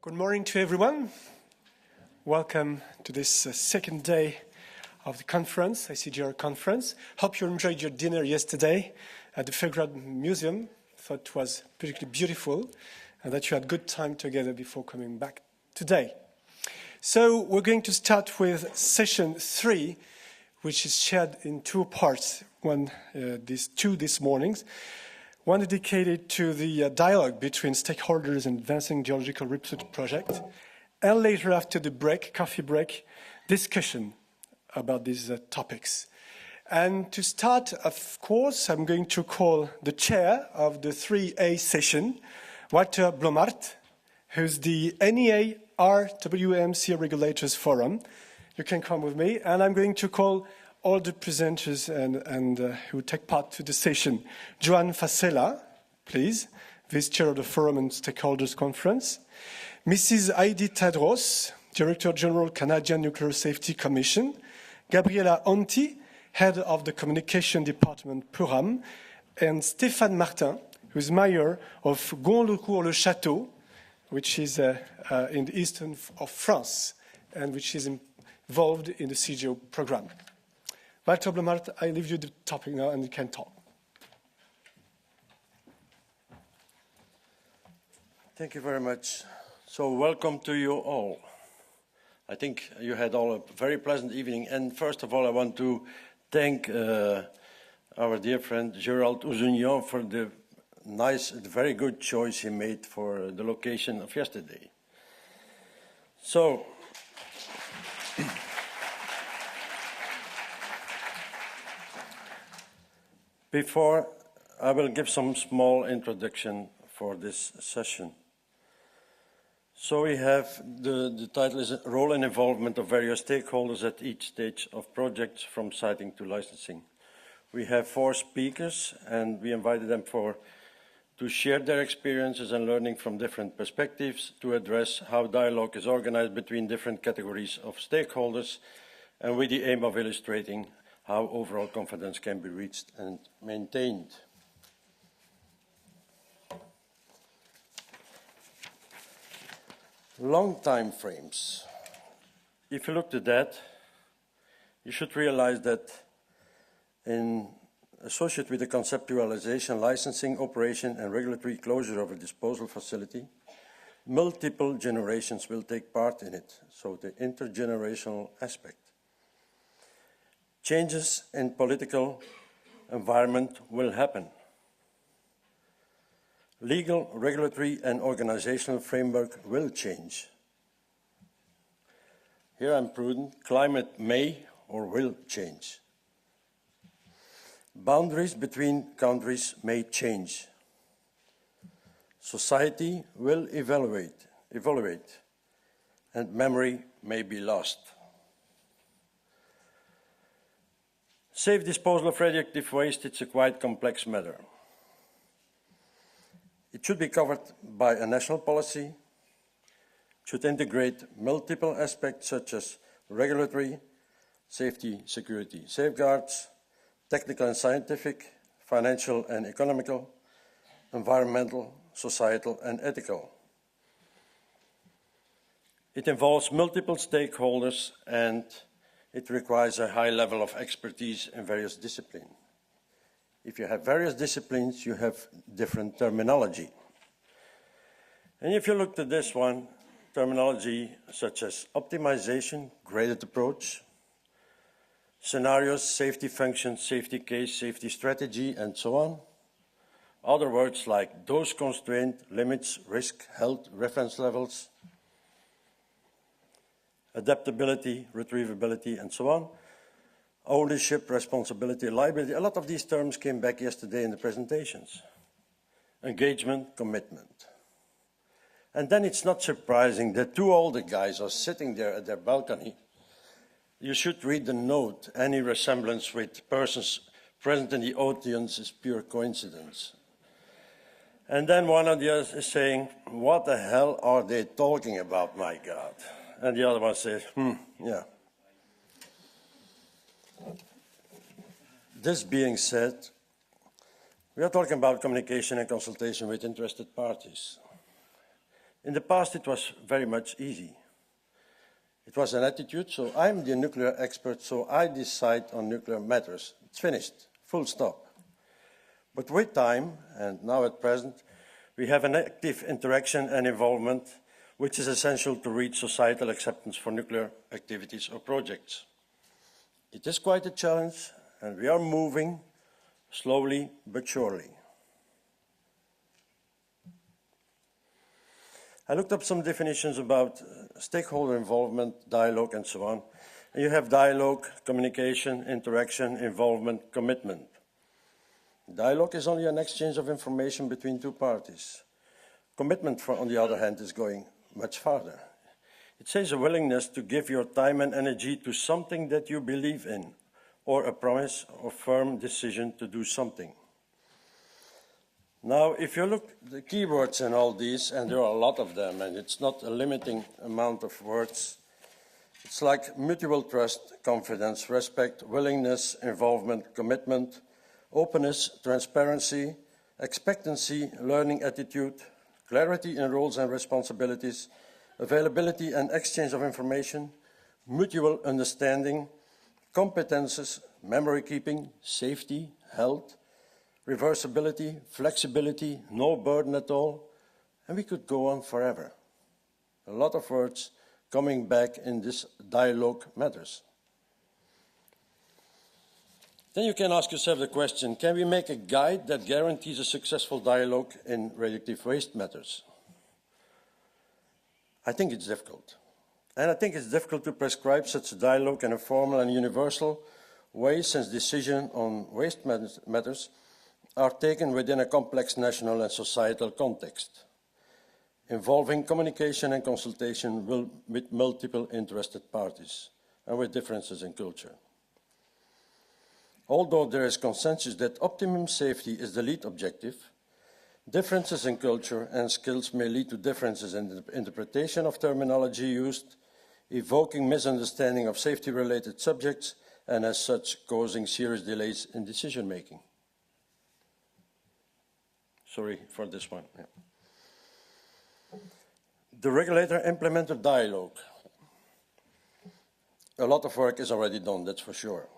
Good morning to everyone. Welcome to this second day of the conference, ICGR conference. Hope you enjoyed your dinner yesterday at the Fairgrad Museum. Thought it was particularly beautiful and that you had good time together before coming back today. So we're going to start with session 3, which is shared in two parts. Two this morning. One dedicated to the dialogue between stakeholders in advancing geological repository project, and later after the break, coffee break, discussion about these topics. And to start, of course, I'm going to call the chair of the 3A session, Walter Blommaert, who's the NEA RWMC Regulators Forum. You can come with me, and I'm going to call all the presenters and who take part to the session. Joan Fasella, please, Vice Chair of the Forum and Stakeholders Conference. Mrs. Heidi Tadros, Director General, Canadian Nuclear Safety Commission. Gabriela Onti, Head of the Communication Department, PURAM. And Stéphane Martin, who is Mayor of Gon-le-Court-le-Château, which is in the eastern of France, and which is involved in the CGO program. Walter Blommaert, I leave you the topic now and you can talk. Thank you very much. So welcome to you all. I think you had all a very pleasant evening. And first of all, I want to thank our dear friend Gérald Ouzunian for the very good choice he made for the location of yesterday. So, before I will give some small introduction for this session. So we have, the title is Role and Involvement of Various Stakeholders at Each Stage of Projects from Siting to Licensing. We have 4 speakers and we invited them to share their experiences and learning from different perspectives to address how dialogue is organized between different categories of stakeholders and with the aim of illustrating how overall confidence can be reached and maintained. Long time frames. If you look at that, you should realize that associated with the conceptualization, licensing, operation, and regulatory closure of a disposal facility, multiple generations will take part in it, so the intergenerational aspect. Changes in political environment will happen. Legal, regulatory, and organizational framework will change. Here I'm prudent. Climate may or will change. Boundaries between countries may change. Society will evaluate, and memory may be lost. Safe disposal of radioactive waste, it's a quite complex matter. It should be covered by a national policy, should integrate multiple aspects such as regulatory, safety, security, safeguards, technical and scientific, financial and economical, environmental, societal and ethical. It involves multiple stakeholders and it requires a high level of expertise in various disciplines. If you have various disciplines, you have different terminology. And if you look at this one, terminology such as optimization, graded approach, scenarios, safety function, safety case, safety strategy, and so on. Other words like dose constraint, limits, risk, health, reference levels, adaptability, retrievability, and so on. Ownership, responsibility, liability. A lot of these terms came back yesterday in the presentations. Engagement, commitment. And then it's not surprising that 2 older guys are sitting there at their balcony. You should read the note. Any resemblance with persons present in the audience is pure coincidence. And then one of the others is saying, what the hell are they talking about, my God? And the other one says, yeah. This being said, we are talking about communication and consultation with interested parties. In the past, it was very much easy. It was an attitude, so I'm the nuclear expert, so I decide on nuclear matters. It's finished, full stop. But with time, and now at present, we have an active interaction and involvement, which is essential to reach societal acceptance for nuclear activities or projects. It is quite a challenge, and we are moving slowly but surely. I looked up some definitions about stakeholder involvement, dialogue, and so on. And you have dialogue, communication, interaction, involvement, commitment. Dialogue is only an exchange of information between two parties. Commitment, on the other hand, is going much farther. It says a willingness to give your time and energy to something that you believe in, or a promise or firm decision to do something. Now, if you look at the keywords in all these, and there are a lot of them, and it's not a limiting amount of words, it's like mutual trust, confidence, respect, willingness, involvement, commitment, openness, transparency, expectancy, learning attitude, clarity in roles and responsibilities, availability and exchange of information, mutual understanding, competences, memory keeping, safety, health, reversibility, flexibility, no burden at all, and we could go on forever. A lot of words coming back in this dialogue matters. Then you can ask yourself the question, can we make a guide that guarantees a successful dialogue in radioactive waste matters? I think it's difficult. And I think it's difficult to prescribe such a dialogue in a formal and universal way, since decisions on waste matters are taken within a complex national and societal context, involving communication and consultation with multiple interested parties and with differences in culture. Although there is consensus that optimum safety is the lead objective, differences in culture and skills may lead to differences in the interpretation of terminology used, evoking misunderstanding of safety-related subjects, and as such causing serious delays in decision-making. Sorry for this one. Yeah. The regulator-implementer dialogue. A lot of work is already done, that's for sure.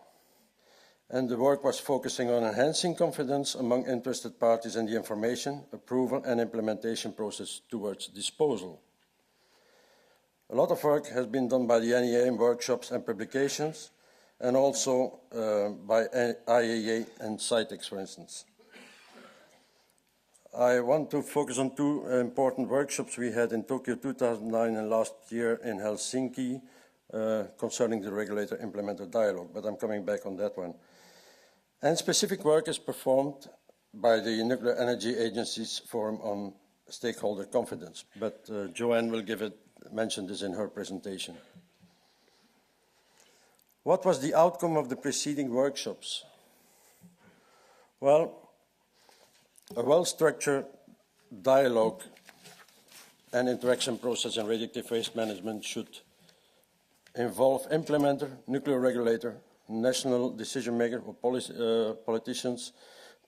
And the work was focusing on enhancing confidence among interested parties in the information, approval and implementation process towards disposal. A lot of work has been done by the NEA in workshops and publications, and also by IAEA and CITEX, for instance. I want to focus on two important workshops we had in Tokyo 2009 and last year in Helsinki concerning the regulator-implementer dialogue, but I'm coming back on that one. And specific work is performed by the Nuclear Energy Agency's Forum on Stakeholder Confidence, but Joanne will mention this in her presentation. What was the outcome of the preceding workshops? Well, a well-structured dialogue and interaction process in radioactive waste management should involve implementer, nuclear regulator, national decision-maker or politicians,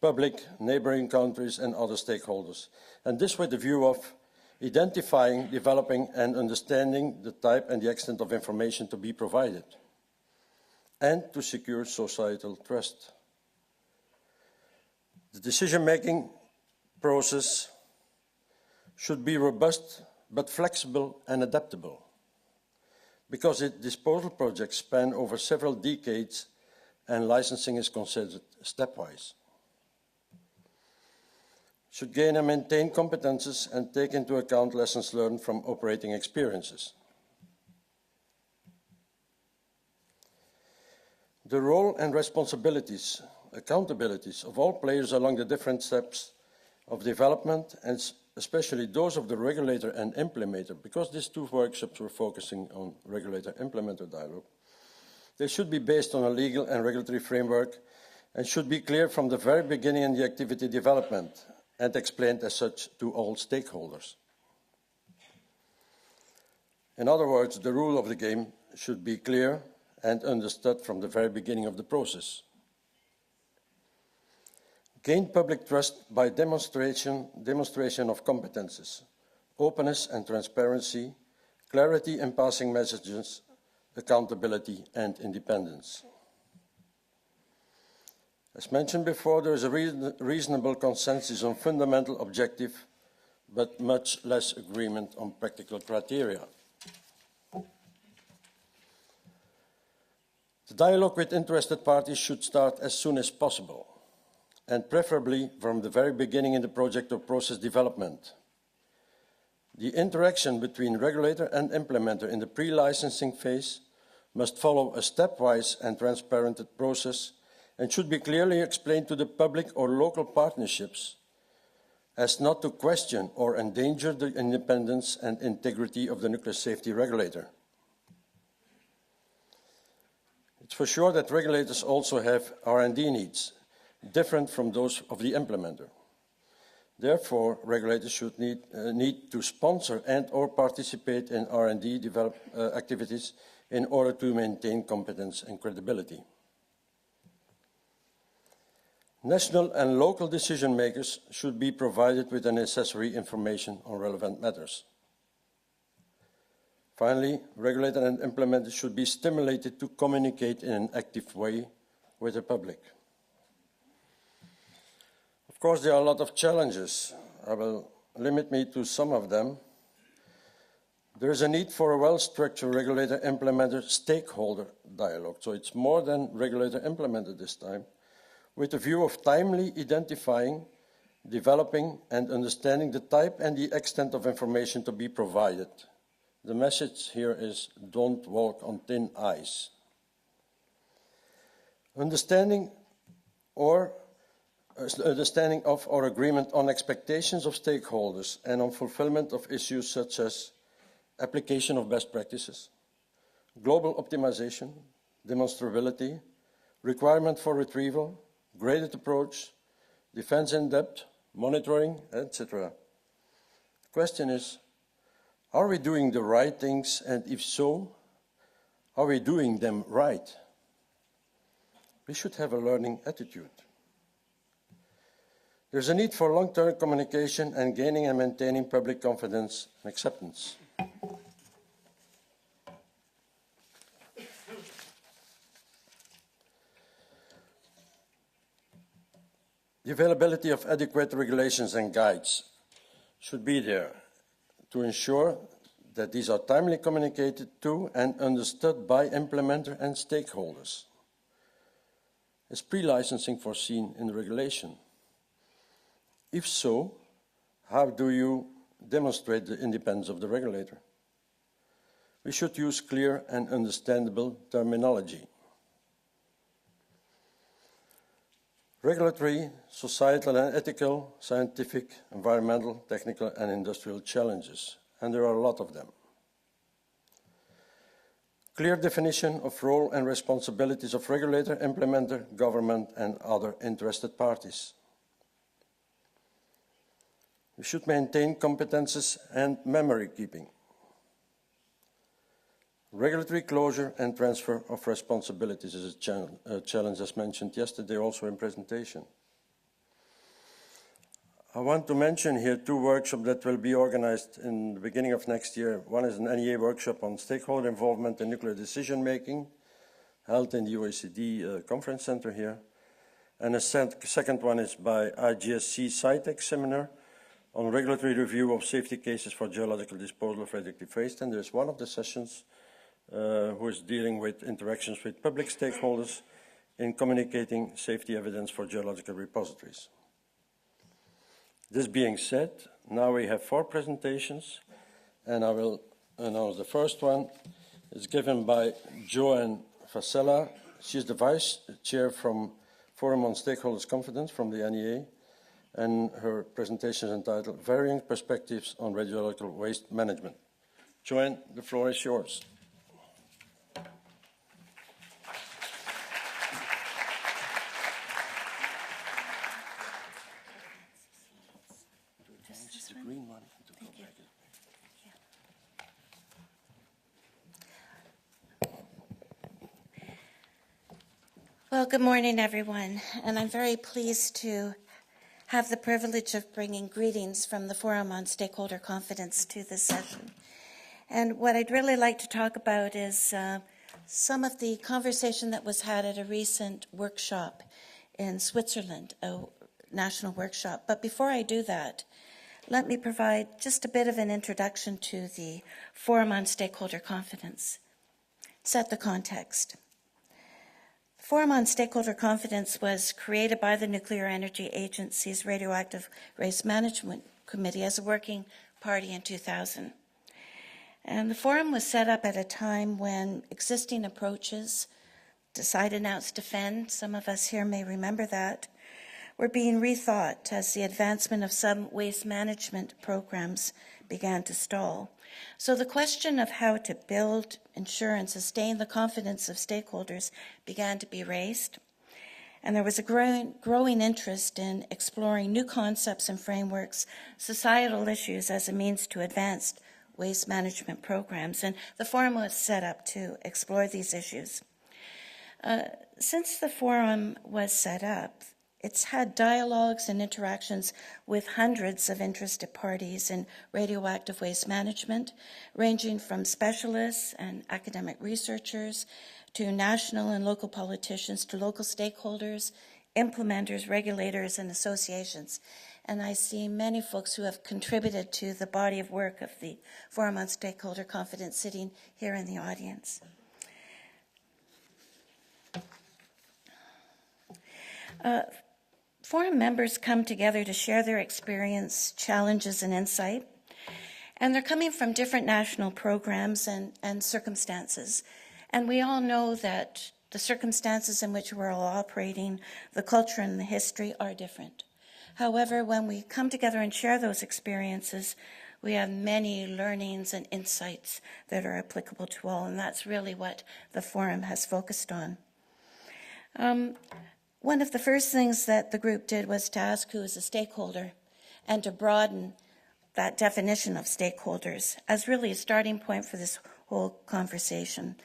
public, neighboring countries and other stakeholders. And this with the view of identifying, developing and understanding the type and the extent of information to be provided, and to secure societal trust. The decision-making process should be robust but flexible and adaptable, because its disposal projects span over several decades and licensing is considered stepwise. Should gain and maintain competences and take into account lessons learned from operating experiences. The role and responsibilities, accountabilities of all players along the different steps of development, and especially those of the regulator and implementer, because these two workshops were focusing on regulator-implementer dialogue, they should be based on a legal and regulatory framework and should be clear from the very beginning in the activity development and explained as such to all stakeholders. In other words, the rule of the game should be clear and understood from the very beginning of the process. Gain public trust by demonstration of competences, openness and transparency, clarity in passing messages, accountability and independence. As mentioned before, there is a reasonable consensus on fundamental objective, but much less agreement on practical criteria. The dialogue with interested parties should start as soon as possible, and preferably from the very beginning in the project or process development. The interaction between regulator and implementer in the pre-licensing phase must follow a stepwise and transparent process and should be clearly explained to the public or local partnerships as not to question or endanger the independence and integrity of the nuclear safety regulator. It's for sure that regulators also have R&D needs, different from those of the implementer. Therefore, regulators should need to sponsor and or participate in R&D activities in order to maintain competence and credibility. National and local decision makers should be provided with the necessary information on relevant matters. Finally, regulator and implementers should be stimulated to communicate in an active way with the public. Of course, there are a lot of challenges. I will limit me to some of them. There is a need for a well-structured regulator-implementer stakeholder dialogue. So it's more than regulator-implementer this time, with a view of timely identifying, developing and understanding the type and the extent of information to be provided. The message here is don't walk on thin ice. Understanding of or agreement on expectations of stakeholders and on fulfillment of issues such as application of best practices, global optimization, demonstrability, requirement for retrieval, graded approach, defense in depth, monitoring, etc. The question is, are we doing the right things, and if so, are we doing them right? We should have a learning attitude. There's a need for long-term communication and gaining and maintaining public confidence and acceptance. The availability of adequate regulations and guides should be there to ensure that these are timely communicated to and understood by implementer and stakeholders. Is pre-licensing foreseen in the regulation? If so, how do you demonstrate the independence of the regulator? We should use clear and understandable terminology. Regulatory, societal and ethical, scientific, environmental, technical and industrial challenges, and there are a lot of them. Clear definition of role and responsibilities of regulator, implementer, government and other interested parties. We should maintain competences and memory keeping. Regulatory closure and transfer of responsibilities is a challenge as mentioned yesterday also in presentation. I want to mention here two workshops that will be organized in the beginning of next year. One is an NEA workshop on stakeholder involvement in nuclear decision making, held in the OECD conference center here. And a second one is by IGSC SciTech seminar on regulatory review of safety cases for geological disposal of radioactive waste. And there's one of the sessions who is dealing with interactions with public stakeholders in communicating safety evidence for geological repositories. This being said, now we have 4 presentations, and I will announce the first one. It's given by Joanne Fasella. She's the Vice Chair from Forum on Stakeholders' Confidence from the NEA, and her presentation is entitled Varying Perspectives on Radiological Waste Management. Joanne, the floor is yours. Well, good morning, everyone, and I'm very pleased to have the privilege of bringing greetings from the Forum on Stakeholder Confidence to this session. And what I'd really like to talk about is some of the conversation that was had at a recent workshop in Switzerland, a national workshop. But before I do that, let me provide just a bit of an introduction to the Forum on Stakeholder Confidence. Set the context. The Forum on Stakeholder Confidence was created by the Nuclear Energy Agency's Radioactive Waste Management Committee as a working party in 2000. And the forum was set up at a time when existing approaches, decide, announce, defend, some of us here may remember that, were being rethought as the advancement of some waste management programs began to stall. So the question of how to build, ensure, and sustain the confidence of stakeholders began to be raised. And there was a growing interest in exploring new concepts and frameworks, societal issues as a means to advance waste management programs. And the forum was set up to explore these issues. Since the forum was set up, it's had dialogues and interactions with hundreds of interested parties in radioactive waste management, ranging from specialists and academic researchers to national and local politicians to local stakeholders, implementers, regulators, and associations. And I see many folks who have contributed to the body of work of the Forum on Stakeholder Confidence sitting here in the audience. Forum members come together to share their experience, challenges, and insight. And they're coming from different national programs and circumstances. And we all know that the circumstances in which we're all operating, the culture and the history are different. However, when we come together and share those experiences, we have many learnings and insights that are applicable to all, and that's really what the forum has focused on. One of the first things that the group did was to ask who is a stakeholder and to broaden that definition of stakeholders as really a starting point for this whole conversation.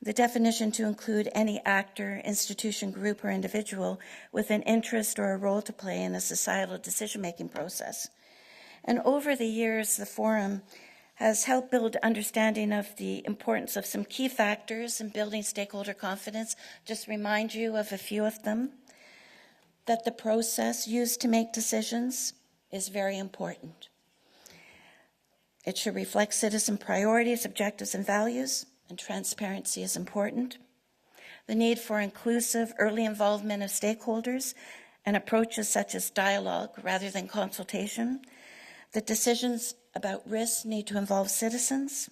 The definition to include any actor, institution, group, or individual with an interest or a role to play in a societal decision-making process. And over the years, the forum has helped build understanding of the importance of some key factors in building stakeholder confidence. Just remind you of a few of them. That the process used to make decisions is very important. It should reflect citizen priorities, objectives, and values, and transparency is important. The need for inclusive early involvement of stakeholders and approaches such as dialogue rather than consultation. The decisions about risks need to involve citizens.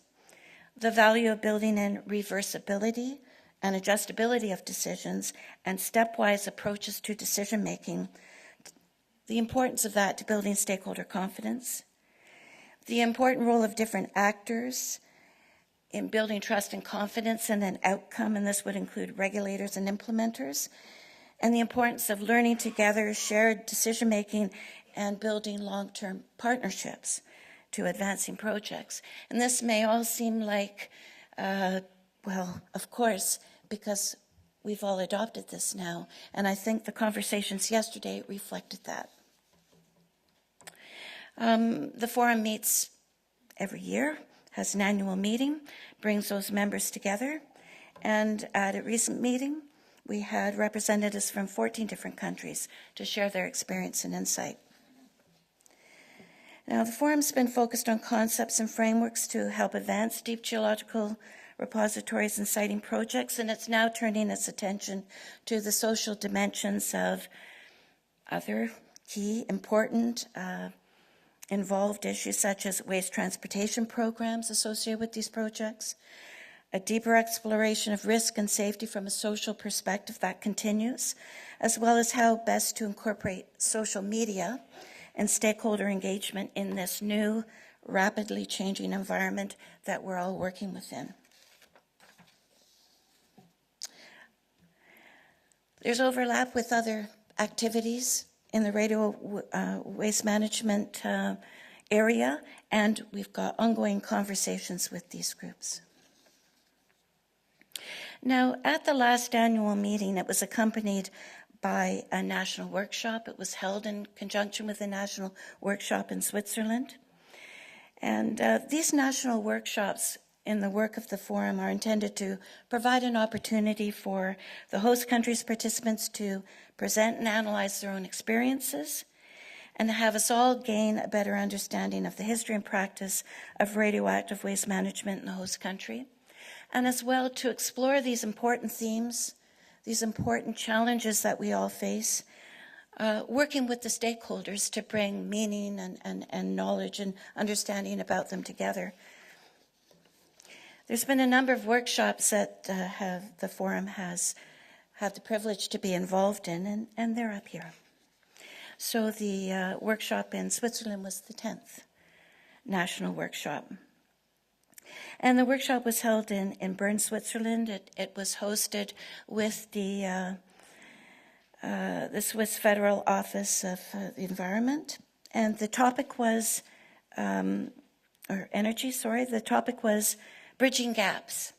The value of building in reversibility and adjustability of decisions and stepwise approaches to decision-making. The importance of that to building stakeholder confidence. The important role of different actors in building trust and confidence in an outcome, and this would include regulators and implementers. And the importance of learning together, shared decision-making, and building long-term partnerships to advancing projects. And this may all seem like, well, of course, because we've all adopted this now, and I think the conversations yesterday reflected that. The forum meets every year, has an annual meeting, brings those members together, and at a recent meeting, we had representatives from 14 different countries to share their experience and insight. Now, the forum's been focused on concepts and frameworks to help advance deep geological repositories and siting projects, and it's now turning its attention to the social dimensions of other key, important, involved issues such as waste transportation programs associated with these projects, a deeper exploration of risk and safety from a social perspective that continues, as well as how best to incorporate social media and stakeholder engagement in this new, rapidly changing environment that we're all working within. There's overlap with other activities in the radio waste management area, and we've got ongoing conversations with these groups. Now, at the last annual meeting, it was accompanied by a national workshop. It was held in conjunction with a national workshop in Switzerland. And these national workshops in the work of the forum are intended to provide an opportunity for the host country's participants to present and analyze their own experiences and have us all gain a better understanding of the history and practice of radioactive waste management in the host country, and as well to explore these important themes, these important challenges that we all face, working with the stakeholders to bring meaning and knowledge and understanding about them together. There's been a number of workshops that the forum has had the privilege to be involved in, and they're up here. So the workshop in Switzerland was the 10th national workshop. And the workshop was held in Bern, Switzerland. It was hosted with the Swiss Federal Office of the Environment. And the topic was, the topic was bridging gaps,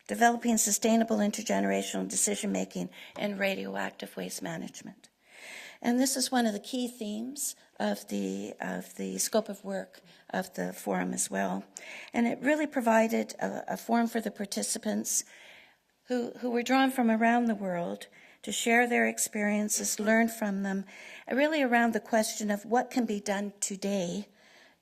developing sustainable intergenerational decision-making in radioactive waste management. And this is one of the key themes of the scope of work of the forum as well. And it really provided a forum for the participants who were drawn from around the world to share their experiences, learn from them, really around the question of what can be done today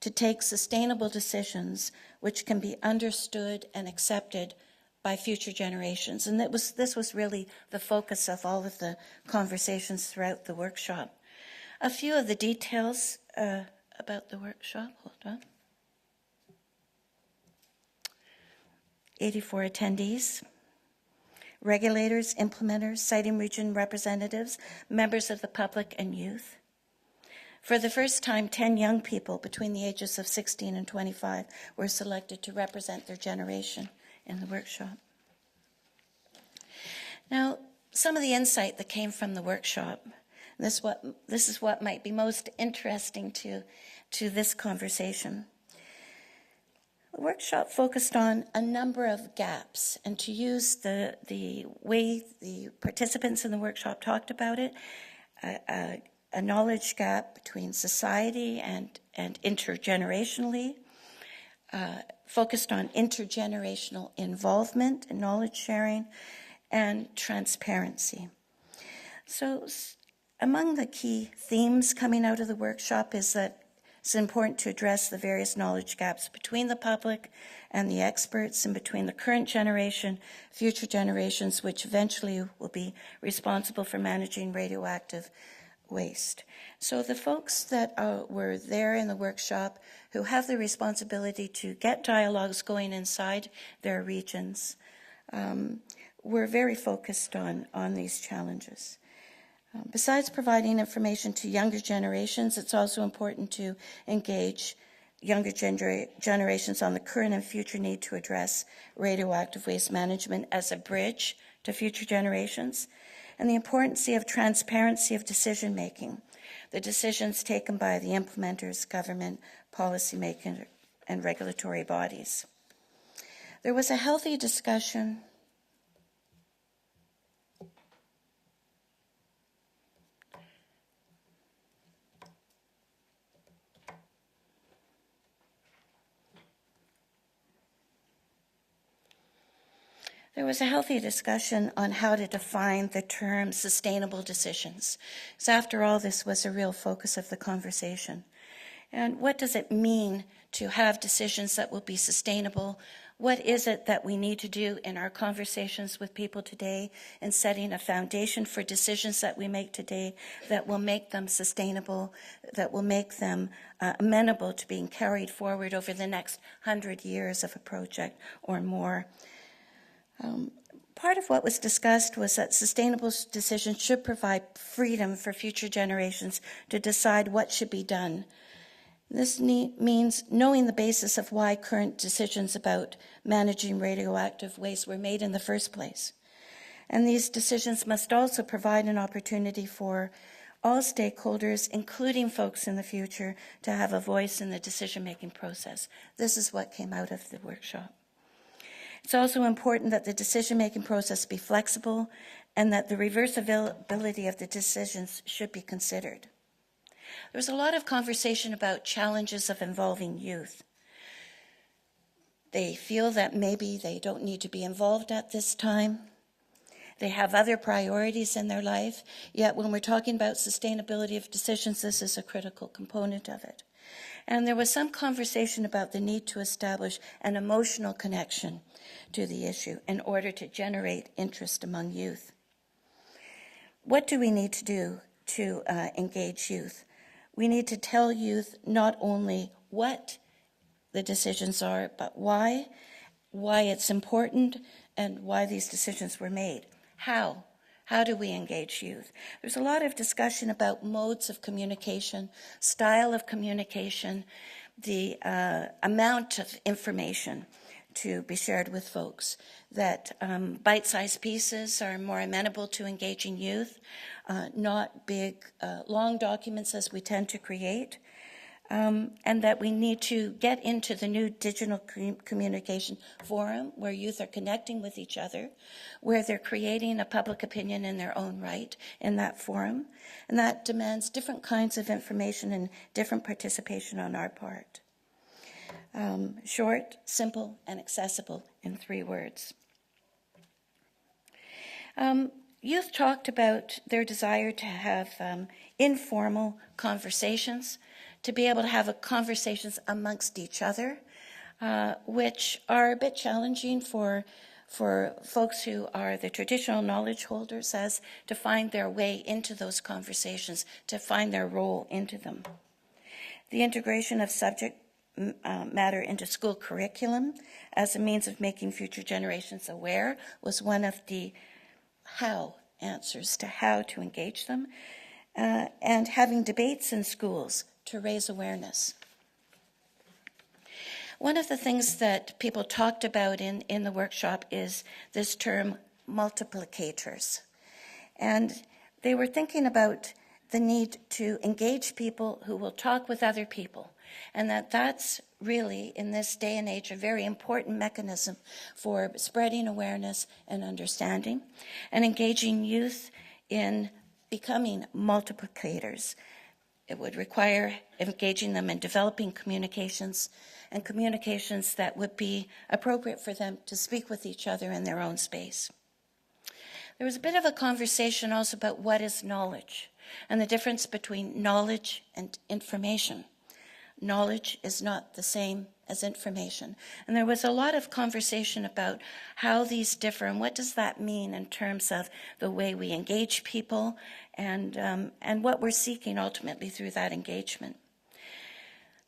to take sustainable decisions which can be understood and accepted by future generations. And this was really the focus of all of the conversations throughout the workshop. A few of the details about the workshop, hold on. 84 attendees, regulators, implementers, siting region representatives, members of the public, and youth. For the first time, 10 young people between the ages of 16 and 25 were selected to represent their generation in the workshop. Now, some of the insight that came from the workshop, this is what might be most interesting to this conversation. The workshop focused on a number of gaps, and to use the way the participants in the workshop talked about it, a knowledge gap between society and intergenerationally, focused on intergenerational involvement and knowledge sharing, and transparency. So among the key themes coming out of the workshop is that it's important to address the various knowledge gaps between the public and the experts, and between the current generation, future generations, which eventually will be responsible for managing radioactive waste. So the folks that were there in the workshop who have the responsibility to get dialogues going inside their regions were very focused on these challenges. Besides providing information to younger generations, it's also important to engage younger generations on the current and future need to address radioactive waste management as a bridge to future generations, and the importance of transparency of decision-making, the decisions taken by the implementers, government, policymakers, and regulatory bodies. There was a healthy discussion on how to define the term sustainable decisions. So after all, this was a real focus of the conversation. And what does it mean to have decisions that will be sustainable? What is it that we need to do in our conversations with people today in setting a foundation for decisions that we make today that will make them sustainable, that will make them amenable to being carried forward over the next 100 years of a project or more? Part of what was discussed was that sustainable decisions should provide freedom for future generations to decide what should be done. This means knowing the basis of why current decisions about managing radioactive waste were made in the first place. And these decisions must also provide an opportunity for all stakeholders, including folks in the future, to have a voice in the decision-making process. This is what came out of the workshop. It's also important that the decision-making process be flexible and that the reversibility of the decisions should be considered. There's a lot of conversation about challenges of involving youth. They feel that maybe they don't need to be involved at this time. They have other priorities in their life, yet when we're talking about sustainability of decisions, this is a critical component of it. And there was some conversation about the need to establish an emotional connection to the issue in order to generate interest among youth. What do we need to do to engage youth? We need to tell youth not only what the decisions are, but why it's important, and why these decisions were made. How? How do we engage youth? There's a lot of discussion about modes of communication, style of communication, the amount of information to be shared with folks, that bite-sized pieces are more amenable to engaging youth, not big, long documents as we tend to create, and that we need to get into the new digital communication forum where youth are connecting with each other, where they're creating a public opinion in their own right in that forum, and that demands different kinds of information and different participation on our part. Short, simple, and accessible in 3 words. Youth talked about their desire to have informal conversations, to be able to have conversations amongst each other, which are a bit challenging for folks who are the traditional knowledge holders, as to find their way into those conversations, to find their role into them. The integration of subject matter into school curriculum as a means of making future generations aware was one of the how answers to how to engage them, and having debates in schools to raise awareness. One of the things that people talked about in the workshop is this term multiplicators. And they were thinking about the need to engage people who will talk with other people, and that's really, in this day and age, a very important mechanism for spreading awareness and understanding, and engaging youth in becoming multiplicators. It would require engaging them in developing communications, and communications that would be appropriate for them to speak with each other in their own space. There was a bit of a conversation also about what is knowledge, and the difference between knowledge and information. Knowledge is not the same as information. And there was a lot of conversation about how these differ and what does that mean in terms of the way we engage people and what we're seeking ultimately through that engagement.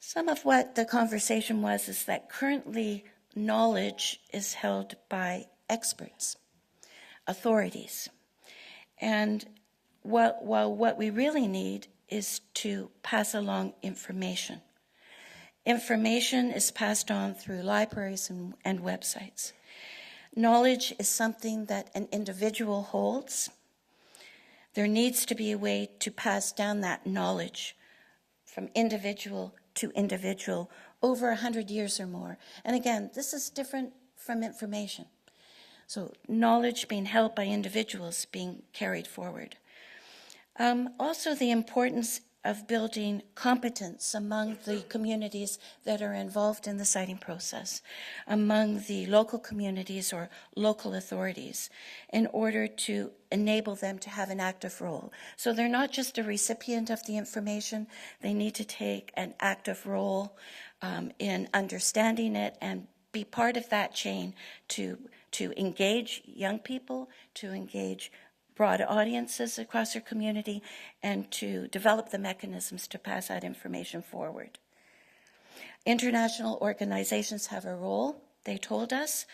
Some of what the conversation was is that currently knowledge is held by experts, authorities. And while what we really need is to pass along information. Information is passed on through libraries and websites. Knowledge is something that an individual holds. There needs to be a way to pass down that knowledge from individual to individual over 100 years or more. And again, this is different from information. So knowledge being held by individuals being carried forward. Also the importance of building competence among the communities that are involved in the siting process, among the local communities or local authorities, in order to enable them to have an active role. So they're not just a recipient of the information, they need to take an active role in understanding it and be part of that chain to engage young people, to engage broad audiences across their community, and to develop the mechanisms to pass that information forward. International organizations have a role, they told us.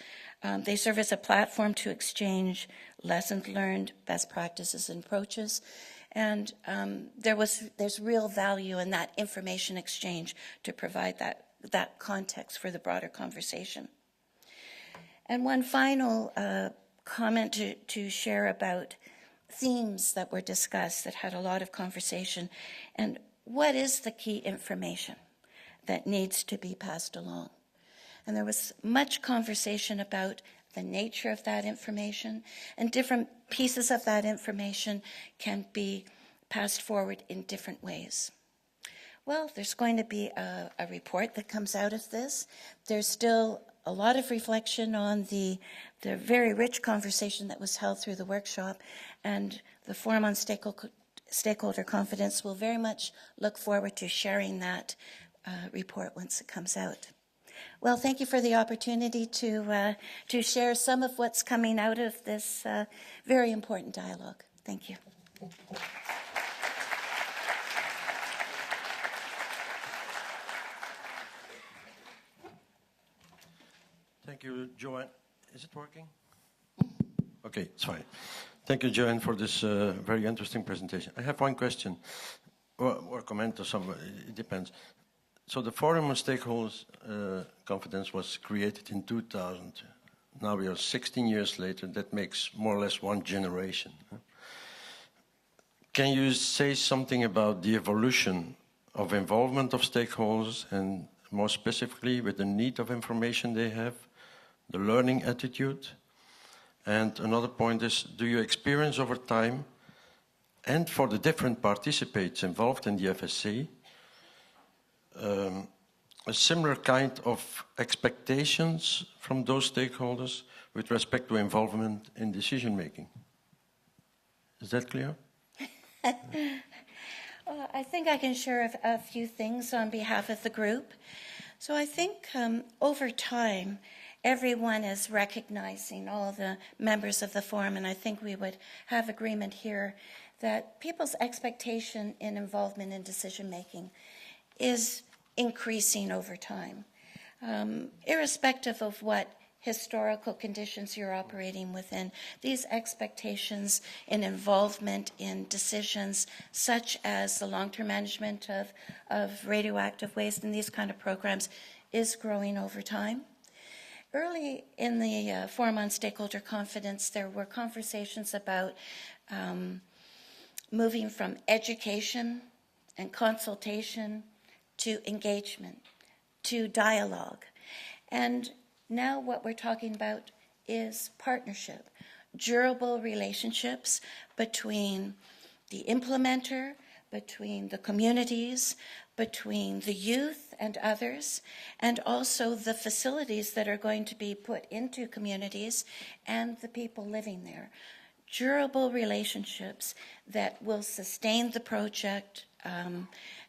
They serve as a platform to exchange lessons learned, best practices and approaches, and there's real value in that information exchange to provide that context for the broader conversation. And one final comment to share about themes that were discussed that had a lot of conversation, and what is the key information that needs to be passed along. And there was much conversation about the nature of that information, and different pieces of that information can be passed forward in different ways. Well, there's going to be a report that comes out of this. There's still a lot of reflection on the very rich conversation that was held through the workshop, and the Forum on Stakeholder Confidence will very much look forward to sharing that report once it comes out. Well, thank you for the opportunity to share some of what's coming out of this very important dialogue. Thank you. Thank you, Joanne. Is it working? Okay, it's fine. Thank you, Joanne, for this very interesting presentation. I have one question, or comment, or something. It depends. So the Forum on Stakeholders Confidence was created in 2000. Now we are 16 years later. That makes more or less one generation. Can you say something about the evolution of involvement of stakeholders, and more specifically with the need of information they have, the learning attitude? And another point is, do you experience over time, and for the different participants involved in the FSC, a similar kind of expectations from those stakeholders with respect to involvement in decision making? Is that clear? Well, I think I can share a few things on behalf of the group. So I think over time, everyone is recognizing, all the members of the forum, and I think we would have agreement here, that people's expectation in involvement in decision making is increasing over time, irrespective of what historical conditions you're operating within. These expectations in involvement in decisions such as the long-term management of radioactive waste and these kind of programs is growing over time. Early in the Forum on Stakeholder Confidence, there were conversations about moving from education and consultation to engagement, to dialogue. And now what we're talking about is partnership, durable relationships between the implementer, between the communities, between the youth and others, and also the facilities that are going to be put into communities and the people living there. Durable relationships that will sustain the project,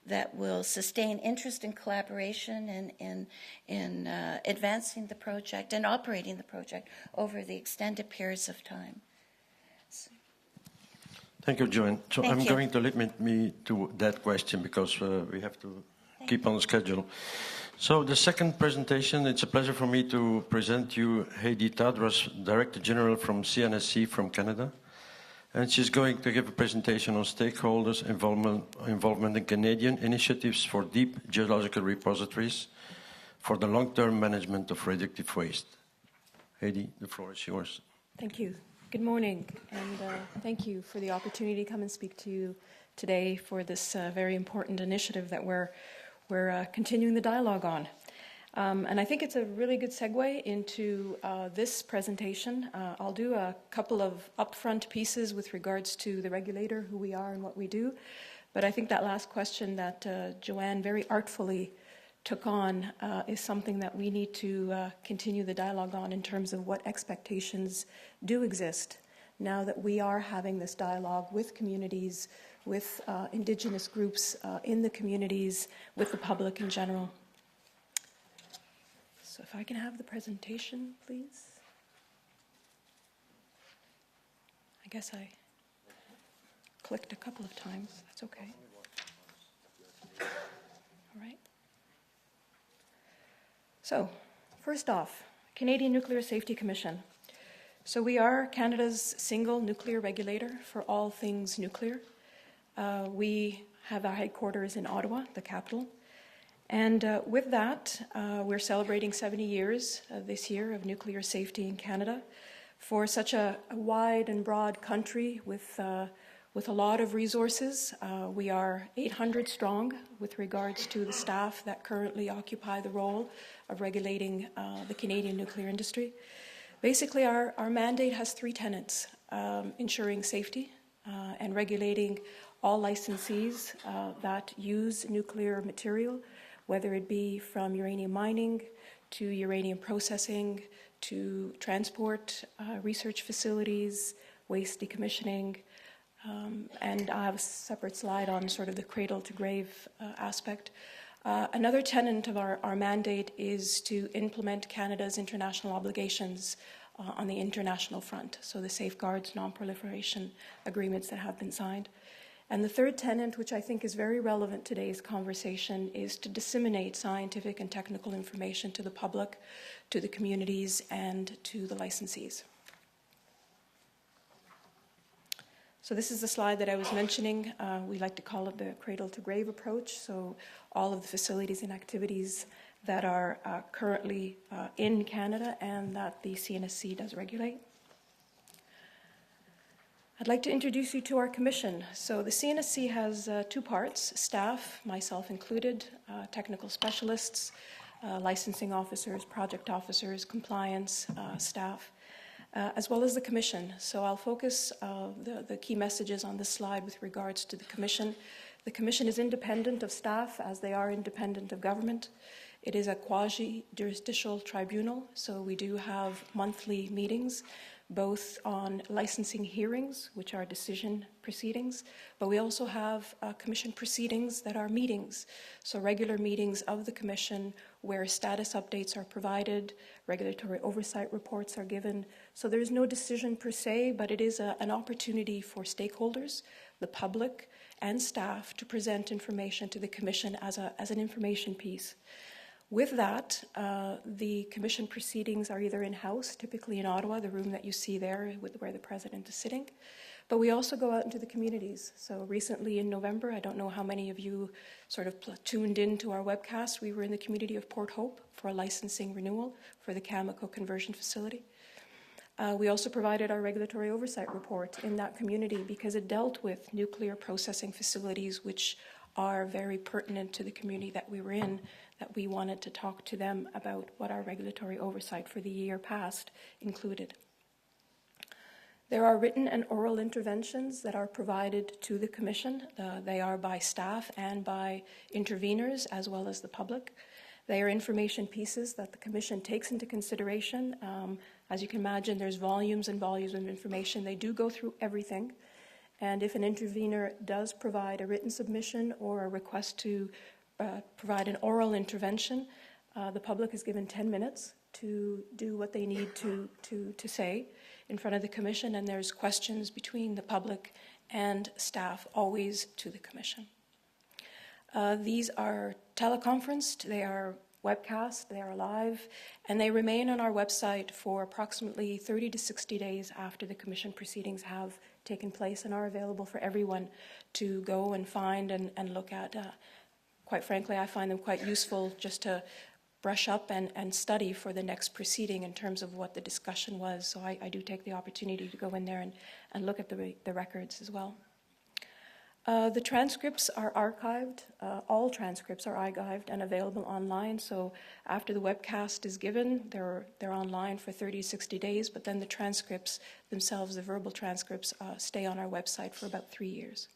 that will sustain interest and collaboration in advancing the project and operating the project over the extended periods of time. Thank you, Joanne. So Thank I'm you. going to limit me to that question because we have to keep on schedule. So the second presentation, it's a pleasure for me to present you Heidi Tadros, Director General from CNSC from Canada. And she's going to give a presentation on stakeholders' involvement in Canadian initiatives for deep geological repositories for the long-term management of radioactive waste. Heidi, the floor is yours. Thank you. Good morning, and thank you for the opportunity to come and speak to you today for this very important initiative that we're continuing the dialogue on. And I think it's a really good segue into this presentation. I'll do a couple of upfront pieces with regards to the regulator, who we are and what we do. But I think that last question that Joanne very artfully took on is something that we need to continue the dialogue on in terms of what expectations do exist now that we are having this dialogue with communities, with Indigenous groups in the communities, with the public in general. So if I can have the presentation, please. I guess I clicked a couple of times. That's okay. All right. So, first off, Canadian Nuclear Safety Commission. So we are Canada's single nuclear regulator for all things nuclear. We have our headquarters in Ottawa, the capital. And with that, we're celebrating 70 years this year of nuclear safety in Canada. For such a wide and broad country with a lot of resources, we are 800 strong with regards to the staff that currently occupy the role of regulating the Canadian nuclear industry. Basically, our mandate has three tenets: ensuring safety and regulating all licensees that use nuclear material, whether it be from uranium mining to uranium processing to transport, research facilities, waste decommissioning, and I have a separate slide on sort of the cradle to grave aspect. Another tenet of our mandate is to implement Canada's international obligations on the international front, so the safeguards, non-proliferation agreements that have been signed. And the third tenet, which I think is very relevant to today's conversation, is to disseminate scientific and technical information to the public, to the communities, and to the licensees. So this is the slide that I was mentioning. We like to call it the cradle-to-grave approach. So all of the facilities and activities that are currently in Canada and that the CNSC does regulate. I'd like to introduce you to our commission. So the CNSC has two parts: staff, myself included, technical specialists, licensing officers, project officers, compliance staff, as well as the commission. So I'll focus the key messages on this slide with regards to the commission. The commission is independent of staff as they are independent of government. It is a quasi-jurisdictional tribunal, so we do have monthly meetings, both on licensing hearings, which are decision proceedings, but we also have commission proceedings that are meetings, so regular meetings of the commission where status updates are provided, regulatory oversight reports are given. So there's no decision per se, but it is an opportunity for stakeholders, the public, and staff to present information to the commission as an information piece. With that, the commission proceedings are either in-house, typically in Ottawa, the room that you see there where the president is sitting, but we also go out into the communities. So recently in November, I don't know how many of you sort of tuned in to our webcast, we were in the community of Port Hope for a licensing renewal for the Cameco conversion facility. We also provided our regulatory oversight report in that community because it dealt with nuclear processing facilities which are very pertinent to the community that we were in, that we wanted to talk to them about what our regulatory oversight for the year past included. There are written and oral interventions that are provided to the commission. They are by staff and by interveners as well as the public. They are information pieces that the commission takes into consideration. As you can imagine, there's volumes and volumes of information. They do go through everything. And if an intervener does provide a written submission or a request to provide an oral intervention, the public is given 10 minutes to do what they need to say in front of the commission, and there's questions between the public and staff, always to the commission. These are teleconferenced, they are webcast, they are live, and they remain on our website for approximately 30 to 60 days after the commission proceedings have taken place and are available for everyone to go and find and look at. Quite frankly, I find them quite useful just to brush up and study for the next proceeding in terms of what the discussion was. So I do take the opportunity to go in there and look at the records as well. The transcripts are archived. All transcripts are archived and available online. So after the webcast is given, they're online for 30 to 60 days, but then the transcripts themselves, the verbal transcripts, stay on our website for about 3 years.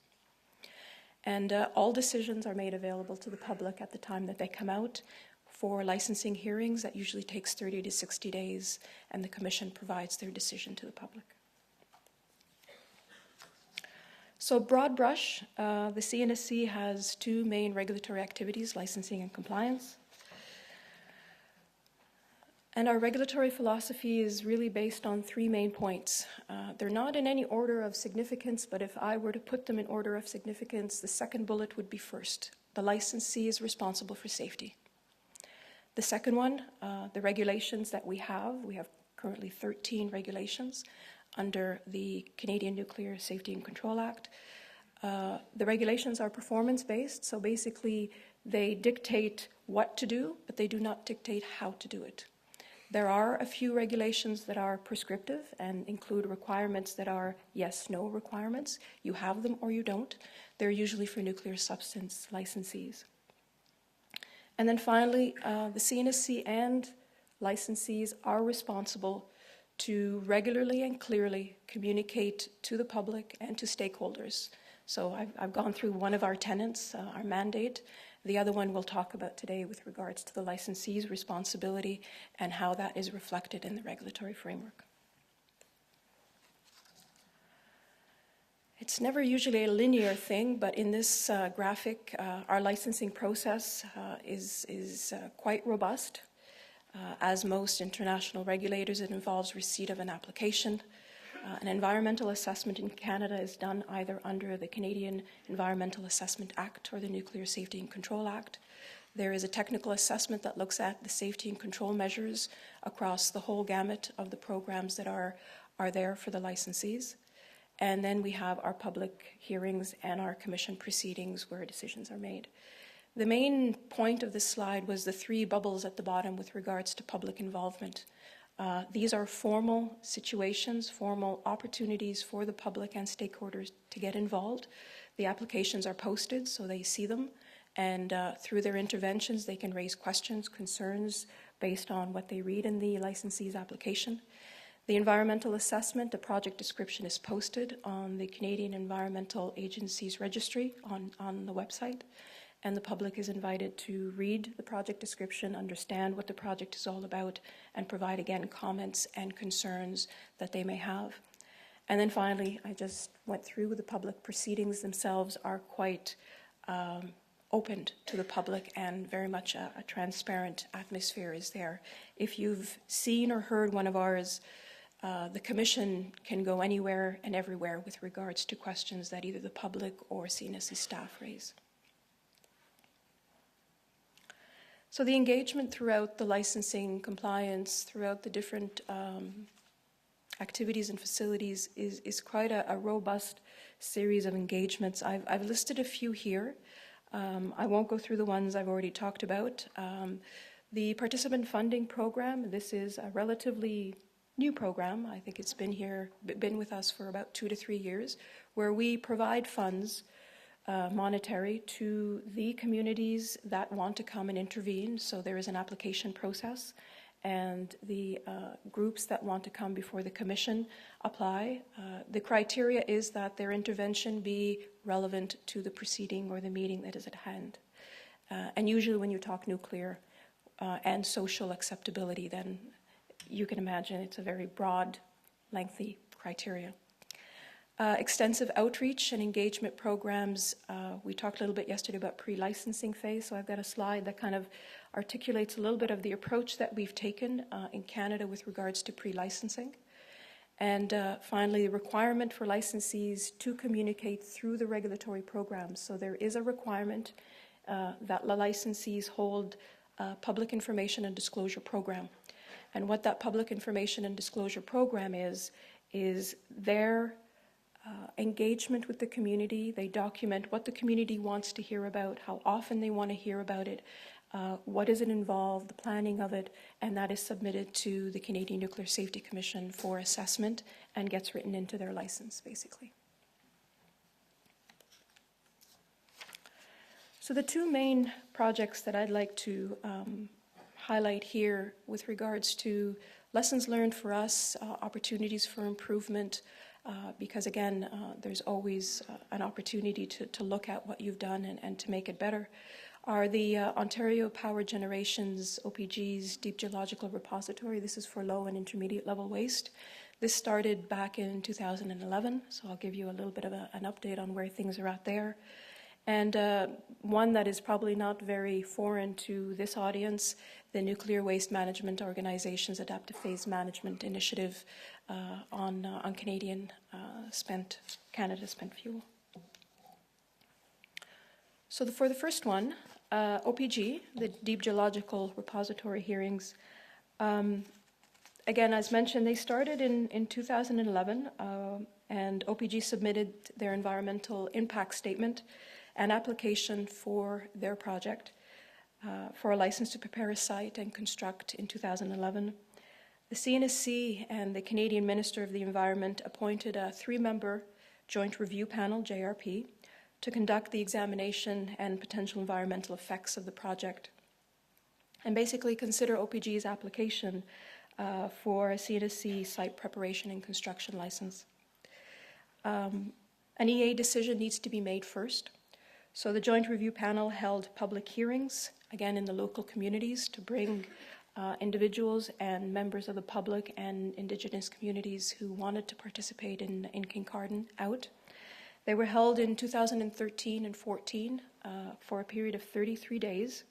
And all decisions are made available to the public at the time that they come out. For licensing hearings, that usually takes 30 to 60 days, and the commission provides their decision to the public. So broad brush, the CNSC has two main regulatory activities, licensing and compliance. And our regulatory philosophy is really based on three main points. They're not in any order of significance, but if I were to put them in order of significance, the second bullet would be first. The licensee is responsible for safety. The second one, the regulations that we have currently 13 regulations under the Canadian Nuclear Safety and Control Act. The regulations are performance-based, so basically they dictate what to do, but they do not dictate how to do it. There are a few regulations that are prescriptive and include requirements that are yes/no requirements. You have them or you don't. They're usually for nuclear substance licensees. And then finally, the CNSC and licensees are responsible to regularly and clearly communicate to the public and to stakeholders. So I've gone through one of our tenets, our mandate. The other one we'll talk about today with regards to the licensee's responsibility and how that is reflected in the regulatory framework. It's never usually a linear thing, but in this graphic, our licensing process is quite robust. As most international regulators, it involves receipt of an application. An environmental assessment in Canada is done either under the Canadian Environmental Assessment Act or the Nuclear Safety and Control Act. There is a technical assessment that looks at the safety and control measures across the whole gamut of the programs that are there for the licensees. And then we have our public hearings and our commission proceedings where decisions are made. The main point of this slide was the three bubbles at the bottom with regards to public involvement. These are formal situations, formal opportunities for the public and stakeholders to get involved. The applications are posted so they see them, and through their interventions they can raise questions, concerns based on what they read in the licensee's application. The environmental assessment, the project description is posted on the Canadian Environmental Agency's registry on the website, and the public is invited to read the project description, understand what the project is all about, and provide, again, comments and concerns that they may have. And then finally, I just went through the public proceedings themselves are quite opened to the public, and very much a transparent atmosphere is there. If you've seen or heard one of ours, the Commission can go anywhere and everywhere with regards to questions that either the public or CNSC staff raise. So the engagement throughout the licensing compliance, throughout the different activities and facilities is quite a robust series of engagements. I've listed a few here. I won't go through the ones I've already talked about. The participant funding program, this is a relatively new program. I think it's been with us for about 2 to 3 years, where we provide funds, monetary, to the communities that want to come and intervene. So there is an application process, and the groups that want to come before the Commission apply. The criteria is that their intervention be relevant to the proceeding or the meeting that is at hand. And usually when you talk nuclear and social acceptability, then you can imagine it's a very broad, lengthy criteria. Extensive outreach and engagement programs. We talked a little bit yesterday about pre-licensing phase, so I've got a slide that kind of articulates a little bit of the approach that we've taken in Canada with regards to pre-licensing. And finally, the requirement for licensees to communicate through the regulatory programs. So there is a requirement that the licensees hold a public information and disclosure program. And what that public information and disclosure program is their engagement with the community. They document what the community wants to hear about, how often they want to hear about it, what does it involve, the planning of it, and that is submitted to the Canadian Nuclear Safety Commission for assessment and gets written into their license, basically. So the two main projects that I'd like to highlight here with regards to lessons learned for us, opportunities for improvement, because again, there's always an opportunity to look at what you've done and to make it better, are the Ontario Power Generation's OPG's Deep Geological Repository. This is for low and intermediate level waste. This started back in 2011, so I'll give you a little bit of an update on where things are at there. And one that is probably not very foreign to this audience, the Nuclear Waste Management Organization's Adaptive Phase Management Initiative on Canada spent fuel. So for the first one, OPG, the Deep Geological Repository hearings, again, as mentioned, they started in 2011, and OPG submitted their environmental impact statement an application for their project for a license to prepare a site and construct in 2011. The CNSC and the Canadian Minister of the Environment appointed a 3-member joint review panel, JRP, to conduct the examination and potential environmental effects of the project and basically consider OPG's application for a CNSC site preparation and construction license. An EA decision needs to be made first. So the Joint Review Panel held public hearings, again in the local communities, to bring individuals and members of the public and Indigenous communities who wanted to participate in Kincardine out. They were held in 2013 and 14 for a period of 33 days.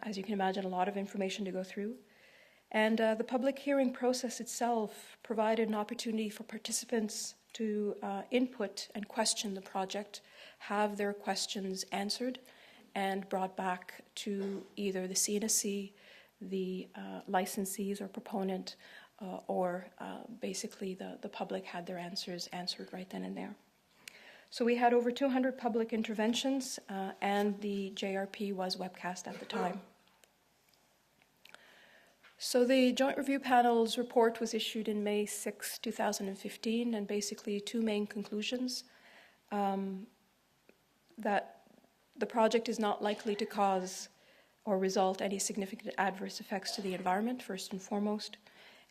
As you can imagine, a lot of information to go through. And the public hearing process itself provided an opportunity for participants to input and question the project, have their questions answered, and brought back to either the CNSC, the licensees or proponent, or basically the public had their answers answered right then and there. So we had over 200 public interventions, and the JRP was webcast at the time. So the Joint Review Panel's report was issued in May 6, 2015, and basically two main conclusions. That the project is not likely to cause or result any significant adverse effects to the environment, first and foremost,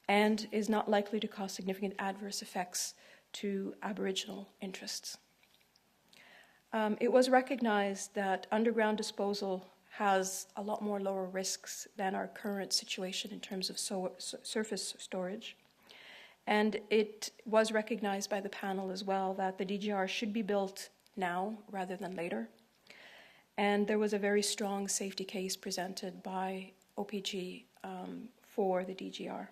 and is not likely to cause significant adverse effects to Aboriginal interests. It was recognized that underground disposal has a lot more lower risks than our current situation in terms of surface storage. And it was recognized by the panel as well that the DGR should be built now rather than later. And there was a very strong safety case presented by OPG for the DGR.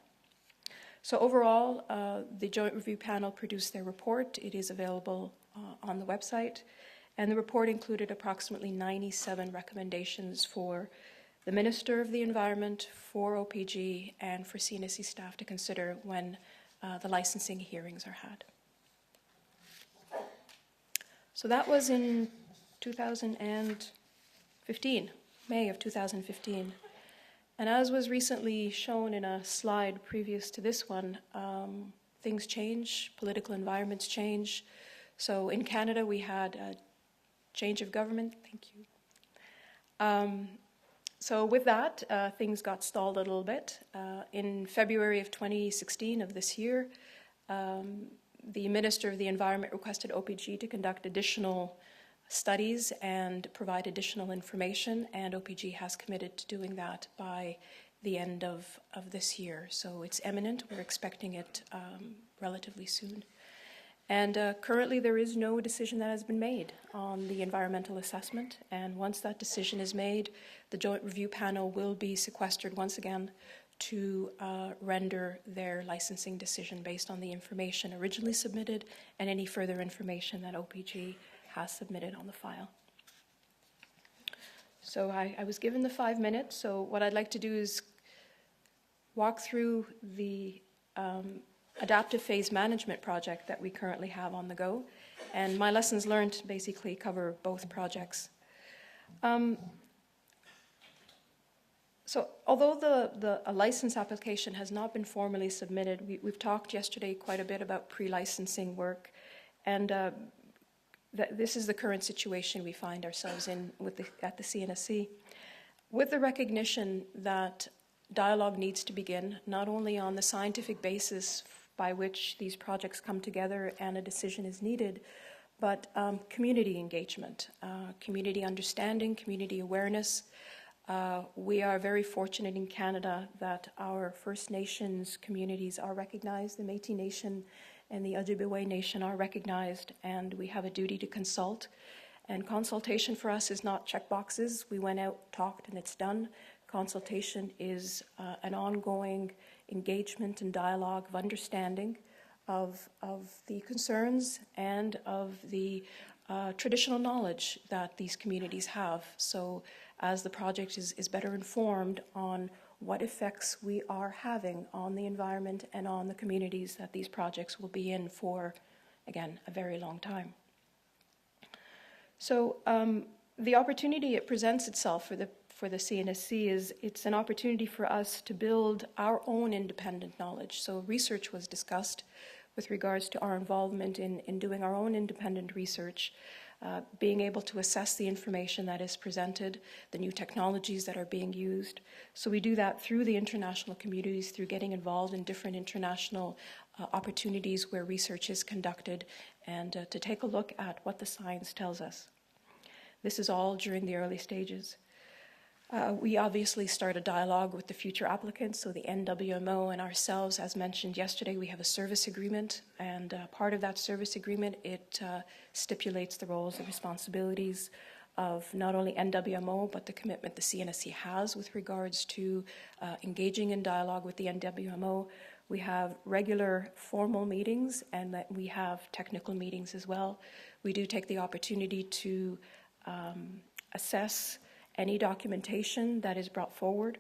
So overall, the Joint Review Panel produced their report. It is available on the website. And the report included approximately 97 recommendations for the Minister of the Environment, for OPG, and for CNSC staff to consider when the licensing hearings are had. So that was in 2015, May of 2015. And as was recently shown in a slide previous to this one, things change, political environments change. So in Canada, we had a change of government, thank you. So with that, things got stalled a little bit. In February of 2016 of this year, the Minister of the Environment requested OPG to conduct additional studies and provide additional information, and OPG has committed to doing that by the end of this year. So it's imminent. We're expecting it relatively soon. And currently there is no decision that has been made on the environmental assessment, and once that decision is made, the Joint Review Panel will be sequestered once again to render their licensing decision based on the information originally submitted and any further information that OPG has submitted on the file. So I was given the 5 minutes, so what I'd like to do is walk through the adaptive phase management project that we currently have on the go, and my lessons learned basically cover both projects. So although a license application has not been formally submitted, we've talked yesterday quite a bit about pre-licensing work, and this is the current situation we find ourselves in at the CNSC. With the recognition that dialogue needs to begin, not only on the scientific basis by which these projects come together and a decision is needed, but community engagement, community understanding, community awareness. We are very fortunate in Canada that our First Nations communities are recognized. The Métis Nation and the Ojibwe Nation are recognized, and we have a duty to consult. And consultation for us is not checkboxes. We went out, talked, and it's done. Consultation is an ongoing engagement and dialogue of understanding of the concerns and of the traditional knowledge that these communities have. So as the project is better informed on what effects we are having on the environment and on the communities that these projects will be in for, again, a very long time. So the opportunity it presents itself for the CNSC is it's an opportunity for us to build our own independent knowledge. So research was discussed with regards to our involvement in doing our own independent research. being able to assess the information that is presented, the new technologies that are being used. So we do that through the international communities, through getting involved in different international opportunities where research is conducted, and to take a look at what the science tells us. This is all during the early stages. We obviously start a dialogue with the future applicants, so the NWMO and ourselves. As mentioned yesterday, we have a service agreement, and part of that service agreement, it stipulates the roles and responsibilities of not only NWMO, but the commitment the CNSC has with regards to engaging in dialogue with the NWMO. We have regular formal meetings, and that we have technical meetings as well. We do take the opportunity to assess any documentation that is brought forward,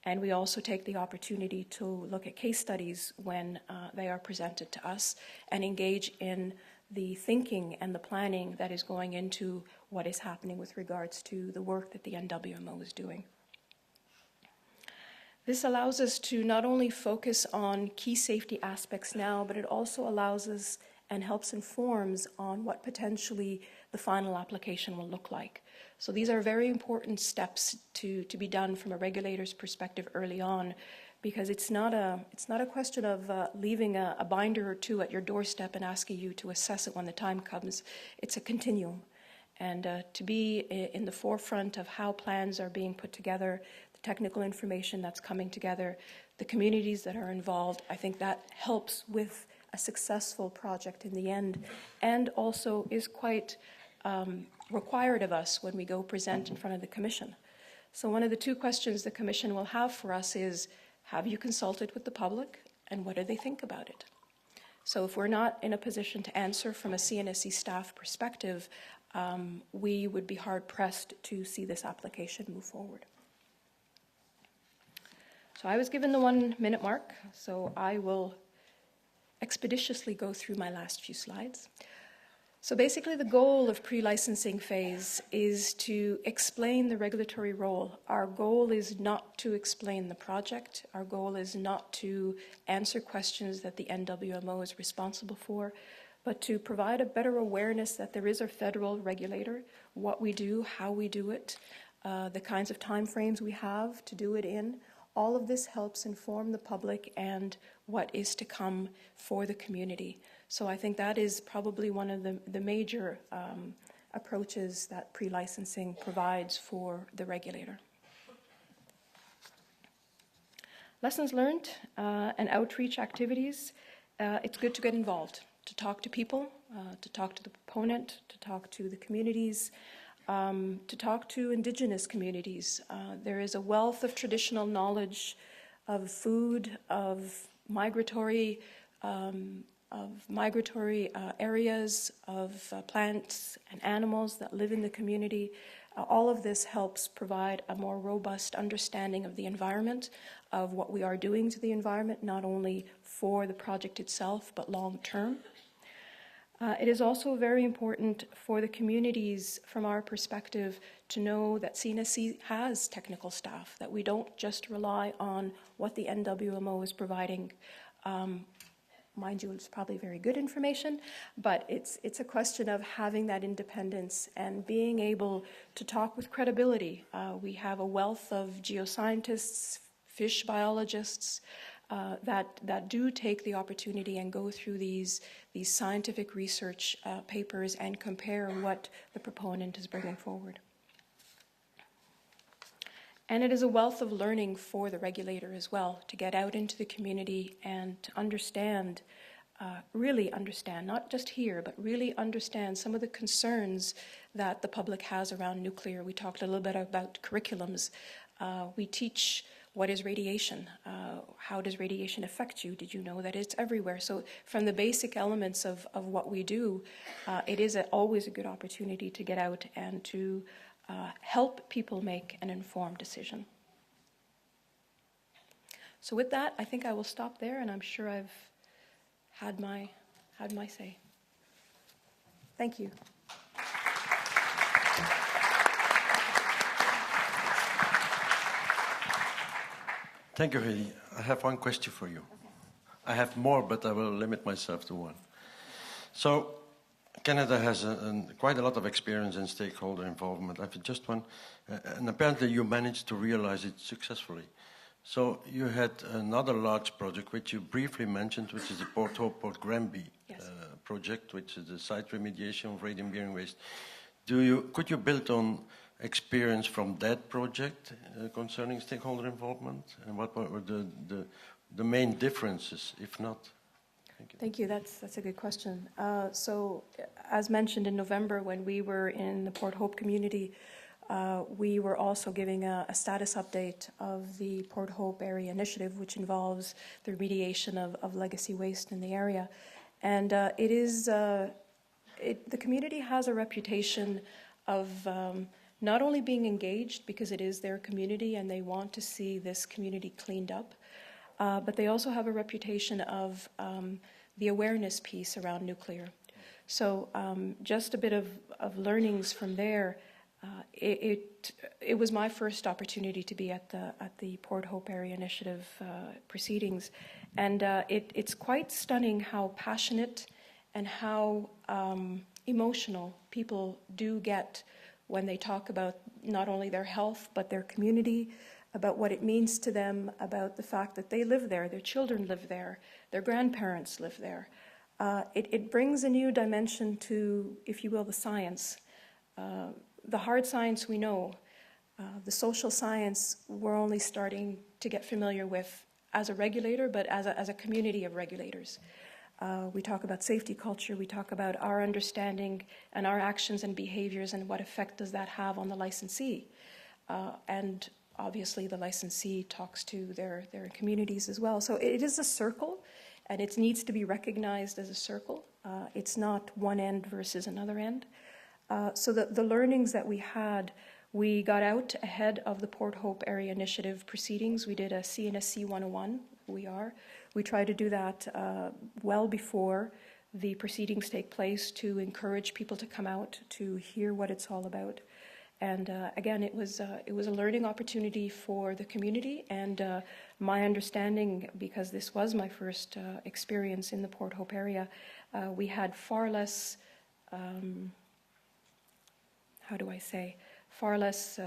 and we also take the opportunity to look at case studies when they are presented to us and engage in the thinking and the planning that is going into what is happening with regards to the work that the NWMO is doing. This allows us to not only focus on key safety aspects now, but it also allows us and helps informs on what potentially the final application will look like. So these are very important steps to be done from a regulator's perspective early on, because it's not a question of leaving a binder or two at your doorstep and asking you to assess it when the time comes. It's a continuum. And to be in the forefront of how plans are being put together, the technical information that's coming together, the communities that are involved, I think that helps with a successful project in the end, and also is quite required of us when we go present in front of the Commission. So one of the two questions the Commission will have for us is, have you consulted with the public, and what do they think about it? So if we're not in a position to answer from a CNSC staff perspective, we would be hard-pressed to see this application move forward. So I was given the 1 minute mark, so I will expeditiously go through my last few slides. So basically the goal of pre-licensing phase is to explain the regulatory role. Our goal is not to explain the project. Our goal is not to answer questions that the NWMO is responsible for, but to provide a better awareness that there is a federal regulator, what we do, how we do it, the kinds of timeframes we have to do it in. All of this helps inform the public and what is to come for the community. So I think that is probably one of the major approaches that pre-licensing provides for the regulator. Lessons learned and outreach activities. It's good to get involved, to talk to people, to talk to the proponent, to talk to the communities, to talk to Indigenous communities. There is a wealth of traditional knowledge of food, of migratory areas, of plants and animals that live in the community. All of this helps provide a more robust understanding of the environment, of what we are doing to the environment, not only for the project itself, but long term. It is also very important for the communities, from our perspective, to know that CNSC has technical staff, that we don't just rely on what the NWMO is providing. Mind you, it's probably very good information, but it's a question of having that independence and being able to talk with credibility. We have a wealth of geoscientists, fish biologists, that do take the opportunity and go through these scientific research papers and compare what the proponent is bringing forward. And it is a wealth of learning for the regulator as well, to get out into the community and to understand, really understand, not just hear, but really understand some of the concerns that the public has around nuclear. We talked a little bit about curriculums. We teach what is radiation, how does radiation affect you? Did you know that it's everywhere? So from the basic elements of what we do, it is always a good opportunity to get out and to help people make an informed decision. So with that, I think I will stop there, and I'm sure I've had my say. Thank you. Thank you, Heidi. I have one question for you. Okay. I have more, but I will limit myself to one. So, Canada has quite a lot of experience in stakeholder involvement. I've just one, and apparently you managed to realize it successfully. So you had another large project which you briefly mentioned, which is the Port Hope, Port Granby project, which is the site remediation of radium-bearing waste. Could you build on experience from that project concerning stakeholder involvement, and what were the main differences, if not? Thank you. Thank you. That's a good question. So, as mentioned in November, when we were in the Port Hope community, we were also giving a status update of the Port Hope Area Initiative, which involves the remediation of legacy waste in the area. And the community has a reputation of not only being engaged because it is their community and they want to see this community cleaned up, but they also have a reputation of the awareness piece around nuclear. So just a bit of learnings from there. It was my first opportunity to be at the Port Hope Area Initiative proceedings, and it's quite stunning how passionate and how emotional people do get when they talk about not only their health but their community, about what it means to them, about the fact that they live there, their children live there, their grandparents live there. It brings a new dimension to, if you will, the science. The hard science we know, the social science we're only starting to get familiar with as a regulator, but as a community of regulators. We talk about safety culture, we talk about our understanding and our actions and behaviors and what effect does that have on the licensee. And obviously the licensee talks to their communities as well. So it is a circle, and it needs to be recognized as a circle. It's not one end versus another end. So the learnings that we had, we got out ahead of the Port Hope Area Initiative proceedings. We did a CNSC 101, We try to do that well before the proceedings take place to encourage people to come out to hear what it's all about. And again, it was a learning opportunity for the community, and my understanding, because this was my first experience in the Port Hope area, we had far less,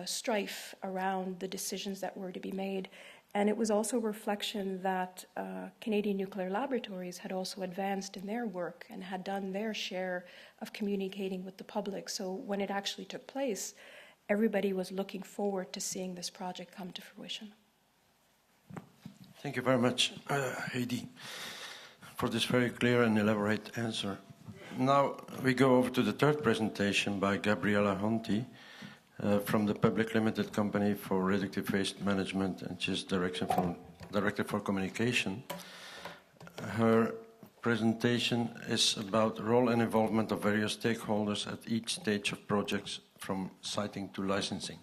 strife around the decisions that were to be made. And it was also a reflection that Canadian Nuclear Laboratories had also advanced in their work and had done their share of communicating with the public. So when it actually took place, everybody was looking forward to seeing this project come to fruition. Thank you very much, Heidi, for this very clear and elaborate answer. Now we go over to the third presentation by Gabriella Honti from the Public Limited Company for Radioactive Waste Management, and she's Director for Communication. Her presentation is about role and involvement of various stakeholders at each stage of projects from siting to licensing.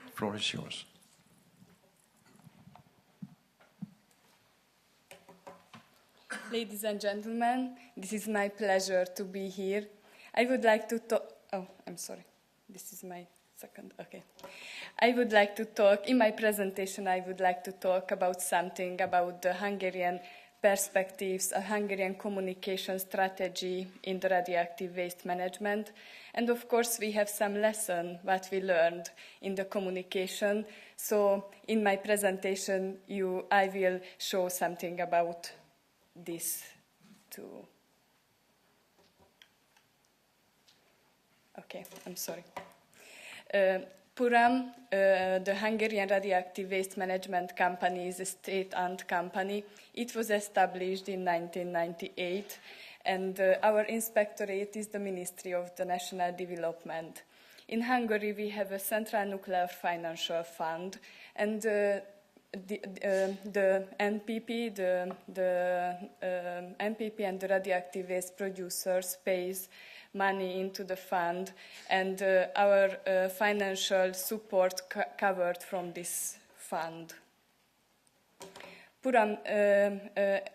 The floor is yours. Ladies and gentlemen, this is my pleasure to be here. I would like to talk... Oh, I'm sorry. This is my second... Okay. I would like to talk... In my presentation, I would like to talk about something about the Hungarian perspectives, a Hungarian communication strategy in the radioactive waste management. And of course, we have some lesson what we learned in the communication. So in my presentation, I will show something about this too. Okay, I'm sorry. PURAM, the Hungarian Radioactive Waste Management Company, is a state-owned company. It was established in 1998, and our inspectorate is the Ministry of the National Development. In Hungary, we have a Central Nuclear Financial Fund, and the NPP, the NPP and the radioactive waste producers pays money into the fund, and our financial support covered from this fund. PURAM,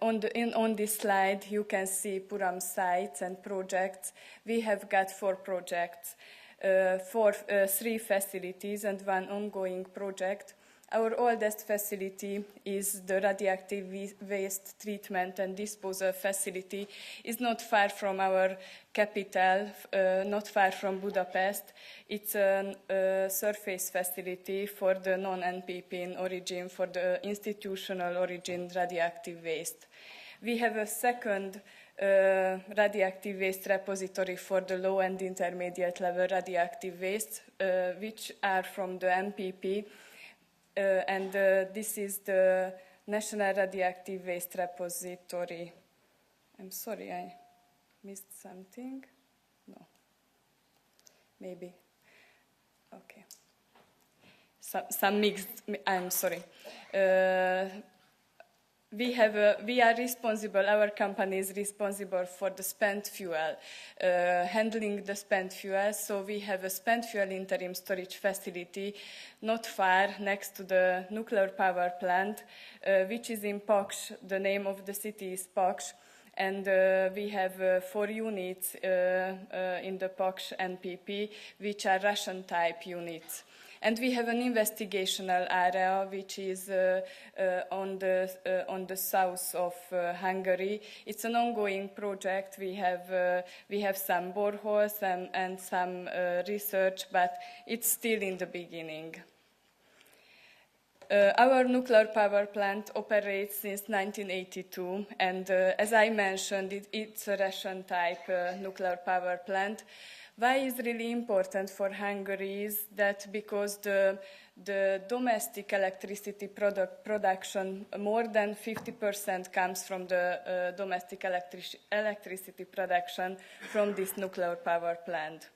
on this slide, you can see PURAM sites and projects. We have got 4 projects, 3 facilities and 1 ongoing project. Our oldest facility is the radioactive waste treatment and disposal facility. It's not far from our capital, not far from Budapest. It's a surface facility for the non-NPP in origin, for the institutional origin radioactive waste. We have a second radioactive waste repository for the low and intermediate level radioactive waste, which are from the MPP. And this is the National Radioactive Waste Repository. I'm sorry, I missed something. No. Maybe. Okay. Some mixed, I'm sorry. We are responsible, our company is responsible for the spent fuel, handling the spent fuel. So we have a spent fuel interim storage facility not far next to the nuclear power plant, which is in Paks. The name of the city is Paks. And we have 4 units in the Paks NPP, which are Russian type units. And we have an investigational area which is on the south of Hungary. It's an ongoing project. We have some boreholes and some research, but it's still in the beginning. Our nuclear power plant operates since 1982, and as I mentioned, it's a Russian type nuclear power plant. Why is really important for Hungary is that because the domestic electricity production, more than 50% comes from the domestic electricity production from this nuclear power plant.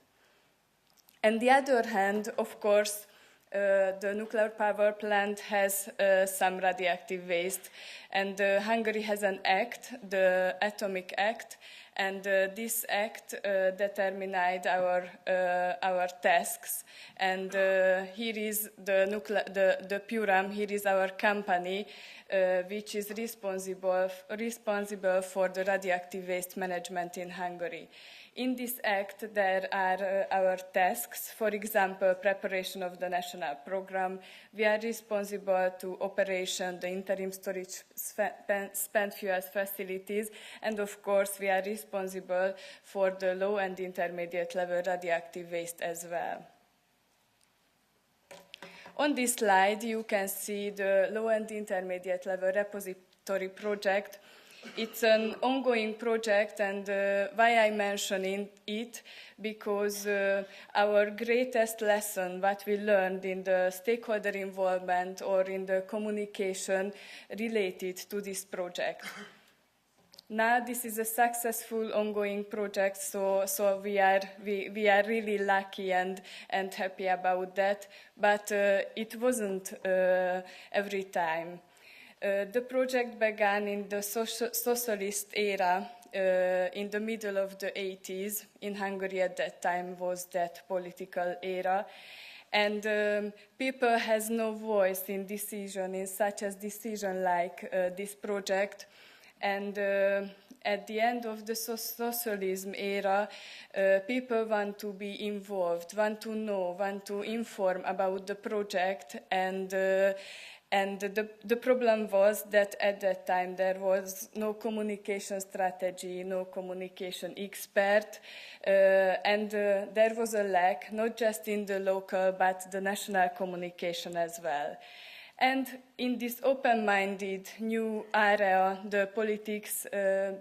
On the other hand, of course, the nuclear power plant has some radioactive waste, and Hungary has an act, the Atomic Act, and this act determined our tasks. And here is the Puram. Here is our company, which is responsible for the radioactive waste management in Hungary. In this act, there are our tasks. For example, preparation of the national program. We are responsible to operation the interim storage spent fuels facilities, and of course, we are responsible for the low and intermediate level radioactive waste as well. On this slide, you can see the low and intermediate level repository project. It's an ongoing project, and why I mention it, because our greatest lesson, what we learned in the stakeholder involvement or in the communication related to this project. Now this is a successful ongoing project, so we are really lucky and happy about that, but it wasn't every time. The project began in the socialist era, in the middle of the 80s. In Hungary at that time was that political era. And people has no voice in decision, in such a decision like this project. And at the end of the socialism era, people want to be involved, want to know, want to inform about the project, and the problem was that at that time there was no communication strategy, no communication expert, and there was a lack, not just in the local, but the national communication as well. And in this open-minded new area, the politics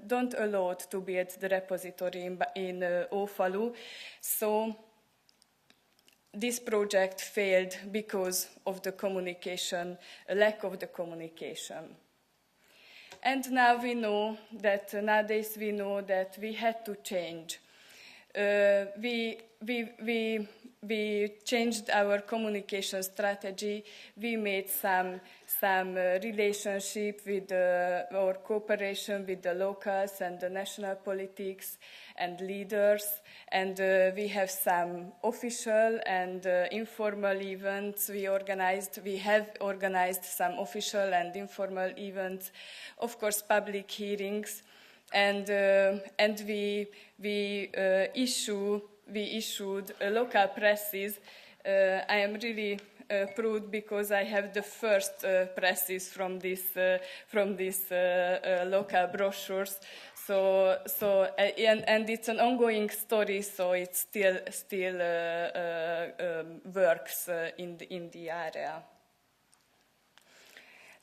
don't allow to build the repository in Ófalu, so this project failed because of the communication, a lack of the communication. And now we know that, nowadays we know that we had to change. We changed our communication strategy. We made some relationship with or cooperation with the locals and the national politics and leaders, and we have some official and informal events we organized. We have organized some official and informal events, of course, public hearings, and we issued local presses. I am really proud because I have the first presses from these local brochures. And it's an ongoing story, so it still works in the area.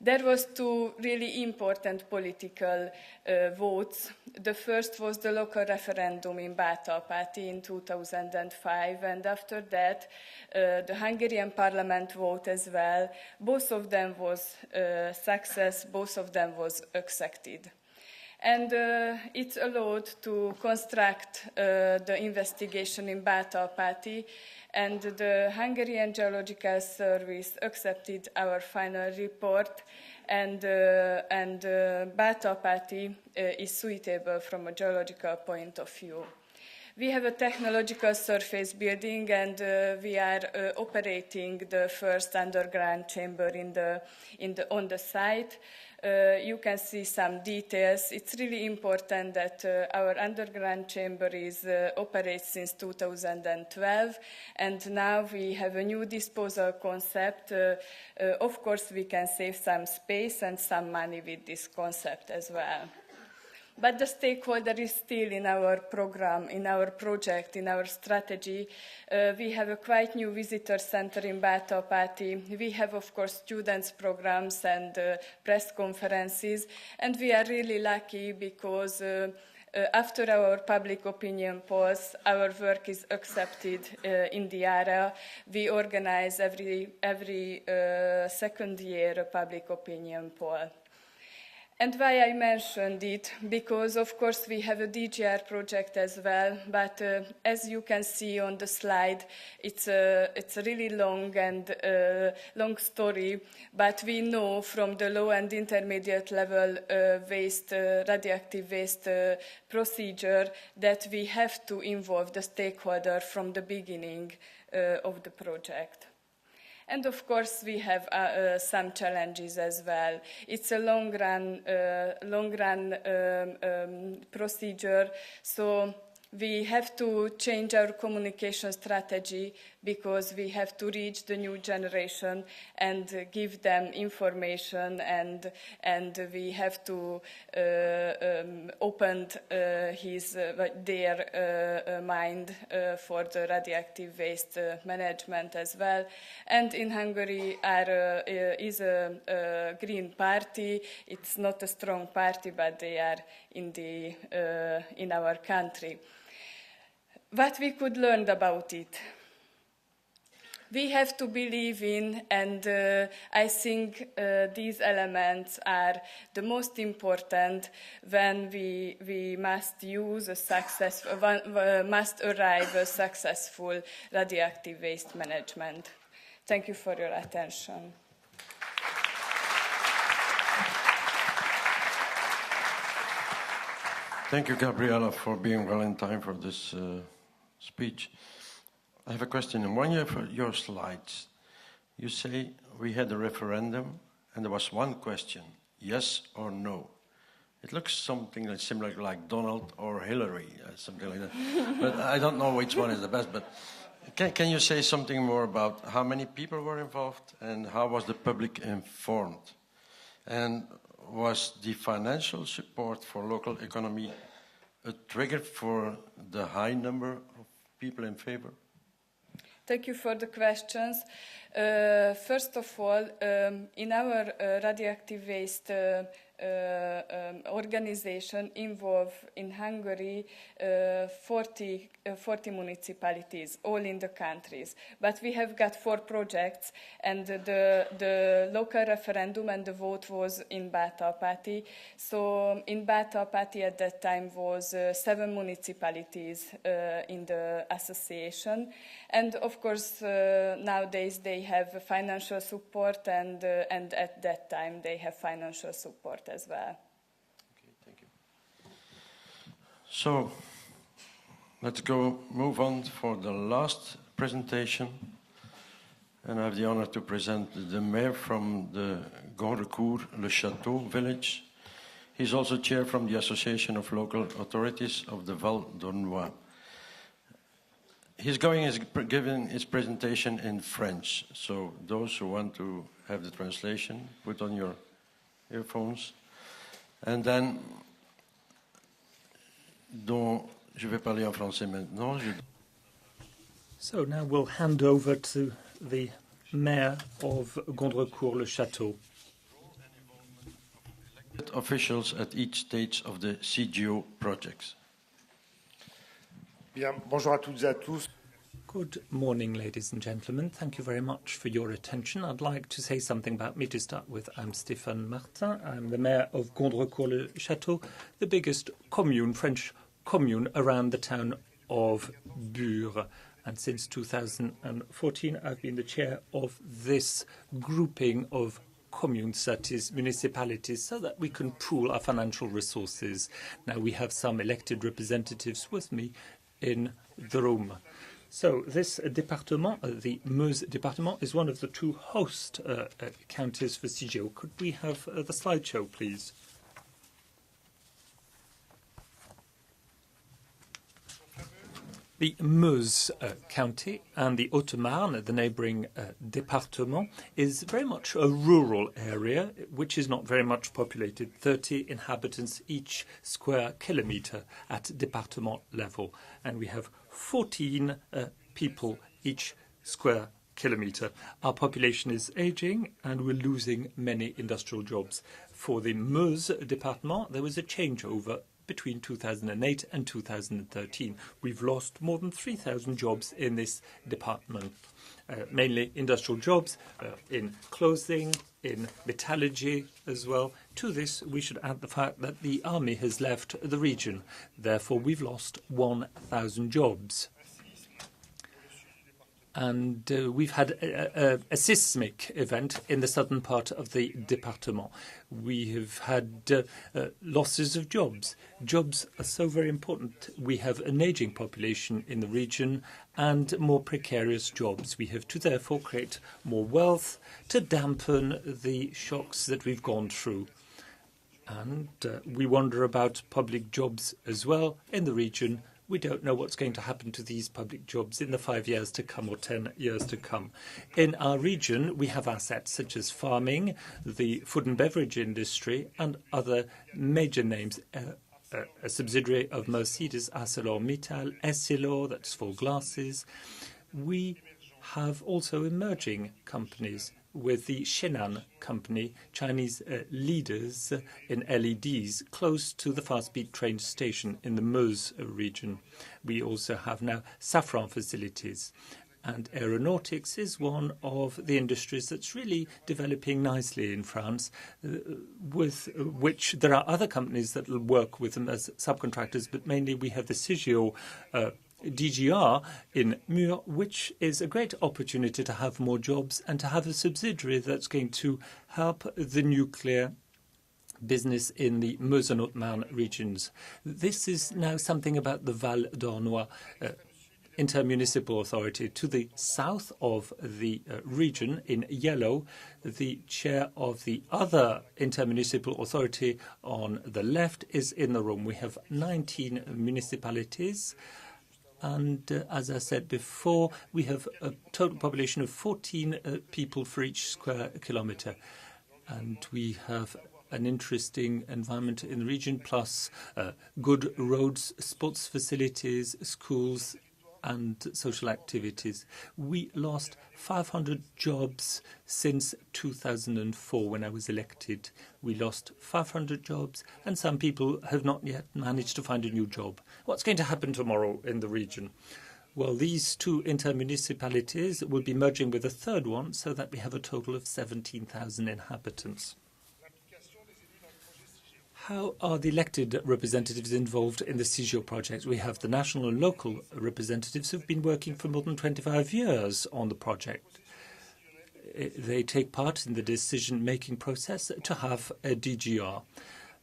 There was two really important political votes. The first was the local referendum in Bátorpáti in 2005, and after that, the Hungarian parliament vote as well. Both of them was success, both of them was accepted. And it allowed to construct the investigation in Bátorpáti, and the Hungarian Geological Service accepted our final report, and Bátorpáti is suitable from a geological point of view. We have a technological surface building, and we are operating the first underground chamber on the site. You can see some details. It's really important that our underground chamber operates since 2012, and now we have a new disposal concept. Of course, we can save some space and some money with this concept as well. But the stakeholder is still in our program, in our project, in our strategy. We have a quite new visitor center in Bátorpáti. We have, of course, students' programs and press conferences. And we are really lucky because after our public opinion polls, our work is accepted in the area. We organize every second year a public opinion poll. And why I mentioned it, because of course we have a DGR project as well, but as you can see on the slide, it's a really long story, but we know from the low and intermediate level radioactive waste procedure that we have to involve the stakeholder from the beginning of the project. And of course, we have some challenges as well. It's a long-run procedure, so we have to change our communication strategy because we have to reach the new generation and give them information, and we have to open their mind for the radioactive waste management as well. And in Hungary is a Green Party. It's not a strong party, but they are in our country. What we could learn about it. We have to believe in, and I think these elements are the most important when we must must arrive a successful radioactive waste management. Thank you for your attention. Thank you, Gabriela, for being well in time for this speech. I have a question. In one of your slides, you say we had a referendum and there was one question, yes or no. It looks something like similar like Donald or Hillary, something like that. But I don't know which one is the best. But can you say something more about how many people were involved and how was the public informed? And was the financial support for local economy a trigger for the high number of people in favor? Thank you for the questions. First of all, in our radioactive waste organization involved in Hungary 40 municipalities, all in the countries. But we have got 4 projects, and the local referendum and the vote was in Bátorpáti. So in Bátorpáti at that time was 7 municipalities in the association. And of course, nowadays they have financial support, and at that time they have financial support as well. Okay, thank you. So let's move on for the last presentation. And I have the honor to present the mayor from the Gondrecourt-le-Château village. He's also chair from the Association of Local Authorities of the Val d'Ornois. He's giving his presentation in French, so those who want to have the translation, put on your earphones. And then, je vais parler en français maintenant. So now we'll hand over to the Mayor of Gondrecourt-le-Château. Officials at each stage of the CGO projects. Bien, bonjour à toutes et à tous. Good morning, ladies and gentlemen. Thank you very much for your attention. I'd like to say something about me to start with. I'm Stéphane Martin. I'm the mayor of Gondrecourt-le-Château, the biggest commune, French commune, around the town of Bure. And since 2014, I've been the chair of this grouping of communes, that is municipalities, so that we can pool our financial resources. Now we have some elected representatives with me in the room. So this département, the Meuse département, is one of the two host counties for CGO. Could we have the slideshow, please? The Meuse county and the Haute-Marne, the neighbouring département, is very much a rural area, which is not very much populated, 30 inhabitants each square kilometre at département level. And we have 14 people each square kilometre. Our population is ageing and we're losing many industrial jobs. For the Meuse département, there was a changeover between 2008 and 2013. We've lost more than 3,000 jobs in this department, mainly industrial jobs in clothing, in metallurgy as well. To this, we should add the fact that the army has left the region. Therefore, we've lost 1,000 jobs. And we've had a seismic event in the southern part of the département. We have had losses of jobs. Jobs are so very important. We have an aging population in the region and more precarious jobs. We have to therefore create more wealth to dampen the shocks that we've gone through. And we wonder about public jobs as well in the region. We don't know what's going to happen to these public jobs in the 5 years to come or 10 years to come. In our region, we have assets such as farming, the food and beverage industry, and other major names. A subsidiary of Mercedes, ArcelorMittal, Essilor, that's for glasses. We have also emerging companies with the Shenan company, Chinese leaders in LEDs, close to the fast-speed train station in the Meuse region. We also have now saffron facilities. And aeronautics is one of the industries that's really developing nicely in France, with which there are other companies that will work with them as subcontractors, but mainly we have the CGO DGR in Mur, which is a great opportunity to have more jobs and to have a subsidiary that's going to help the nuclear business in the Meuse and Haute-Marne regions. This is now something about the Val d'Ornois intermunicipal authority. To the south of the region, in yellow, the chair of the other intermunicipal authority on the left is in the room. We have 19 municipalities. And as I said before, we have a total population of 14 people for each square kilometre. And we have an interesting environment in the region, plus good roads, sports facilities, schools, and social activities. We lost 500 jobs since 2004 when I was elected. We lost 500 jobs, and some people have not yet managed to find a new job. What's going to happen tomorrow in the region? Well, these two intermunicipalities will be merging with a third one so that we have a total of 17,000 inhabitants. How are the elected representatives involved in the CGO project? We have the national and local representatives who've been working for more than 25 years on the project. They take part in the decision-making process to have a DGR.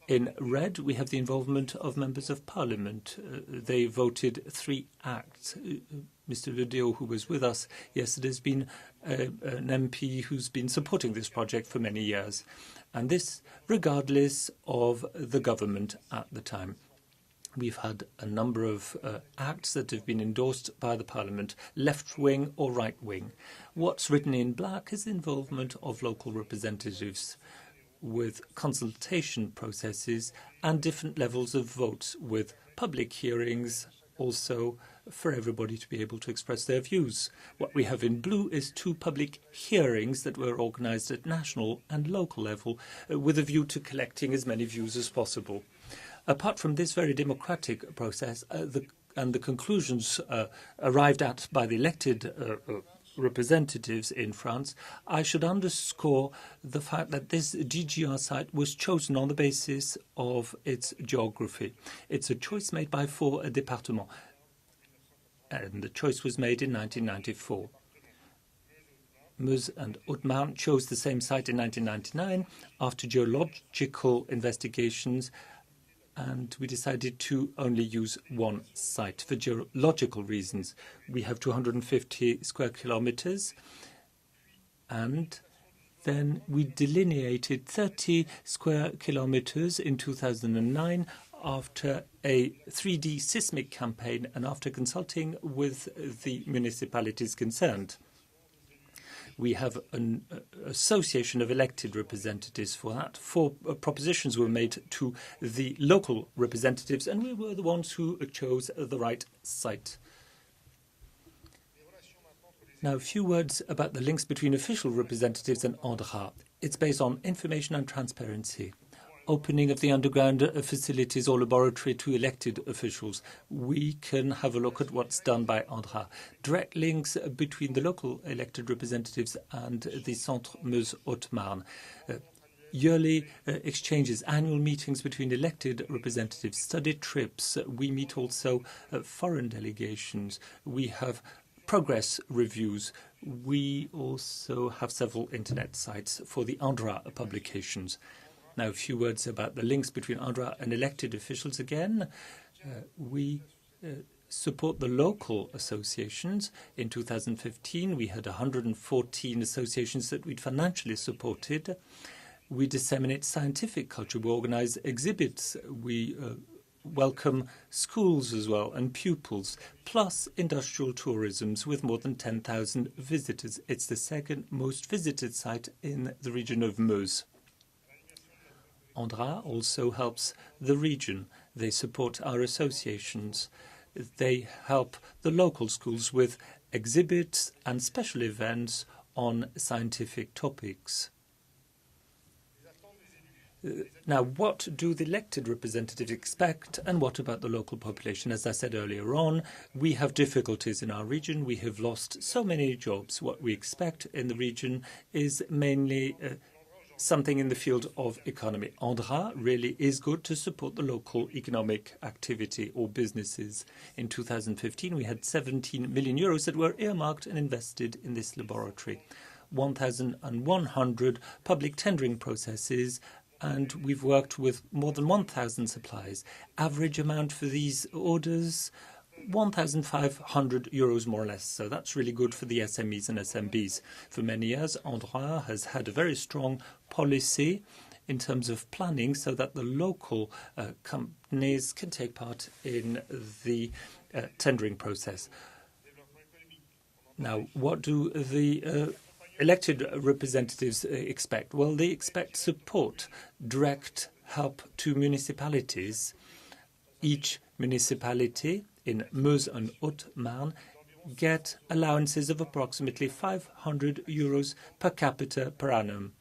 In red, we have the involvement of members of parliament. They voted 3 acts. Mr. Ledeo, who was with us yesterday, has been an MP who's been supporting this project for many years. And this regardless of the government at the time. We've had a number of acts that have been endorsed by the Parliament, left-wing or right-wing. What's written in black is the involvement of local representatives with consultation processes and different levels of votes, with public hearings also for everybody to be able to express their views. What we have in blue is 2 public hearings that were organised at national and local level with a view to collecting as many views as possible. Apart from this very democratic process and the conclusions arrived at by the elected representatives in France, I should underscore the fact that this GGR site was chosen on the basis of its geography. It's a choice made by 4 départements, and the choice was made in 1994. Meuse and Haute-Marne chose the same site in 1999 after geological investigations, and we decided to only use one site for geological reasons. We have 250 square kilometers, and then we delineated 30 square kilometers in 2009 after a 3D seismic campaign and after consulting with the municipalities concerned. We have an association of elected representatives for that. 4 propositions were made to the local representatives, and we were the ones who chose the right site. Now, a few words about the links between official representatives and ANDRA. It's based on information and transparency. Opening of the underground facilities or laboratory to elected officials. We can have a look at what's done by ANDRA. Direct links between the local elected representatives and the Centre Meuse-Haute-Marne. Yearly exchanges, annual meetings between elected representatives, study trips. We meet also foreign delegations. We have progress reviews. We also have several internet sites for the ANDRA publications. Now, a few words about the links between ANDRA and elected officials again. We support the local associations. In 2015, we had 114 associations that we'd financially supported. We disseminate scientific culture. We organize exhibits. We welcome schools as well and pupils, plus industrial tourisms with more than 10,000 visitors. It's the 2nd most visited site in the region of Meuse. ANDRA also helps the region. They support our associations. They help the local schools with exhibits and special events on scientific topics. Now, what do the elected representatives expect, and what about the local population? As I said earlier on, we have difficulties in our region. We have lost so many jobs. What we expect in the region is mainly something in the field of economy. ANDRA really is good to support the local economic activity or businesses. In 2015, we had 17 million euros that were earmarked and invested in this laboratory. 1,100 public tendering processes, and we've worked with more than 1,000 suppliers. Average amount for these orders, 1,500 euros more or less. So that's really good for the SMEs and SMBs. For many years, ANDRA has had a very strong policy in terms of planning so that the local companies can take part in the tendering process. Now, what do the elected representatives expect? Well, they expect support, direct help to municipalities. Each municipality in Meuse and Haute-Marne get allowances of approximately 500 euros per capita per annum.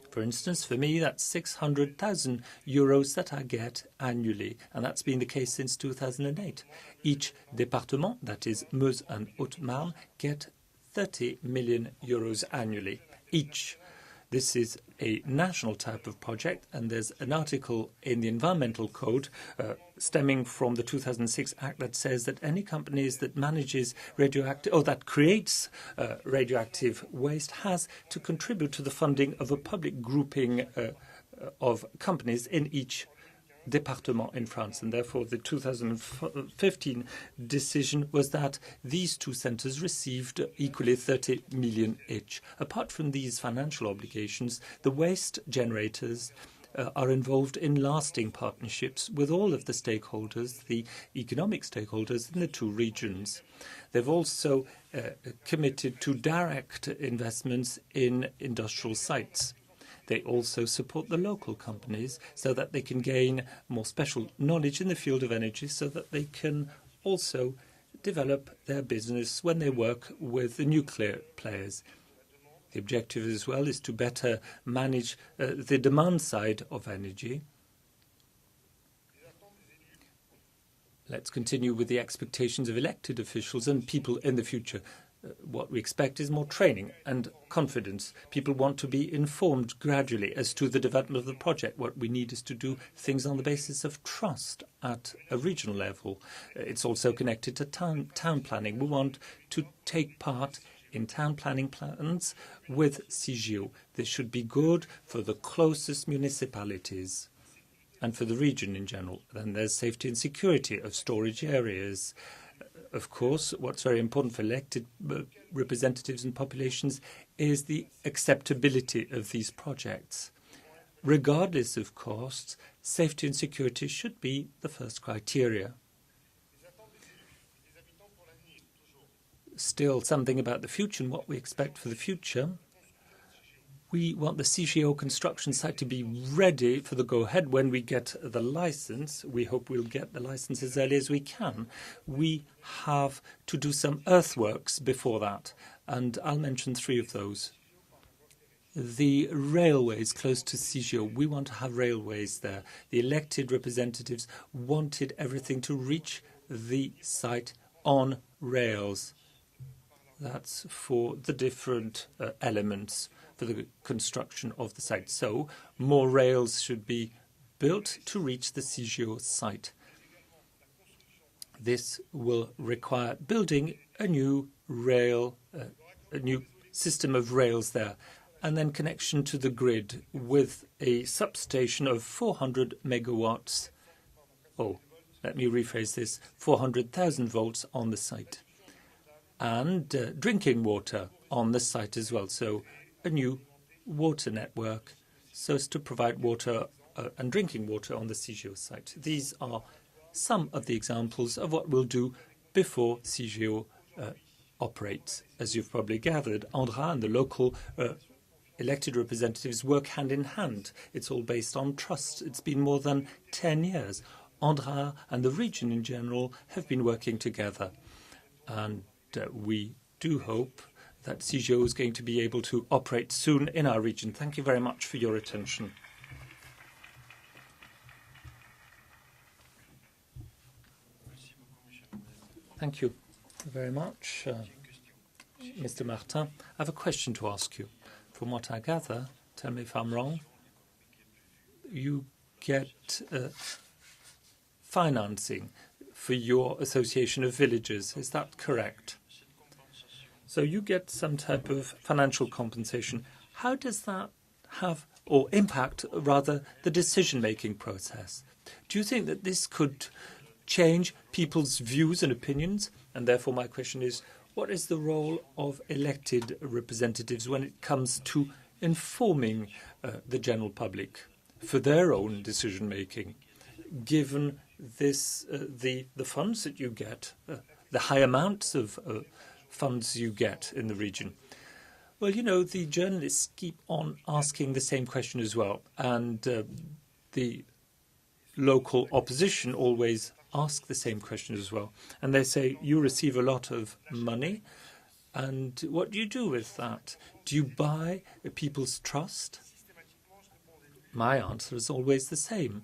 For instance, for me, that's 600,000 euros that I get annually, and that's been the case since 2008. Each département, that is Meuse and Haute-Marne, get 30 million euros annually each. This is a national type of project, and there's an article in the Environmental Code stemming from the 2006 Act that says that any companies that manages radioactive or that creates radioactive waste has to contribute to the funding of a public grouping of companies in each département in France, and therefore the 2015 decision was that these 2 centres received equally 30 million each. Apart from these financial obligations, the waste generators are involved in lasting partnerships with all of the stakeholders, the economic stakeholders in the two regions. They've also committed to direct investments in industrial sites. They also support the local companies so that they can gain more special knowledge in the field of energy so that they can also develop their business when they work with the nuclear players. The objective as well is to better manage the demand side of energy. Let's continue with the expectations of elected officials and people in the future. What we expect is more training and confidence. People want to be informed gradually as to the development of the project. What we need is to do things on the basis of trust at a regional level. It's also connected to town planning. We want to take part in town planning plans with ICGR. This should be good for the closest municipalities and for the region in general. Then there's safety and security of storage areas. Of course, what's very important for elected representatives and populations is the acceptability of these projects. Regardless of costs, safety and security should be the first criteria. Still, something about the future and what we expect for the future. We want the ICGR construction site to be ready for the go-ahead when we get the license. We hope we'll get the license as early as we can. We have to do some earthworks before that, and I'll mention 3 of those. The railways close to ICGR, we want to have railways there. The elected representatives wanted everything to reach the site on rails. That's for the different elements for the construction of the site. So more rails should be built to reach the ICGR site. This will require building a new rail, a new system of rails there, and then connection to the grid with a substation of 400 megawatts. Oh, let me rephrase this, 400,000 volts on the site. And drinking water on the site as well. So a new water network so as to provide water and drinking water on the ICGR site. These are some of the examples of what we'll do before ICGR operates. As you've probably gathered, Andra and the local elected representatives work hand in hand. It's all based on trust. It's been more than 10 years. Andra and the region in general have been working together. And we do hope that ICGR is going to be able to operate soon in our region. Thank you very much for your attention. Thank you very much, Mr. Martin. I have a question to ask you. From what I gather, tell me if I'm wrong, you get financing for your association of villages. Is that correct? So you get some type of financial compensation. How does that have or impact, rather, the decision-making process? Do you think that this could change people's views and opinions? And therefore my question is, what is the role of elected representatives when it comes to informing the general public for their own decision-making, given this, the funds that you get, the high amounts of funds you get in the region? Well, you know, the journalists keep on asking the same question as well, and the local opposition always ask the same question as well. And they say, you receive a lot of money, and what do you do with that? Do you buy people's trust? My answer is always the same.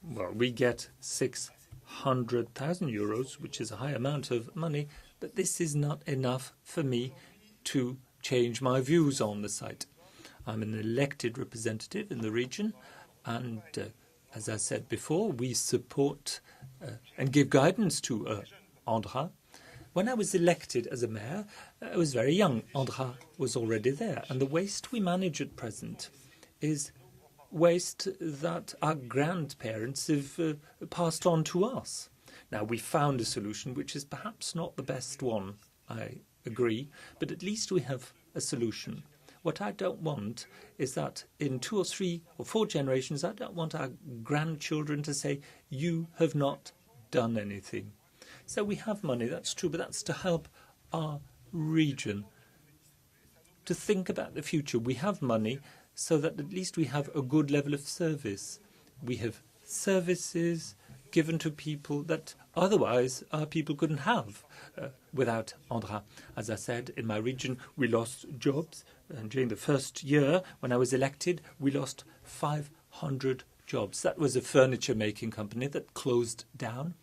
Well, we get 600,000 euros, which is a high amount of money, but this is not enough for me to change my views on the site. I'm an elected representative in the region, and as I said before, we support and give guidance to Andra. When I was elected as a mayor, I was very young. Andra was already there, and the waste we manage at present is waste that our grandparents have passed on to us. Now, we found a solution which is perhaps not the best one, I agree, but at least we have a solution. What I don't want is that in 2 or 3 or 4 generations, I don't want our grandchildren to say, you have not done anything. So we have money, that's true, but that's to help our region to think about the future. We have money so that at least we have a good level of service. We have services given to people that otherwise our people couldn't have without Andra. As I said, in my region, we lost jobs. And during the first year, when I was elected, we lost 500 jobs. That was a furniture-making company that closed down.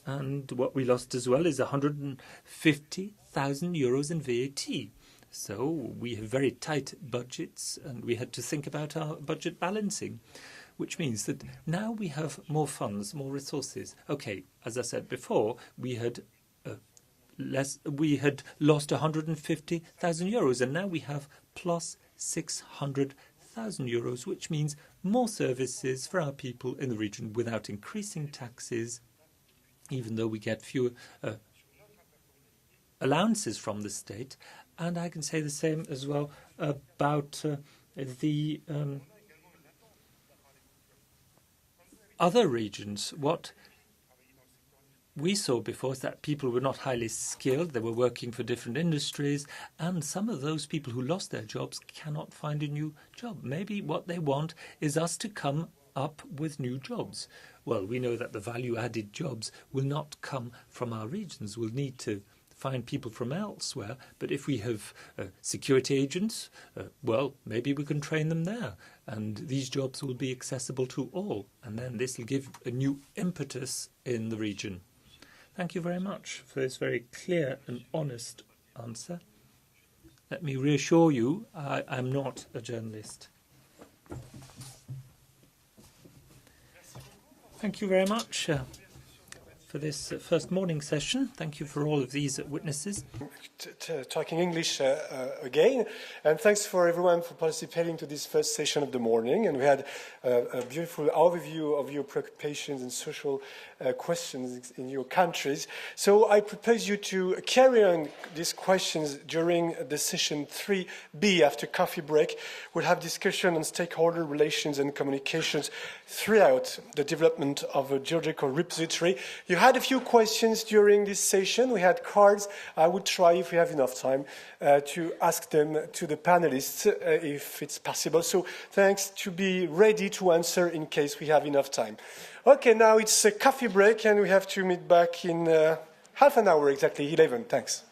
And what we lost as well is 150,000 euros in VAT. So we have very tight budgets, and we had to think about our budget balancing, which means that now we have more funds, more resources. Okay, as I said before, we had lost 150,000 euros, and now we have plus 600,000 euros, which means more services for our people in the region without increasing taxes, even though we get fewer allowances from the state. And I can say the same as well about the other regions. What we saw before is that people were not highly skilled. They were working for different industries, and some of those people who lost their jobs cannot find a new job. Maybe what they want is us to come up with new jobs. Well, we know that the value-added jobs will not come from our regions. We'll need to find people from elsewhere, but if we have security agents, well, maybe we can train them there, and these jobs will be accessible to all, and then this will give a new impetus in the region. Thank you very much for this very clear and honest answer. Let me reassure you, I'm not a journalist. Thank you very much for this first morning session. Thank you for all of these witnesses. Talking English again, and thanks for everyone for participating to this first session of the morning. And we had a beautiful overview of your preoccupations and social questions in your countries. So I propose you to carry on these questions during the session 3B after coffee break. We'll have discussion on stakeholder relations and communications throughout the development of a geological repository. You had a few questions during this session. We had cards. I would try, if we have enough time, to ask them to the panelists if it's possible. So thanks, to be ready to answer in case we have enough time. Okay, now it's a coffee break, and we have to meet back in half an hour, exactly 11. Thanks.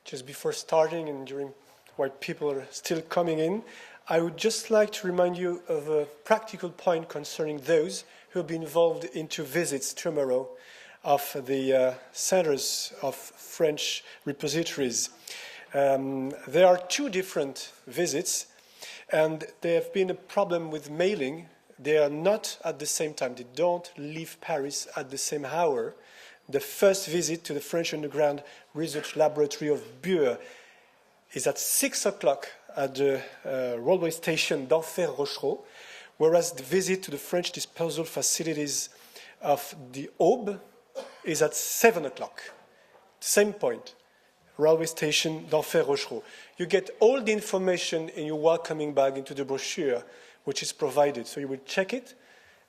Just before starting and during while people are still coming in, I would just like to remind you of a practical point concerning those who will be involved into visits tomorrow of the centers of French repositories. There are 2 different visits, and there have been a problem with mailing. They are not at the same time. They don't leave Paris at the same hour. The first visit to the French Underground Research Laboratory of Bure is at 6 o'clock at the railway station d'Enfer-Rochereau, whereas the visit to the French disposal facilities of the Aube is at 7 o'clock. Same point, railway station d'Enfer-Rochereau. You get all the information in your welcoming bag into the brochure, which is provided. So you will check it,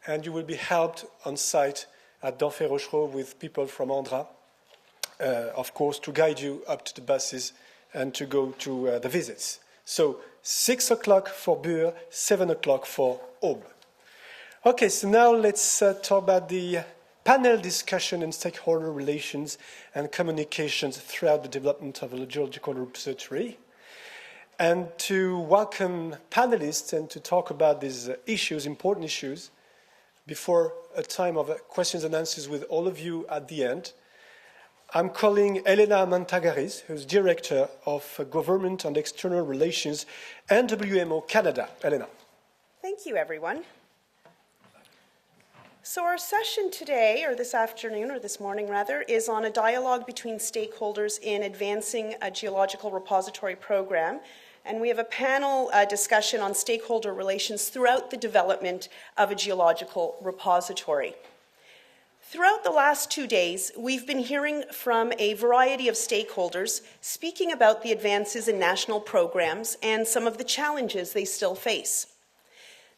and you will be helped on site at d'Enfer-Rochereau with people from Andra, of course, to guide you up to the buses and to go to the visits. So 6 o'clock for Bure, 7 o'clock for Aube. Okay, so now let's talk about the panel discussion and stakeholder relations and communications throughout the development of a geological repository. And to welcome panelists and to talk about these issues, important issues, before a time of questions and answers with all of you at the end, I'm calling Elena Mantagaris, who's Director of Government and External Relations, NWMO Canada. Elena. Thank you, everyone. So our session today, or this afternoon, or this morning rather, is on a dialogue between stakeholders in advancing a geological repository program. And we have a panel discussion on stakeholder relations throughout the development of a geological repository. Throughout the last 2 days, we've been hearing from a variety of stakeholders speaking about the advances in national programs and some of the challenges they still face.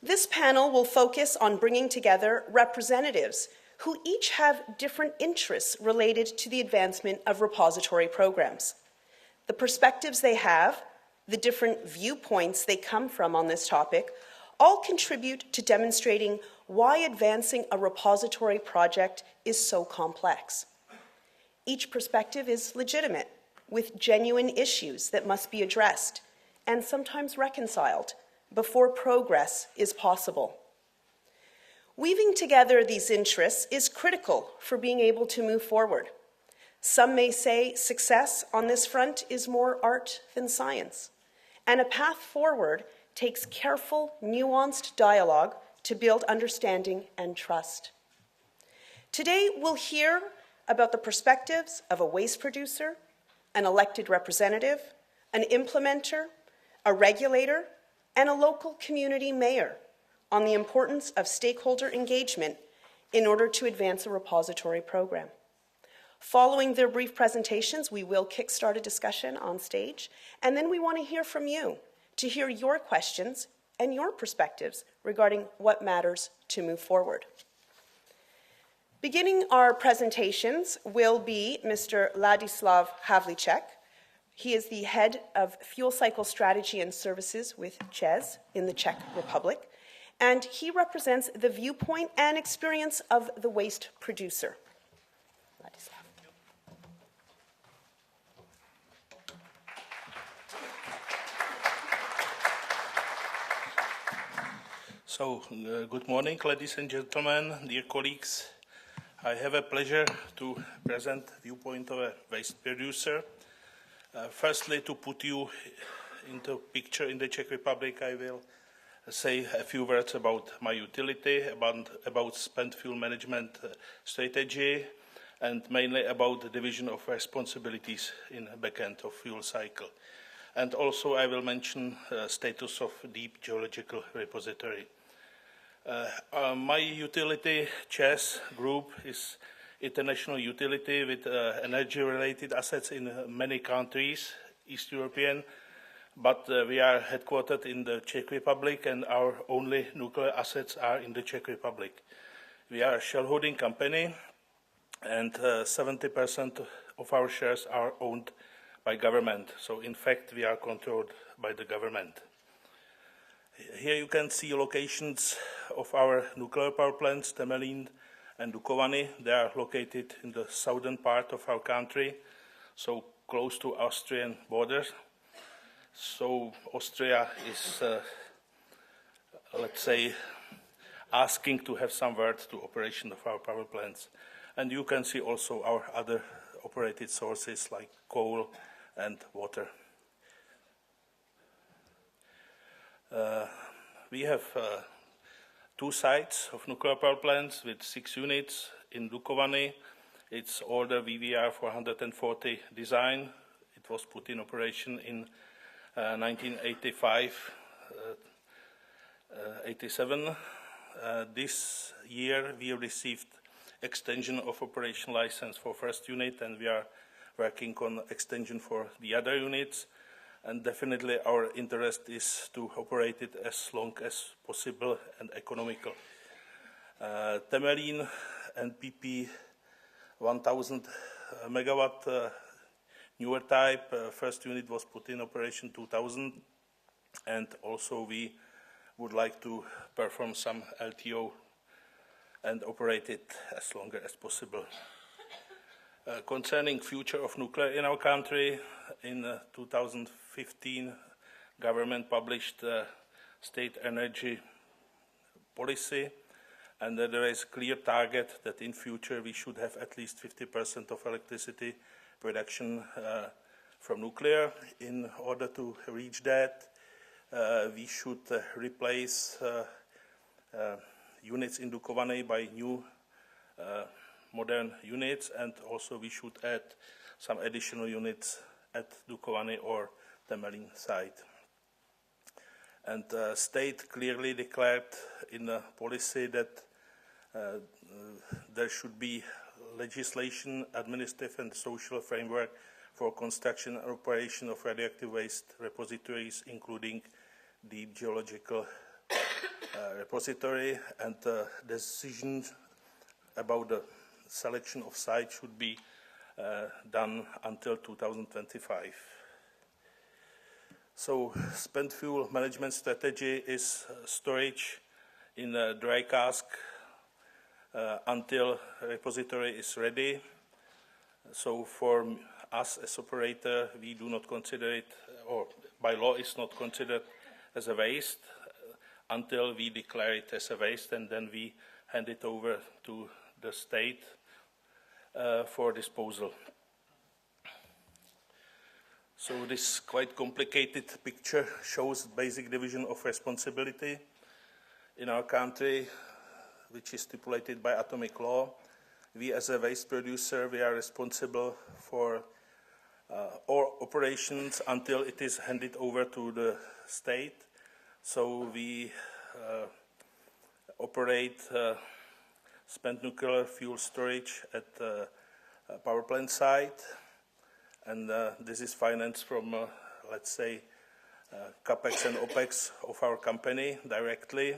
This panel will focus on bringing together representatives who each have different interests related to the advancement of repository programs. The perspectives they have, the different viewpoints they come from on this topic, all contribute to demonstrating why advancing a repository project is so complex. Each perspective is legitimate, with genuine issues that must be addressed and sometimes reconciled before progress is possible. Weaving together these interests is critical for being able to move forward. Some may say success on this front is more art than science, and a path forward takes careful, nuanced dialogue to build understanding and trust. Today, we'll hear about the perspectives of a waste producer, an elected representative, an implementer, a regulator, and a local community mayor on the importance of stakeholder engagement in order to advance a repository program. Following their brief presentations, we will kickstart a discussion on stage, and then we want to hear from you, to hear your questions and your perspectives regarding what matters to move forward. Beginning our presentations will be Mr. Ladislav Havlicek. He is the head of Fuel Cycle Strategy and Services with ČEZ in the Czech Republic, and he represents the viewpoint and experience of the waste producer. Ladislav. So, good morning, ladies and gentlemen, dear colleagues. I have a pleasure to present the viewpoint of a waste producer. Firstly, to put you into picture in the Czech Republic, I will say a few words about my utility, about spent fuel management strategy, and mainly about the division of responsibilities in the back end of fuel cycle. And also I will mention status of deep geological repository. My utility, ČEZ Group, is international utility with energy-related assets in many countries, East European, but we are headquartered in the Czech Republic and our only nuclear assets are in the Czech Republic. We are a shareholding company and 70% of our shares are owned by government. So in fact, we are controlled by the government. Here you can see locations of our nuclear power plants, Temelín and Dukovany. They are located in the southern part of our country, so close to Austrian borders. So Austria is, let's say, asking to have some word to operation of our power plants. And you can see also our other operated sources like coal and water. We have 2 sites of nuclear power plants with 6 units in Dukovany. It's older VVR 440 design. It was put in operation in 1985, 87. This year we received extension of operation license for first unit, and we are working on extension for the other units. And definitely our interest is to operate it as long as possible and economical. Temelín NPP 1000 megawatt newer type, first unit was put in operation 2000, and also we would like to perform some LTO and operate it as long as possible. Concerning future of nuclear in our country, in 2015, government published state energy policy, and there is a clear target that in future we should have at least 50% of electricity production from nuclear. In order to reach that, we should replace units in Dukovany by new modern units, and also we should add some additional units at Dukovany or Temelín site. And state clearly declared in the policy that there should be legislation, administrative and social framework for construction and operation of radioactive waste repositories, including the Geological Repository, and decisions about the selection of sites should be done until 2025. So, spent fuel management strategy is storage in a dry cask until repository is ready. So for us as operator, we do not consider it, or by law it's not considered as a waste until we declare it as a waste, and then we hand it over to the state for disposal. So this quite complicated picture shows basic division of responsibility in our country, which is stipulated by atomic law. We as a waste producer, we are responsible for all operations until it is handed over to the state. So we operate spent nuclear fuel storage at the power plant site, and this is financed from, let's say, CAPEX and OPEX of our company directly.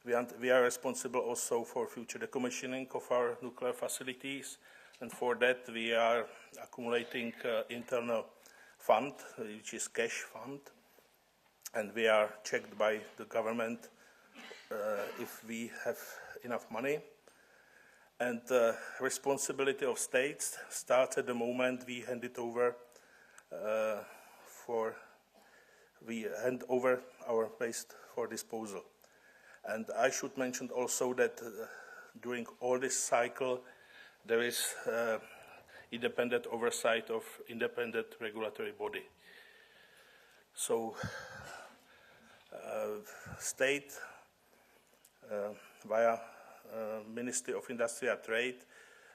We are responsible also for future decommissioning of our nuclear facilities, and for that we are accumulating internal fund, which is cash fund, and we are checked by the government if we have enough money. And the responsibility of states starts at the moment we hand it over we hand over our waste for disposal. And I should mention also that during all this cycle, there is independent oversight of independent regulatory body. So, state via Ministry of Industry and Trade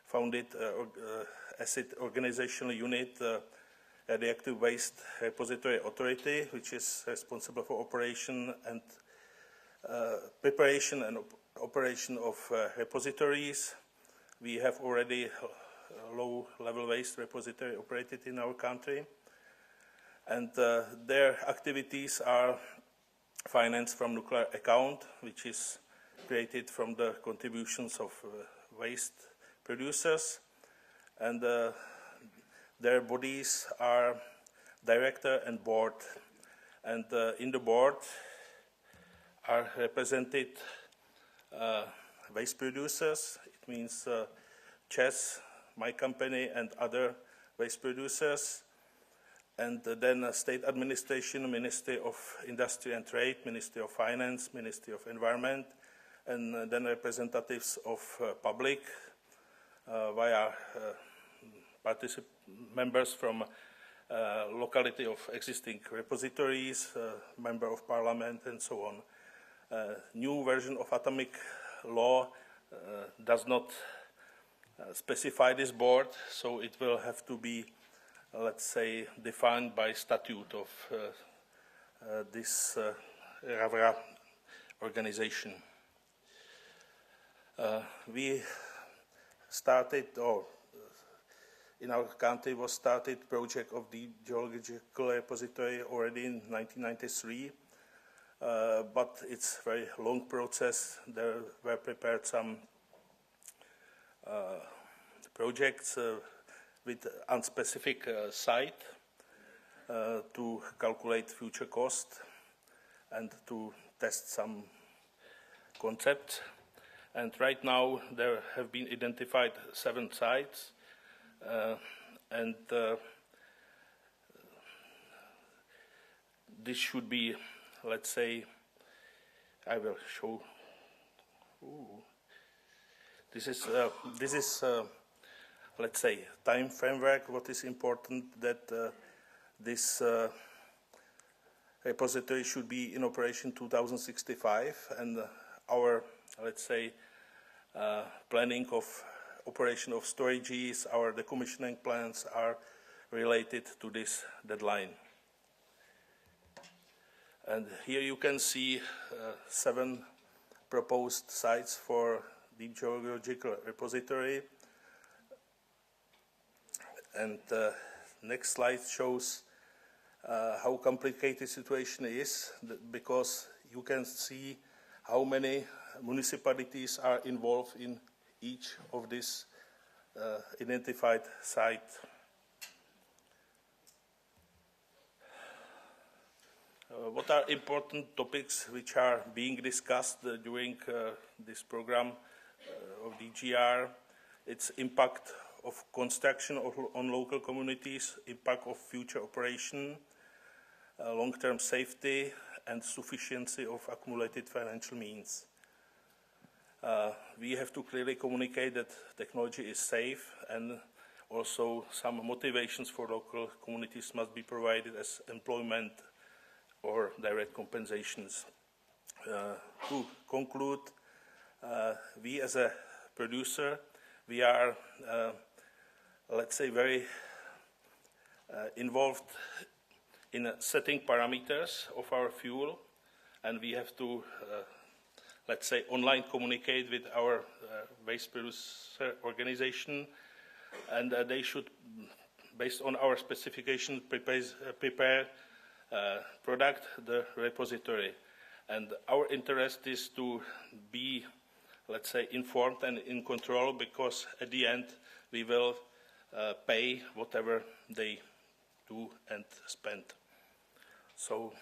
founded asset organizational unit, Radioactive Waste Repository Authority, which is responsible for operation and preparation and operation of repositories. We have already a low-level waste repository operated in our country, and their activities are financed from nuclear account, which is created from the contributions of waste producers, and their bodies are director and board, and in the board are represented waste producers. It means CHES, my company, and other waste producers, and then state administration, Ministry of Industry and Trade, Ministry of Finance, Ministry of Environment, and then representatives of public via members from locality of existing repositories, member of parliament, and so on. New version of atomic law does not specify this board, so it will have to be, let's say, defined by statute of this RAVRA organization. We started, or in our country was started project of the Geological Repository already in 1993. But it's a very long process. There were prepared some projects with unspecific site to calculate future cost and to test some concepts. And right now there have been identified 7 sites, and this should be, let's say, I will show. This is let's say, time framework. What is important that this repository should be in operation 2065, and our, let's say, planning of operation of storages, our decommissioning plans are related to this deadline. And here you can see 7 proposed sites for the Geological Repository. And next slide shows how complicated the situation is, because you can see how many municipalities are involved in each of these identified sites. What are important topics which are being discussed during this program of DGR? Its impact of construction on local communities, impact of future operation, long-term safety, and sufficiency of accumulated financial means. We have to clearly communicate that technology is safe, and also some motivations for local communities must be provided as employment or direct compensations. To conclude, we as a producer, we are, let's say, very involved in setting parameters of our fuel, and we have to, let's say, online communicate with our waste producer organization, and they should, based on our specification, prepare product, the repository. And our interest is to be, let's say, informed and in control, because at the end we will pay whatever they do and spend. So,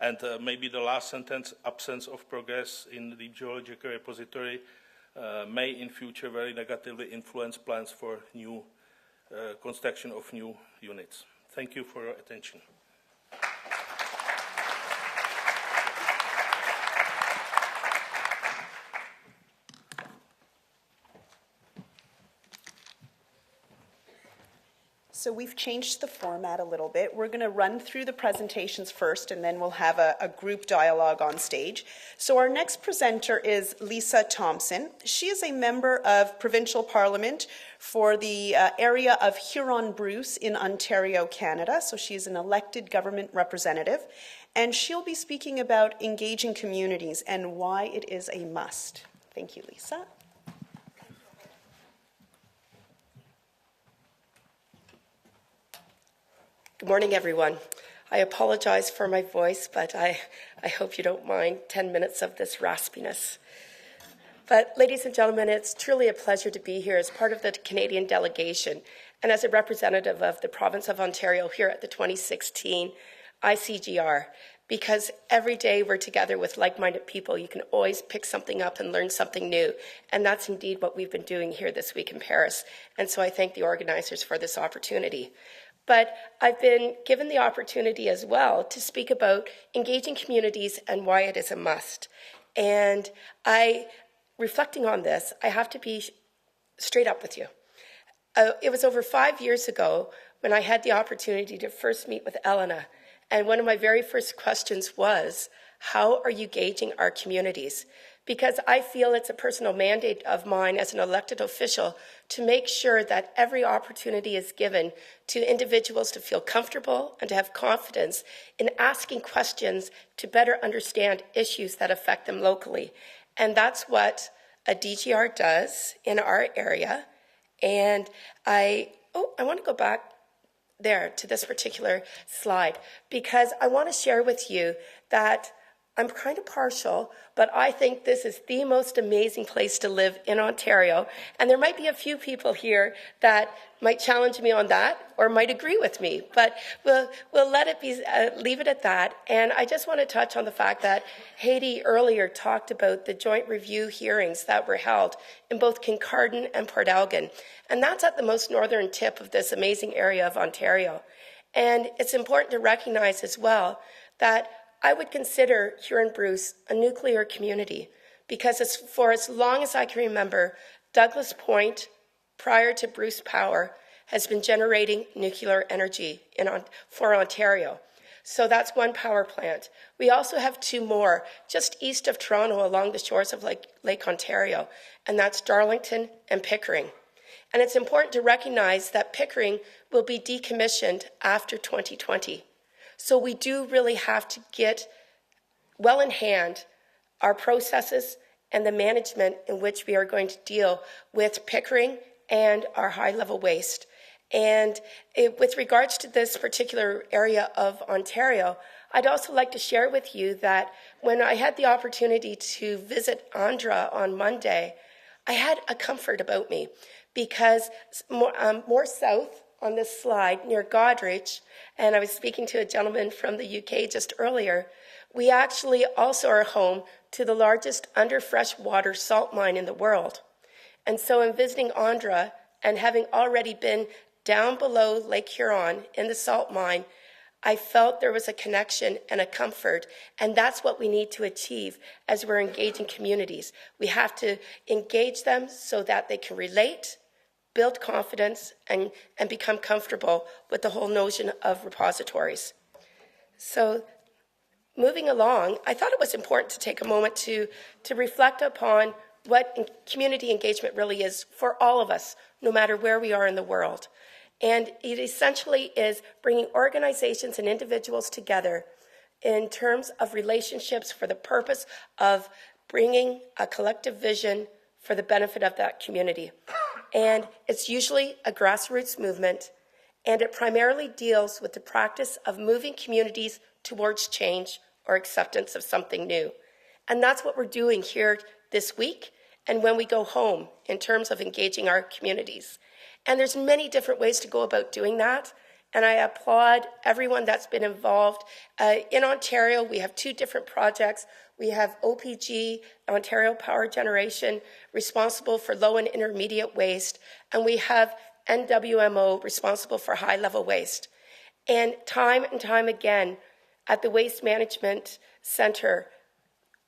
and maybe the last sentence, absence of progress in the Geological Repository may in future very negatively influence plans for new construction of new units. Thank you for your attention. So we've changed the format a little bit. We're going to run through the presentations first, and then we'll have a group dialogue on stage. So our next presenter is Lisa Thompson. She is a member of Provincial Parliament for the area of Huron-Bruce in Ontario, Canada. So she's an elected government representative. And she'll be speaking about engaging communities and why it is a must. Thank you, Lisa. Good morning, everyone. I apologize for my voice, but I hope you don't mind 10 minutes of this raspiness. But ladies and gentlemen, it's truly a pleasure to be here as part of the Canadian delegation and as a representative of the province of Ontario here at the 2016 ICGR, because every day we're together with like-minded people. You can always pick something up and learn something new, and that's indeed what we've been doing here this week in Paris. And so I thank the organizers for this opportunity. But I've been given the opportunity as well to speak about engaging communities and why it is a must. And reflecting on this, I have to be straight up with you. It was over 5 years ago when I had the opportunity to first meet with Elena. And one of my very first questions was, how are you gauging our communities? Because I feel it's a personal mandate of mine as an elected official to make sure that every opportunity is given to individuals to feel comfortable and to have confidence in asking questions to better understand issues that affect them locally. And that's what a DGR does in our area. And I want to go back there to this particular slide, because I want to share with you that I'm kind of partial, but I think this is the most amazing place to live in Ontario. And there might be a few people here that might challenge me on that or might agree with me, but we'll let it be, leave it at that. And I just want to touch on the fact that Haiti earlier talked about the joint review hearings that were held in both Kincardine and Port Elgin. And that's at the most northern tip of this amazing area of Ontario. And it's important to recognize as well that I would consider Huron-Bruce a nuclear community, because for as long as I can remember, Douglas Point, prior to Bruce Power, has been generating nuclear energy for Ontario. So that's one power plant. We also have two more just east of Toronto along the shores of Lake Ontario, and that's Darlington and Pickering. And it's important to recognize that Pickering will be decommissioned after 2020. So we do really have to get well in hand our processes and the management in which we are going to deal with Pickering and our high-level waste. And with regards to this particular area of Ontario, I'd also like to share with you that when I had the opportunity to visit Andhra on Monday, I had a comfort about me, because more south on this slide near Godrich, and I was speaking to a gentleman from the UK just earlier, we actually also are home to the largest under freshwater salt mine in the world. And so in visiting Andhra and having already been down below Lake Huron in the salt mine, I felt there was a connection and a comfort, and that's what we need to achieve as we're engaging communities. We have to engage them so that they can relate, build confidence, and become comfortable with the whole notion of repositories. So moving along, I thought it was important to take a moment to reflect upon what community engagement really is for all of us, no matter where we are in the world. And it essentially is bringing organizations and individuals together in terms of relationships for the purpose of bringing a collective vision for the benefit of that community. And it's usually a grassroots movement, and it primarily deals with the practice of moving communities towards change or acceptance of something new. And that's what we're doing here this week and when we go home in terms of engaging our communities. And there's many different ways to go about doing that. And I applaud everyone that's been involved. In Ontario, we have 2 different projects. We have OPG, Ontario Power Generation, responsible for low and intermediate waste. And we have NWMO, responsible for high-level waste. And time again, at the Waste Management Center,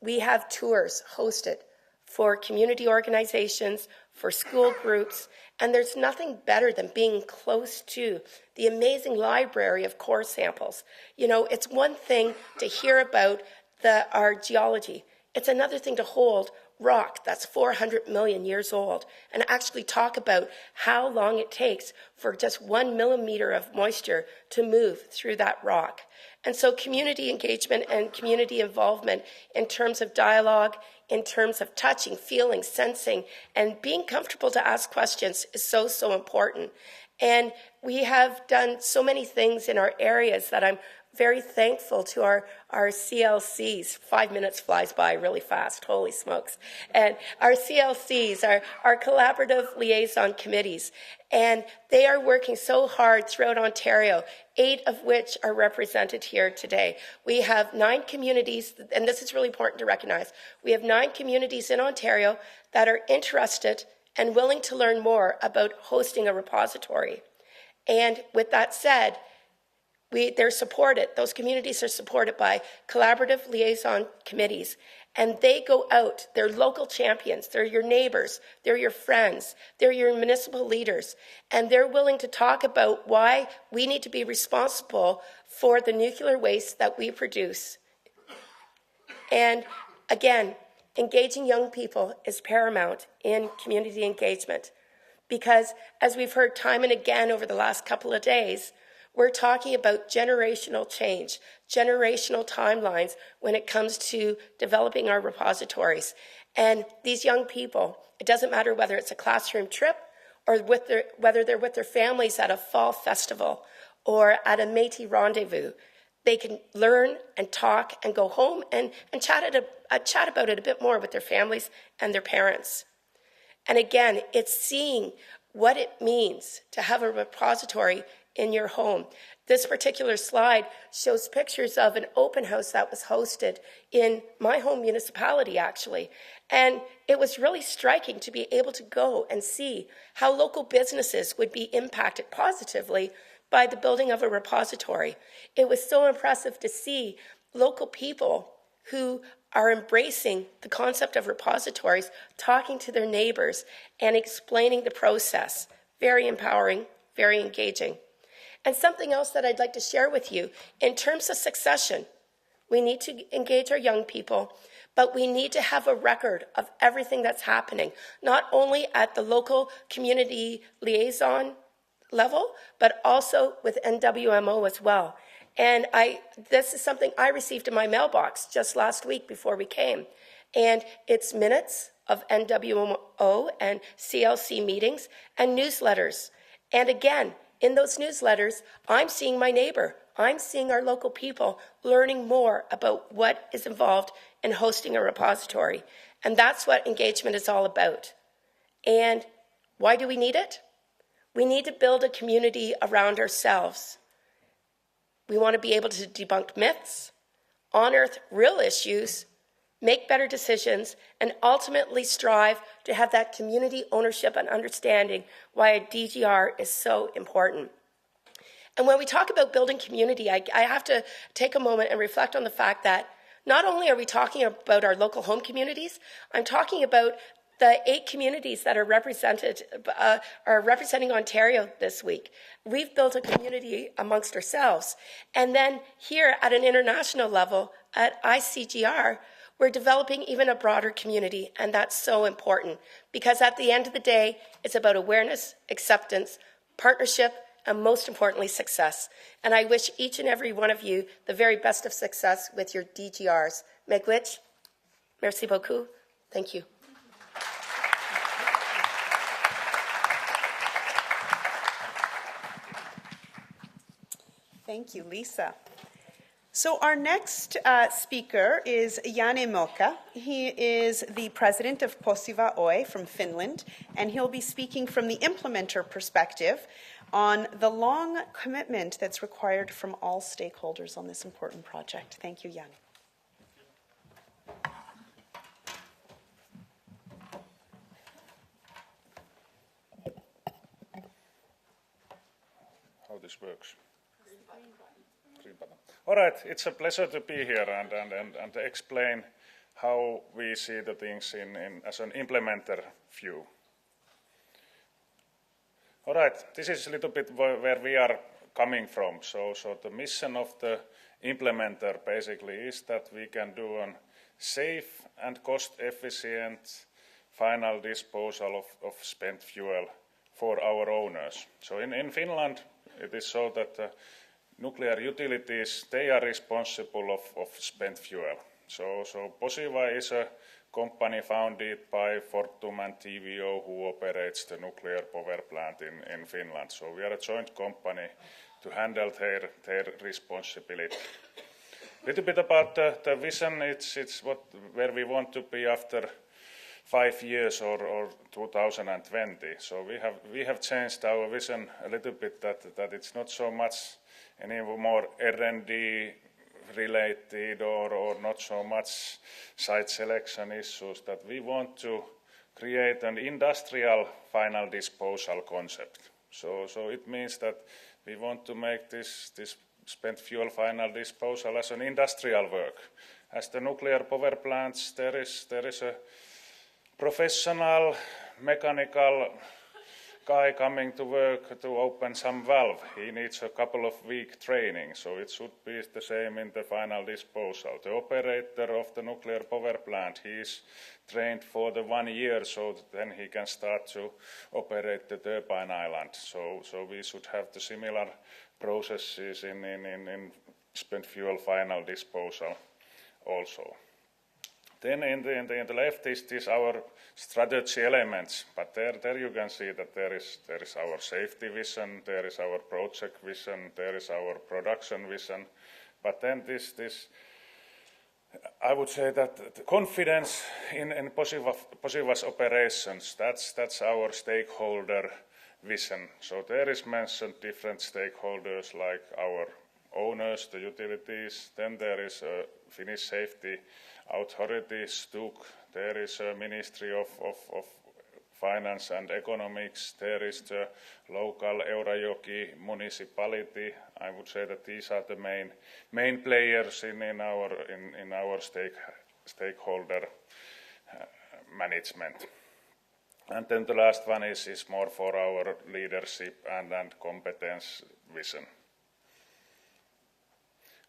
we have tours hosted for community organizations, for school groups, and there's nothing better than being close to the amazing library of core samples. You know, it's one thing to hear about our geology. It's another thing to hold rock that's 400 million years old and actually talk about how long it takes for just 1 millimeter of moisture to move through that rock. And so community engagement and community involvement in terms of dialogue, in terms of touching, feeling, sensing, and being comfortable to ask questions is so, so important. And we have done so many things in our areas that I'm very thankful to our CLCs. 5 minutes flies by really fast, holy smokes. And our CLCs, our collaborative liaison committees, and they are working so hard throughout Ontario, 8 of which are represented here today. We have 9 communities, and this is really important to recognize. We have 9 communities in Ontario that are interested and willing to learn more about hosting a repository. And with that said, they're supported, those communities are supported by collaborative liaison committees, and they go out, they're local champions, they're your neighbors, they're your friends, they're your municipal leaders, and they're willing to talk about why we need to be responsible for the nuclear waste that we produce. And again, engaging young people is paramount in community engagement, because as we've heard time and again over the last couple of days, we're talking about generational change, generational timelines when it comes to developing our repositories. And these young people, it doesn't matter whether it's a classroom trip or whether they're with their families at a fall festival or at a Métis rendezvous, they can learn and talk and go home and chat about it a bit more with their families and their parents. And again, it's seeing what it means to have a repository in your home. This particular slide shows pictures of an open house that was hosted in my home municipality, actually. And it was really striking to be able to go and see how local businesses would be impacted positively by the building of a repository. It was so impressive to see local people who are embracing the concept of repositories, talking to their neighbors and explaining the process. Very empowering, very engaging. And something else that I'd like to share with you, in terms of succession, we need to engage our young people, but we need to have a record of everything that's happening, not only at the local community liaison level, but also with NWMO as well. And this is something I received in my mailbox just last week before we came. and its minutes of NWO and CLC meetings and newsletters. And again, in those newsletters, I'm seeing my neighbor, I'm seeing our local people learning more about what is involved in hosting a repository. And that's what engagement is all about. And why do we need it? We need to build a community around ourselves. We want to be able to debunk myths, unearth real issues, make better decisions, and ultimately strive to have that community ownership and understanding why a DGR is so important. And when we talk about building community, I have to take a moment and reflect on the fact that not only are we talking about our local home communities, I'm talking about the 8 communities that are representing Ontario this week. We've built a community amongst ourselves. And then here at an international level, at ICGR, we're developing even a broader community, and that's so important because at the end of the day, it's about awareness, acceptance, partnership, and most importantly, success. And I wish each and every one of you the very best of success with your DGRs. Megwich, merci beaucoup. Thank you. Thank you, Lisa. So our next speaker is Janne Moka. He is the president of Kosovo Oy from Finland, and he'll be speaking from the implementer perspective on the long commitment that's required from all stakeholders on this important project. Thank you, Janne. How this works. All right, it's a pleasure to be here and to explain how we see the things as an implementer view. All right, this is a little bit where we are coming from. So the mission of the implementer basically is that we can do a safe and cost-efficient final disposal of spent fuel for our owners. So in Finland, it is so that nuclear utilities, they are responsible of spent fuel. So Posiva is a company founded by Fortum and TVO who operates the nuclear power plant in Finland. So we are a joint company to handle their responsibility. A little bit about the vision, it's where we want to be after 5 years or 2020. So we have changed our vision a little bit that it's not so much any more R&D related or not so much site selection issues, that we want to create an industrial final disposal concept. So it means that we want to make this spent fuel final disposal as an industrial work. As the nuclear power plants, there is a professional mechanical guy coming to work to open some valve. He needs a couple of week training, so it should be the same in the final disposal. The operator of the nuclear power plant, he is trained for the 1 year, so then he can start to operate the turbine island. So we should have the similar processes in spent fuel final disposal also. Then in the left is our strategy elements, but there you can see that there is our safety vision, there is our project vision, there is our production vision, but then this I would say that the confidence in Posiva's operations, that's our stakeholder vision. So there is mentioned different stakeholders like our owners, the utilities, then there is a Finnish safety authority, STUK, there is a Ministry of Finance and Economics, there is the local Eurajoki municipality. I would say that these are the main players in our stakeholder management. And then the last one is more for our leadership and competence vision.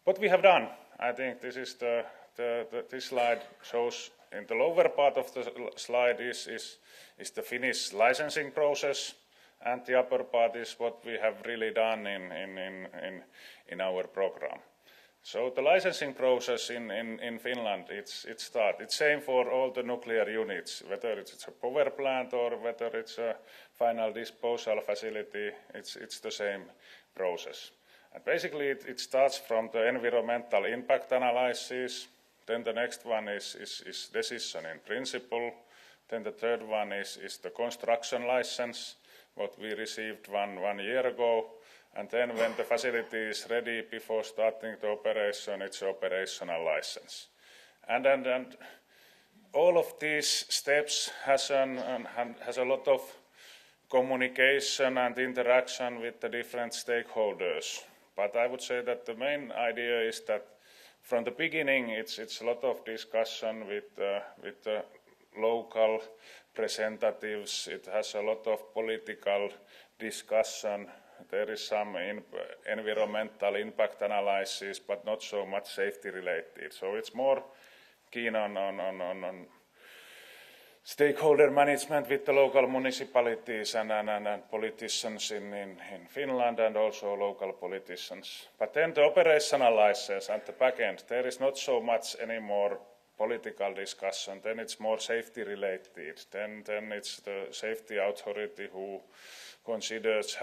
What we have done, I think this is this slide shows in the lower part of the slide is the Finnish licensing process, and the upper part is what we have really done in our program. So the licensing process in Finland, it's started. It's same for all the nuclear units, whether it's a power plant or whether it's a final disposal facility, it's the same process. And basically it starts from the environmental impact analysis, then the next one is decision in principle, then the third one is the construction license, what we received one year ago. And then when the facility is ready before starting the operation, it's an operational license. And all of these steps has a lot of communication and interaction with the different stakeholders. But I would say that the main idea is that from the beginning, it's a lot of discussion with the local representatives. It has a lot of political discussion. There is some environmental impact analysis, but not so much safety related. So it's more keen on stakeholder management with the local municipalities and politicians in Finland and also local politicians. But then the operational license and the back end, there is not so much anymore political discussion. Then it's more safety related. Then it's the safety authority who considers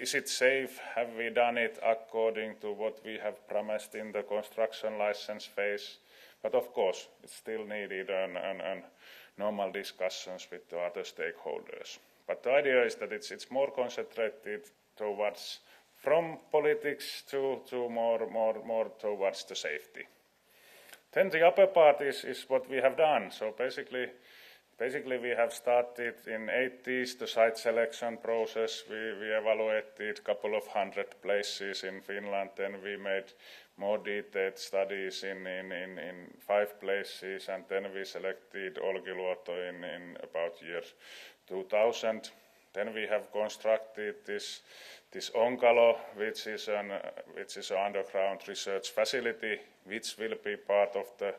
is it safe, have we done it according to what we have promised in the construction license phase. But of course, it's still needed and normal discussions with the other stakeholders. But the idea is that it's more concentrated towards from politics to more towards the safety. Then the upper part is what we have done. So basically we have started in 80s the site selection process. We evaluated a couple of 100 places in Finland. Then we made more detailed studies in 5 places, and then we selected Olkiluoto in about year 2000. Then we have constructed this Onkalo, which is an underground research facility, which will be part of the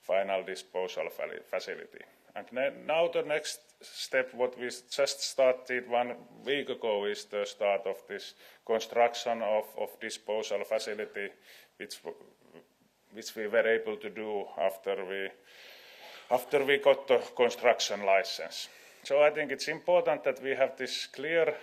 final disposal facility. And now the next step, what we just started 1 week ago, is the start of this construction of disposal facility, which we were able to do after we got the construction license. So I think it's important that we have this clear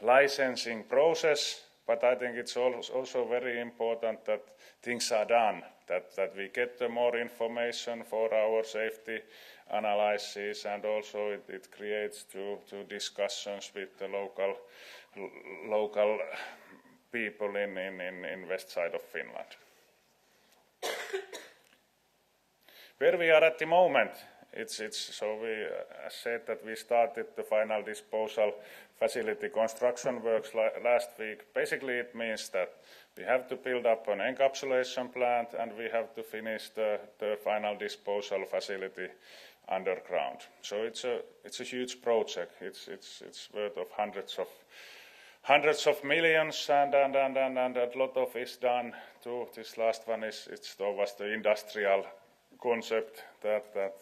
licensing process, but I think it's also very important that things are done, that we get more information for our safety analysis, and also it creates two discussions with the local people in west side of Finland. Where we are at the moment, so we said that we started the final disposal facility construction works last week. Basically it means that we have to build up an encapsulation plant and we have to finish the final disposal facility underground. So it's a huge project. It's worth of hundreds of millions, and a lot of is done too. This last one was the industrial concept that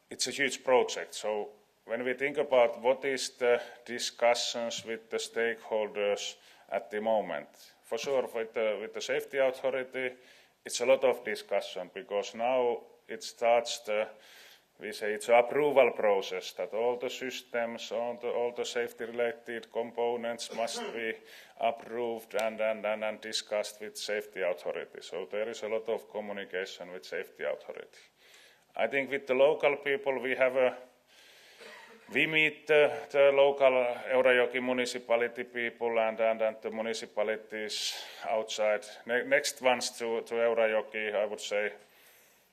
it's a huge project. So when we think about what is the discussions with the stakeholders at the moment, for sure with the safety authority, it's a lot of discussion, because now it starts we say it's an approval process, that all the systems, all the safety related components must be approved and discussed with safety authority. So there is a lot of communication with safety authority. I think with the local people we meet the local Eurajoki municipality people and the municipalities outside. Next ones to Eurajoki, I would say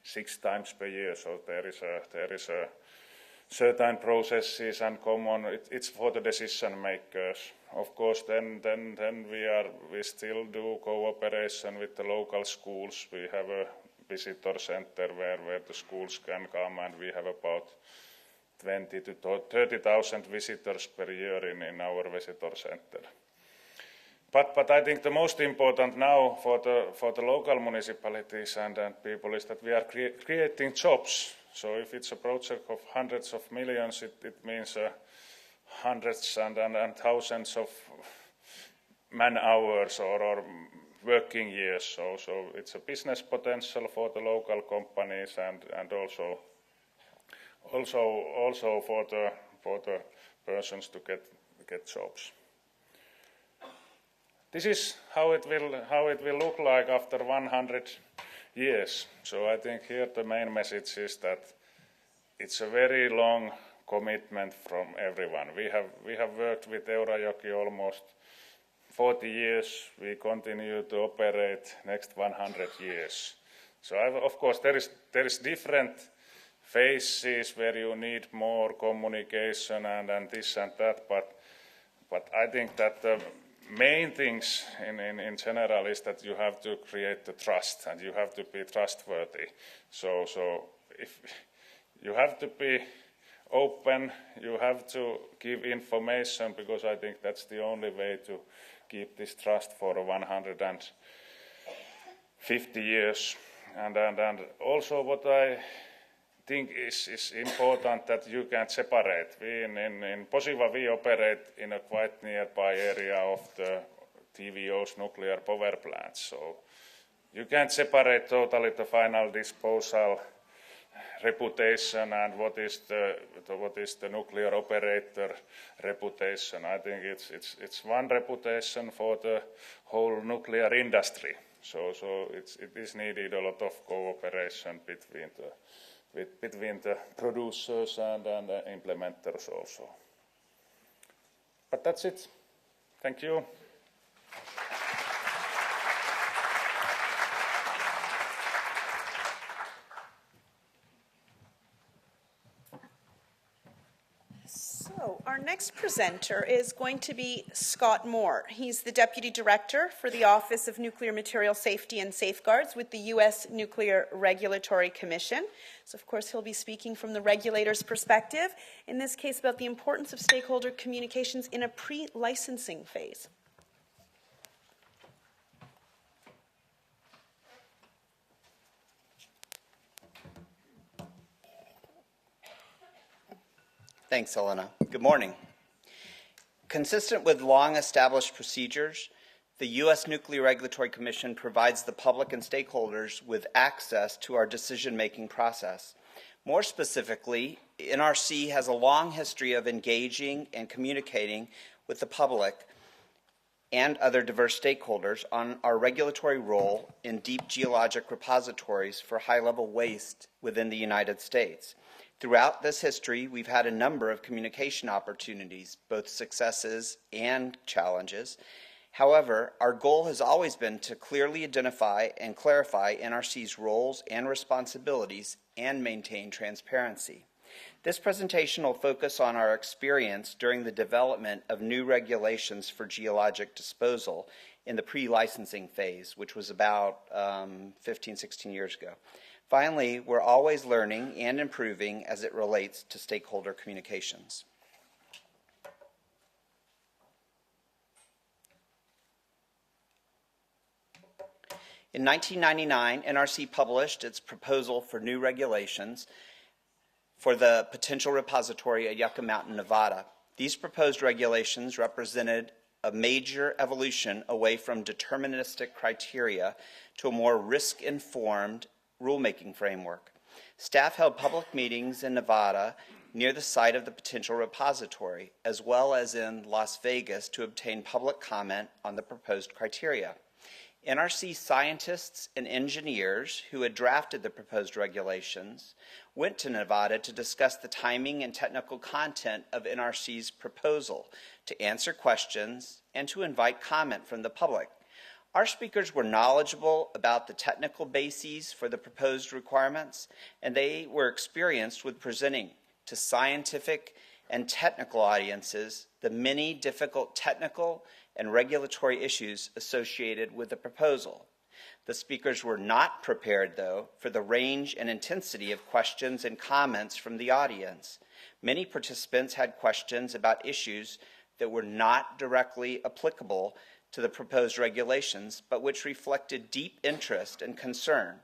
6 times per year. So there is a certain processes and common. It's for the decision makers. Of course, then we still do cooperation with the local schools. We have a visitor center where the schools can come, and we have about 20,000 to 30,000 visitors per year in our visitor center. But I think the most important now for the local municipalities and people is that we are creating jobs. So if it's a project of hundreds of millions, it means hundreds and thousands of man hours or working years. So it's a business potential for the local companies and also for the persons to get jobs. This is how it will look like after 100 years. So I think here the main message is that it's a very long commitment from everyone. We have worked with Eurajoki almost 40 years. We continue to operate next 100 years. So of course there is different phases where you need more communication and this and that, but I think that the main things in general is that you have to create the trust and you have to be trustworthy. So if you have to be open, you have to give information, because I think that's the only way to keep this trust for 150 years. And also what I think is important that you can separate. We in Kosovo we operate in a quite nearby area of the TVO's nuclear power plants, so you can't separate totally the final disposal reputation and what is the nuclear operator reputation. I think it's one reputation for the whole nuclear industry. So it is needed a lot of cooperation between the producers and the implementers also. But that's it. Thank you. So our next presenter is going to be Scott Moore. He's the Deputy Director for the Office of Nuclear Material Safety and Safeguards with the U.S. Nuclear Regulatory Commission. So of course he'll be speaking from the regulator's perspective, in this case about the importance of stakeholder communications in a pre-licensing phase. Thanks, Elena. Good morning. Consistent with long-established procedures, the U.S. Nuclear Regulatory Commission provides the public and stakeholders with access to our decision-making process. More specifically, NRC has a long history of engaging and communicating with the public and other diverse stakeholders on our regulatory role in deep geologic repositories for high-level waste within the United States. Throughout this history, we've had a number of communication opportunities, both successes and challenges. However, our goal has always been to clearly identify and clarify NRC's roles and responsibilities and maintain transparency. This presentation will focus on our experience during the development of new regulations for geologic disposal in the pre-licensing phase, which was about 15, 16 years ago. Finally, we're always learning and improving as it relates to stakeholder communications. In 1999, NRC published its proposal for new regulations for the potential repository at Yucca Mountain, Nevada. These proposed regulations represented a major evolution away from deterministic criteria to a more risk-informed rulemaking framework. Staff held public meetings in Nevada near the site of the potential repository, as well as in Las Vegas, to obtain public comment on the proposed criteria. NRC scientists and engineers who had drafted the proposed regulations went to Nevada to discuss the timing and technical content of NRC's proposal, to answer questions, and to invite comment from the public. Our speakers were knowledgeable about the technical bases for the proposed requirements, and they were experienced with presenting to scientific and technical audiences the many difficult technical and regulatory issues associated with the proposal. The speakers were not prepared, though, for the range and intensity of questions and comments from the audience. Many participants had questions about issues that were not directly applicable to the proposed regulations, but which reflected deep interest and concern.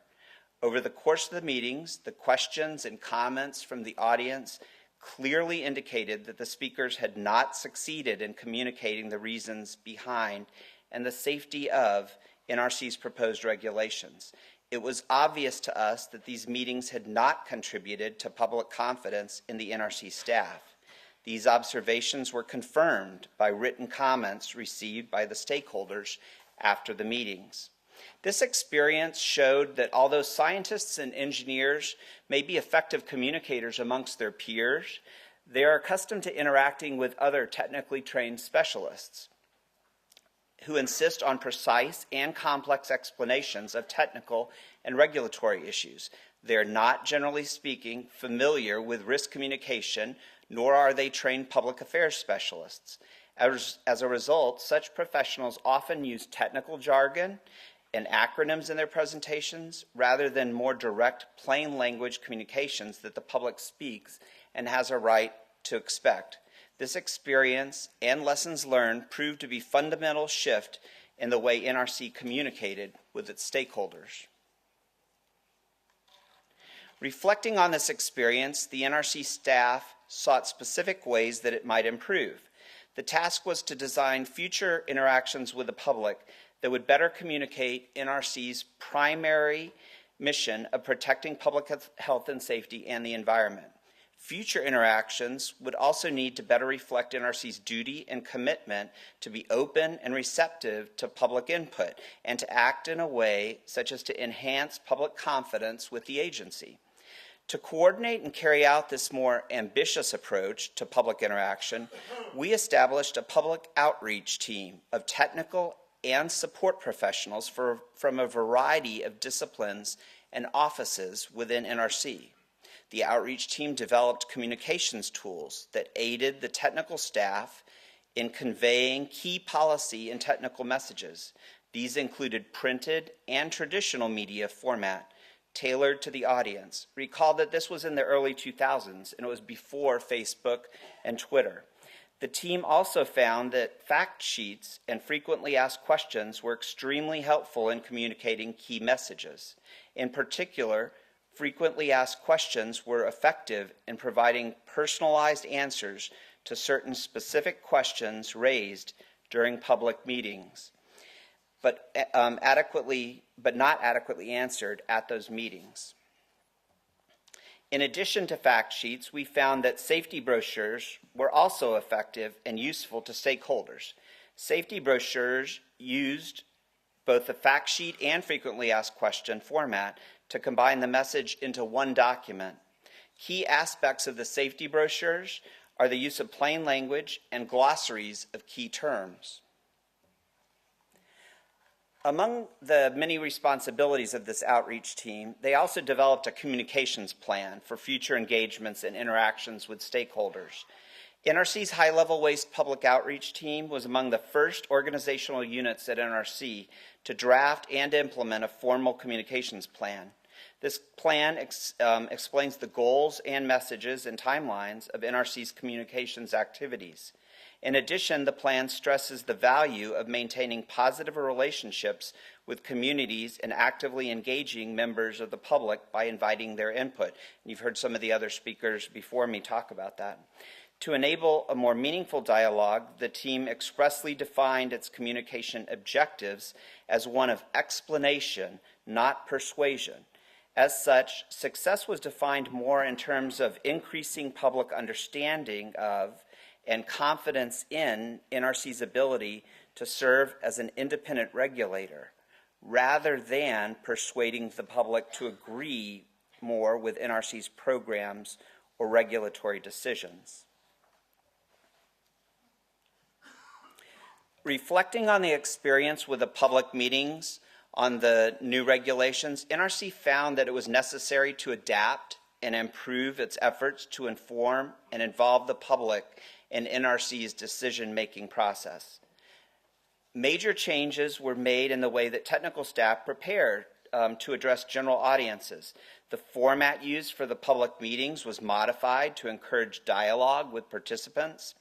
Over the course of the meetings, the questions and comments from the audience clearly indicated that the speakers had not succeeded in communicating the reasons behind and the safety of NRC's proposed regulations. It was obvious to us that these meetings had not contributed to public confidence in the NRC staff. These observations were confirmed by written comments received by the stakeholders after the meetings. This experience showed that although scientists and engineers may be effective communicators amongst their peers, they are accustomed to interacting with other technically trained specialists who insist on precise and complex explanations of technical and regulatory issues. They are not, generally speaking, familiar with risk communication, nor are they trained public affairs specialists. As a result, such professionals often use technical jargon and acronyms in their presentations rather than more direct, plain language communications that the public speaks and has a right to expect. This experience and lessons learned proved to be a fundamental shift in the way NRC communicated with its stakeholders. Reflecting on this experience, the NRC staff sought specific ways that it might improve. The task was to design future interactions with the public that would better communicate NRC's primary mission of protecting public health and safety and the environment. Future interactions would also need to better reflect NRC's duty and commitment to be open and receptive to public input and to act in a way such as to enhance public confidence with the agency. To coordinate and carry out this more ambitious approach to public interaction, we established a public outreach team of technical and support professionals from a variety of disciplines and offices within NRC. The outreach team developed communications tools that aided the technical staff in conveying key policy and technical messages. These included printed and traditional media format tailored to the audience. Recall that this was in the early 2000s, and it was before Facebook and Twitter. The team also found that fact sheets and frequently asked questions were extremely helpful in communicating key messages. In particular, frequently asked questions were effective in providing personalized answers to certain specific questions raised during public meetings, but not adequately answered at those meetings. In addition to fact sheets, we found that safety brochures were also effective and useful to stakeholders. Safety brochures used both the fact sheet and frequently asked question format to combine the message into one document. Key aspects of the safety brochures are the use of plain language and glossaries of key terms. Among the many responsibilities of this outreach team, they also developed a communications plan for future engagements and interactions with stakeholders. NRC's high-level waste public outreach team was among the first organizational units at NRC to draft and implement a formal communications plan. This plan explains the goals and messages and timelines of NRC's communications activities. In addition, the plan stresses the value of maintaining positive relationships with communities and actively engaging members of the public by inviting their input. And you've heard some of the other speakers before me talk about that. To enable a more meaningful dialogue, the team expressly defined its communication objectives as one of explanation, not persuasion. As such, success was defined more in terms of increasing public understanding of and confidence in NRC's ability to serve as an independent regulator, rather than persuading the public to agree more with NRC's programs or regulatory decisions. Reflecting on the experience with the public meetings on the new regulations, NRC found that it was necessary to adapt and improve its efforts to inform and involve the public in NRC's decision-making process. Major changes were made in the way that technical staff prepared to address general audiences. The format used for the public meetings was modified to encourage dialogue with participants.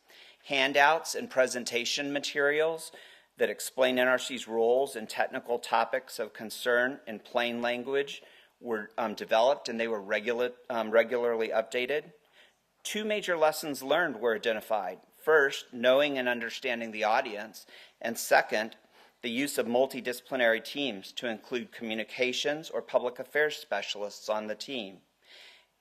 Handouts and presentation materials that explain NRC's roles and technical topics of concern in plain language were developed, and they were regularly updated. Two major lessons learned were identified. First, knowing and understanding the audience, and second, the use of multidisciplinary teams to include communications or public affairs specialists on the team.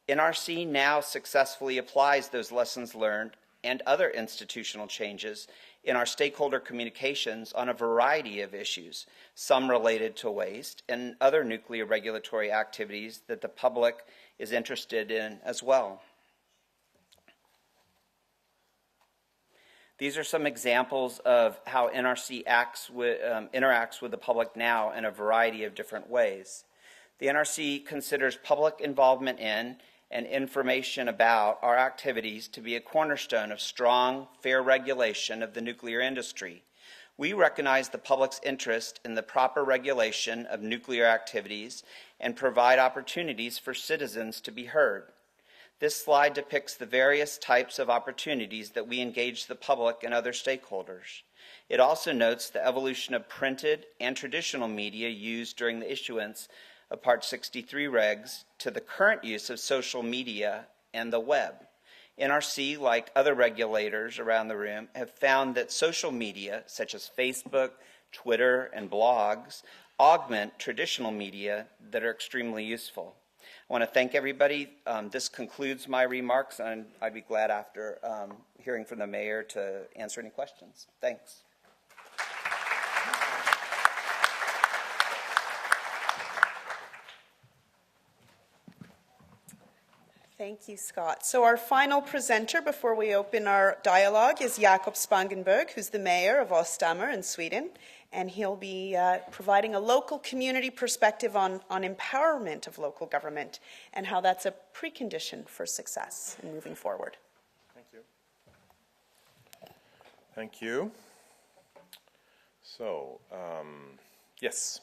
NRC now successfully applies those lessons learned and other institutional changes in our stakeholder communications on a variety of issues, some related to waste and other nuclear regulatory activities that the public is interested in as well. These are some examples of how NRC interacts with the public now in a variety of different ways. The NRC considers public involvement in and information about our activities to be a cornerstone of strong, fair regulation of the nuclear industry. We recognize the public's interest in the proper regulation of nuclear activities and provide opportunities for citizens to be heard. This slide depicts the various types of opportunities that we engage the public and other stakeholders. It also notes the evolution of printed and traditional media used during the issuance of Part 63 regs to the current use of social media and the web. NRC, like other regulators around the room, have found that social media, such as Facebook, Twitter, and blogs, augment traditional media that are extremely useful. I want to thank everybody. This concludes my remarks, and I'd be glad after hearing from the mayor to answer any questions. Thanks. Thank you, Scott. So our final presenter before we open our dialogue is Jakob Spangenberg, who's the mayor of Östhammar in Sweden, and he'll be providing a local community perspective on empowerment of local government and how that's a precondition for success in moving forward. Thank you. Thank you. So, yes.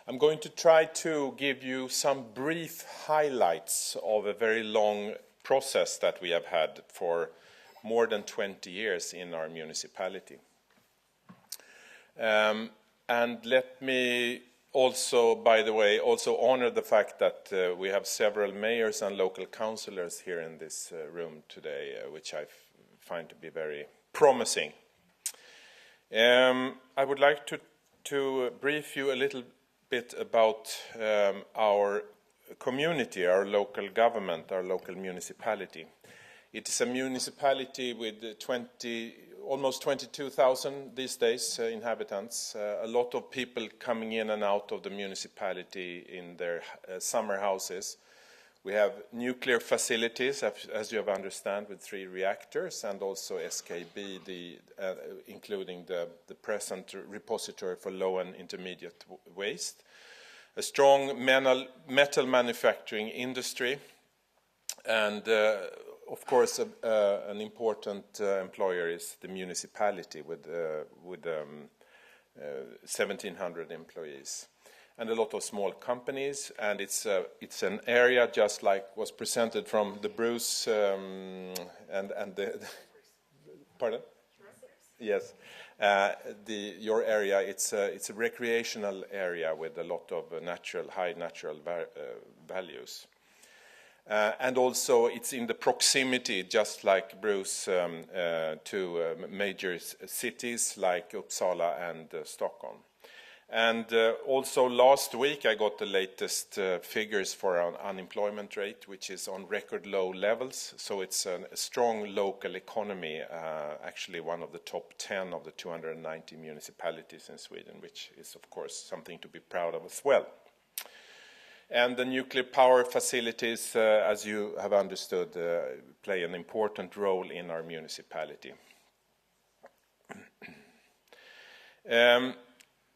I'm going to try to give you some brief highlights of a very long process that we have had for more than 20 years in our municipality. And let me also, by the way, also honor the fact that we have several mayors and local councillors here in this room today, which I find to be very promising. I would like to brief you a little bit about our community, our local government, our local municipality. It is a municipality with almost 22,000 these days inhabitants. A lot of people coming in and out of the municipality in their summer houses. We have nuclear facilities, as you have understand, with 3 reactors, and also SKB, including the present repository for low and intermediate waste. A strong metal manufacturing industry, and of course an important employer is the municipality with 1,700 employees. And a lot of small companies, and it's an area just like was presented from the Bruce and the pardon? Yes, your area. It's a recreational area with a lot of high natural values, and also it's in the proximity, just like Bruce, to major cities like Uppsala and Stockholm. And also last week I got the latest figures for our unemployment rate, which is on record low levels. So it's a strong local economy, actually one of the top 10 of the 290 municipalities in Sweden, which is of course something to be proud of as well. And the nuclear power facilities, as you have understood, play an important role in our municipality.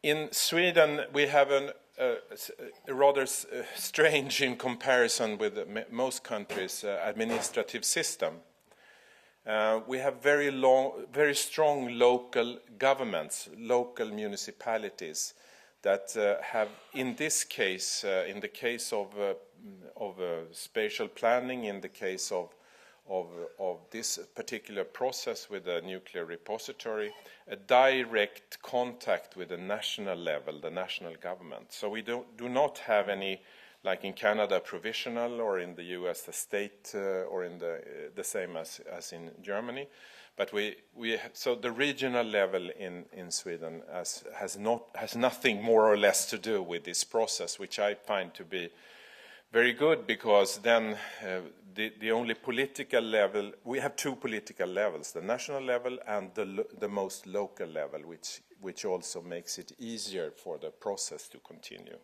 In Sweden, we have a rather strange, in comparison with most countries, administrative system. We have very strong local governments, local municipalities that have, in this case, in the case of spatial planning, in the case of this particular process with the nuclear repository, a direct contact with the national level, the national government. So we do not have any like in Canada, provisional, or in the US, the state, or in the same as in Germany. But so the regional level in Sweden has nothing more or less to do with this process, which I find to be very good, because then the only political level, we have two political levels, the national level and the most local level, which also makes it easier for the process to continue.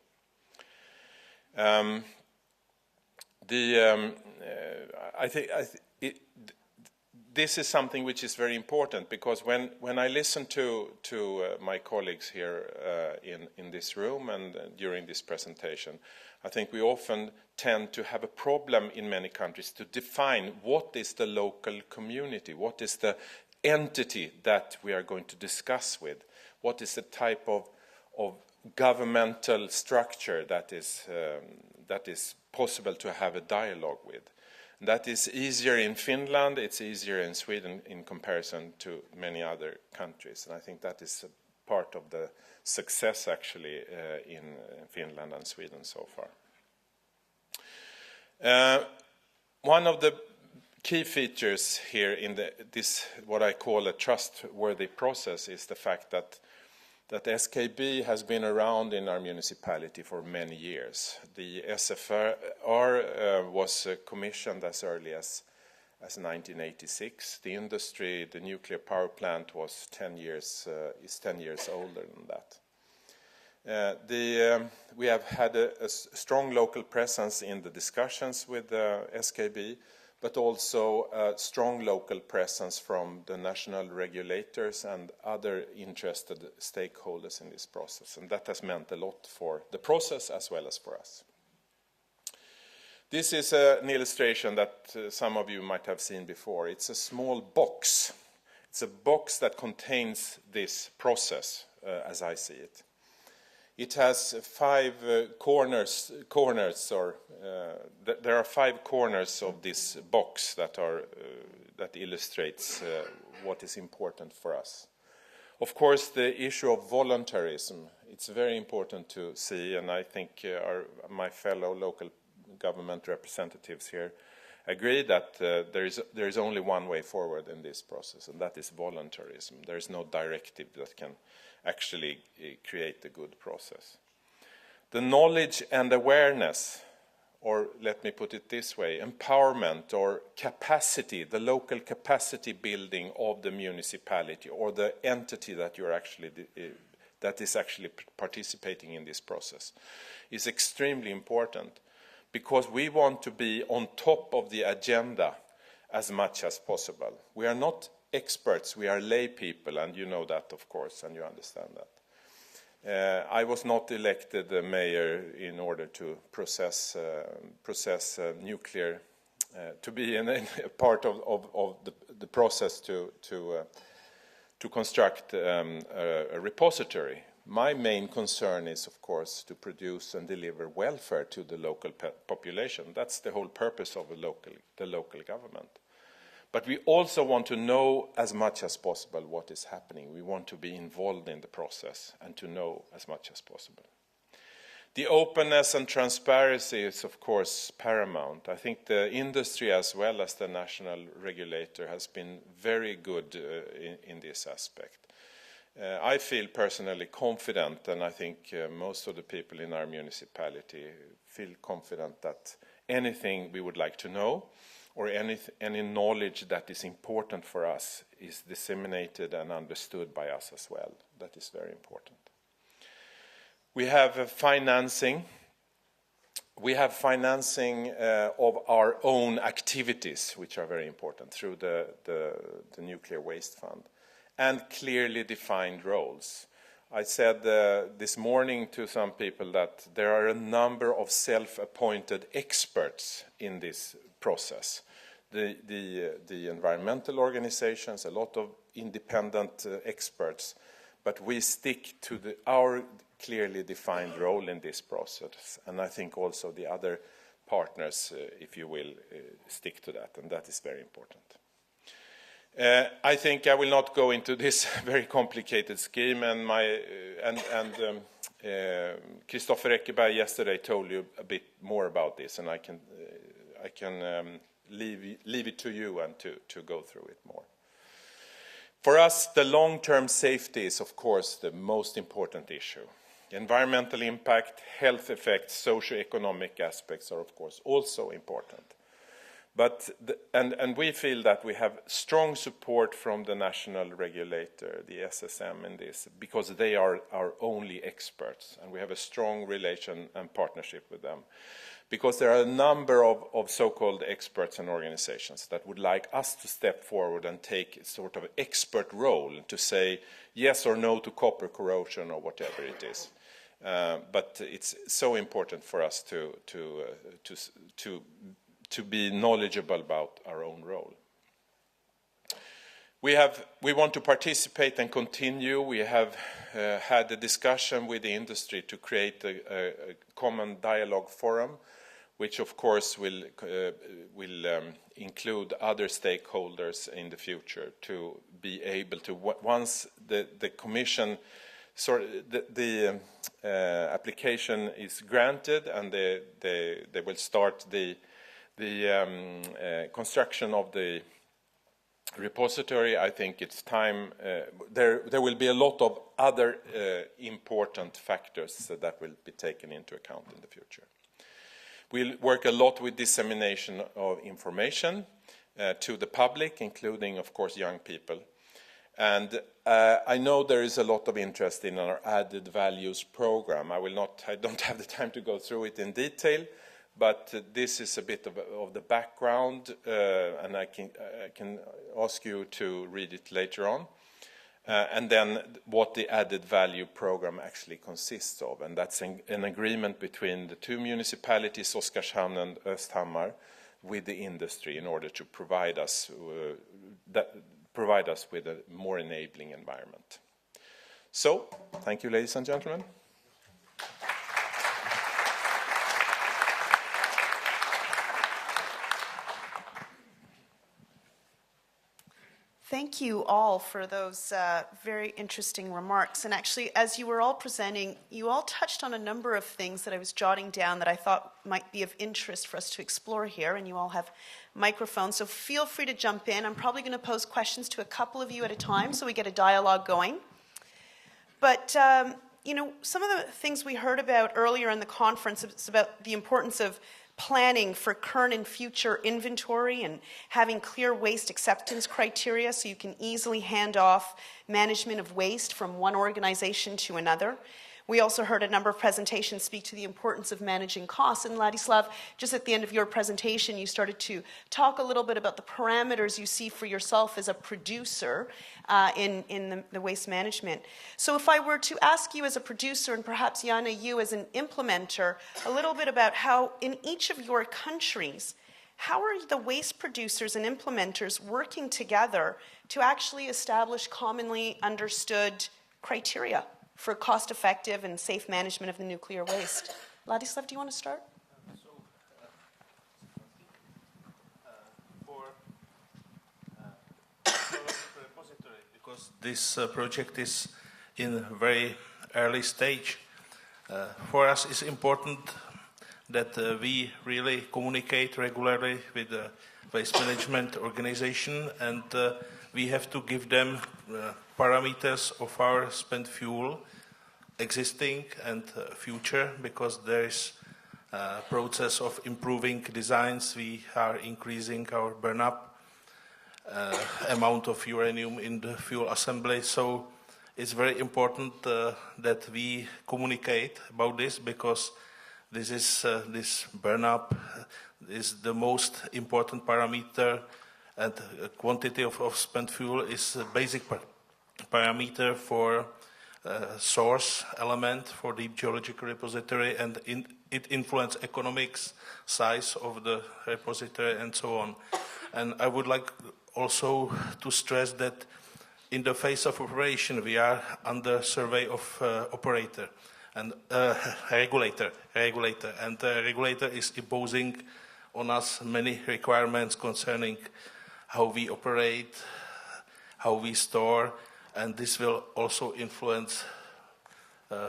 This is something which is very important, because when I listen to my colleagues here in this room and during this presentation, I think we often tend to have a problem in many countries to define what is the local community, what is the entity that we are going to discuss with, what is the type of governmental structure that is possible to have a dialogue with. That is easier in Finland, it's easier in Sweden in comparison to many other countries. And I think that is a part of the success actually in Finland and Sweden so far. One of the key features here in this, what I call a trustworthy process, is the fact that SKB has been around in our municipality for many years. The SFR was commissioned as early as 1986. The industry, the nuclear power plant, was 10 years older than that. We have had a strong local presence in the discussions with SKB, but also a strong local presence from the national regulators and other interested stakeholders in this process. And that has meant a lot for the process as well as for us. This is an illustration that some of you might have seen before. It's a small box. It's a box that contains this process, as I see it. It has 5 corners, or there are 5 corners of this box that illustrates what is important for us. Of course, the issue of voluntarism, it's very important to see, and I think my fellow local government representatives here agree that there is only one way forward in this process, and that is voluntarism. There is no directive that can actually create a good process. The knowledge and awareness, or let me put it this way, empowerment or capacity, the local capacity building of the municipality or the entity that that is actually participating in this process, is extremely important, because we want to be on top of the agenda as much as possible. We are not experts, we are lay people, and you know that, of course, and you understand that. I was not elected mayor in order to process nuclear, to be in a part of the process to construct a repository. My main concern is, of course, to produce and deliver welfare to the local population. That's the whole purpose of the local government. But we also want to know as much as possible what is happening. We want to be involved in the process and to know as much as possible. The openness and transparency is, of course, paramount. I think the industry as well as the national regulator has been very good in this aspect. I feel personally confident, and I think most of the people in our municipality feel confident that anything we would like to know or any knowledge that is important for us is disseminated and understood by us as well. That is very important. We have financing. We have financing of our own activities, which are very important, through the Nuclear Waste Fund, and clearly defined roles. I said this morning to some people that there are a number of self-appointed experts in this process. The environmental organizations, a lot of independent experts, but we stick to our clearly defined role in this process, and I think also the other partners, if you will, stick to that, and that is very important. I think I will not go into this very complicated scheme, and Christopher Eckerberg yesterday told you a bit more about this, and I can leave it to you and to go through it more. For us, the long-term safety is, of course, the most important issue. Environmental impact, health effects, socio-economic aspects are, of course, also important. But and we feel that we have strong support from the national regulator, the SSM, in this, because they are our only experts, and we have a strong relation and partnership with them. Because there are a number of so-called experts and organizations that would like us to step forward and take a sort of expert role to say yes or no to copper corrosion or whatever it is. But it's so important for us to be knowledgeable about our own role. We want to participate and continue. We have had a discussion with the industry to create a common dialogue forum, which of course will include other stakeholders in the future to be able to, once the Commission, the application is granted and they will start the construction of the repository, I think it's time. There will be a lot of other important factors that will be taken into account in the future. We'll work a lot with dissemination of information to the public, including, of course, young people. And I know there is a lot of interest in our added values program. I don't have the time to go through it in detail, but this is a bit of the background, and I can ask you to read it later on. And then what the added value program actually consists of, and that's an agreement between the two municipalities, Oskarshamn and Östhammar, with the industry in order to provide us with a more enabling environment. So, thank you, ladies and gentlemen. Thank you all for those very interesting remarks. And actually, as you were all presenting, you all touched on a number of things that I was jotting down that I thought might be of interest for us to explore here. And you all have microphones, so feel free to jump in. I'm probably going to pose questions to a couple of you at a time so we get a dialogue going. But, you know, some of the things we heard about earlier in the conference is about the importance of planning for current and future inventory and having clear waste acceptance criteria so you can easily hand off management of waste from one organization to another. We also heard a number of presentations speak to the importance of managing costs. And Ladislav, just at the end of your presentation, you started to talk a little bit about the parameters you see for yourself as a producer in the waste management. So if I were to ask you as a producer, and perhaps Jana, you as an implementer, a little bit about how in each of your countries, how are the waste producers and implementers working together to actually establish commonly understood criteria for cost-effective and safe management of the nuclear waste? Ladislav, do you want to start? For Geological Repository, because this project is in a very early stage, for us it's important that we really communicate regularly with the waste management organization, and we have to give them parameters of our spent fuel, existing and future, because there is a process of improving designs. We are increasing our burn-up amount of uranium in the fuel assembly. So it's very important that we communicate about this, because this is this burn-up is the most important parameter, and quantity of spent fuel is a basic parameter for source element for the Geological Repository, and it influences economics, size of the repository, and so on. And I would like also to stress that in the phase of operation, we are under survey of operator and regulator, and the regulator is imposing on us many requirements concerning how we operate, how we store, and this will also influence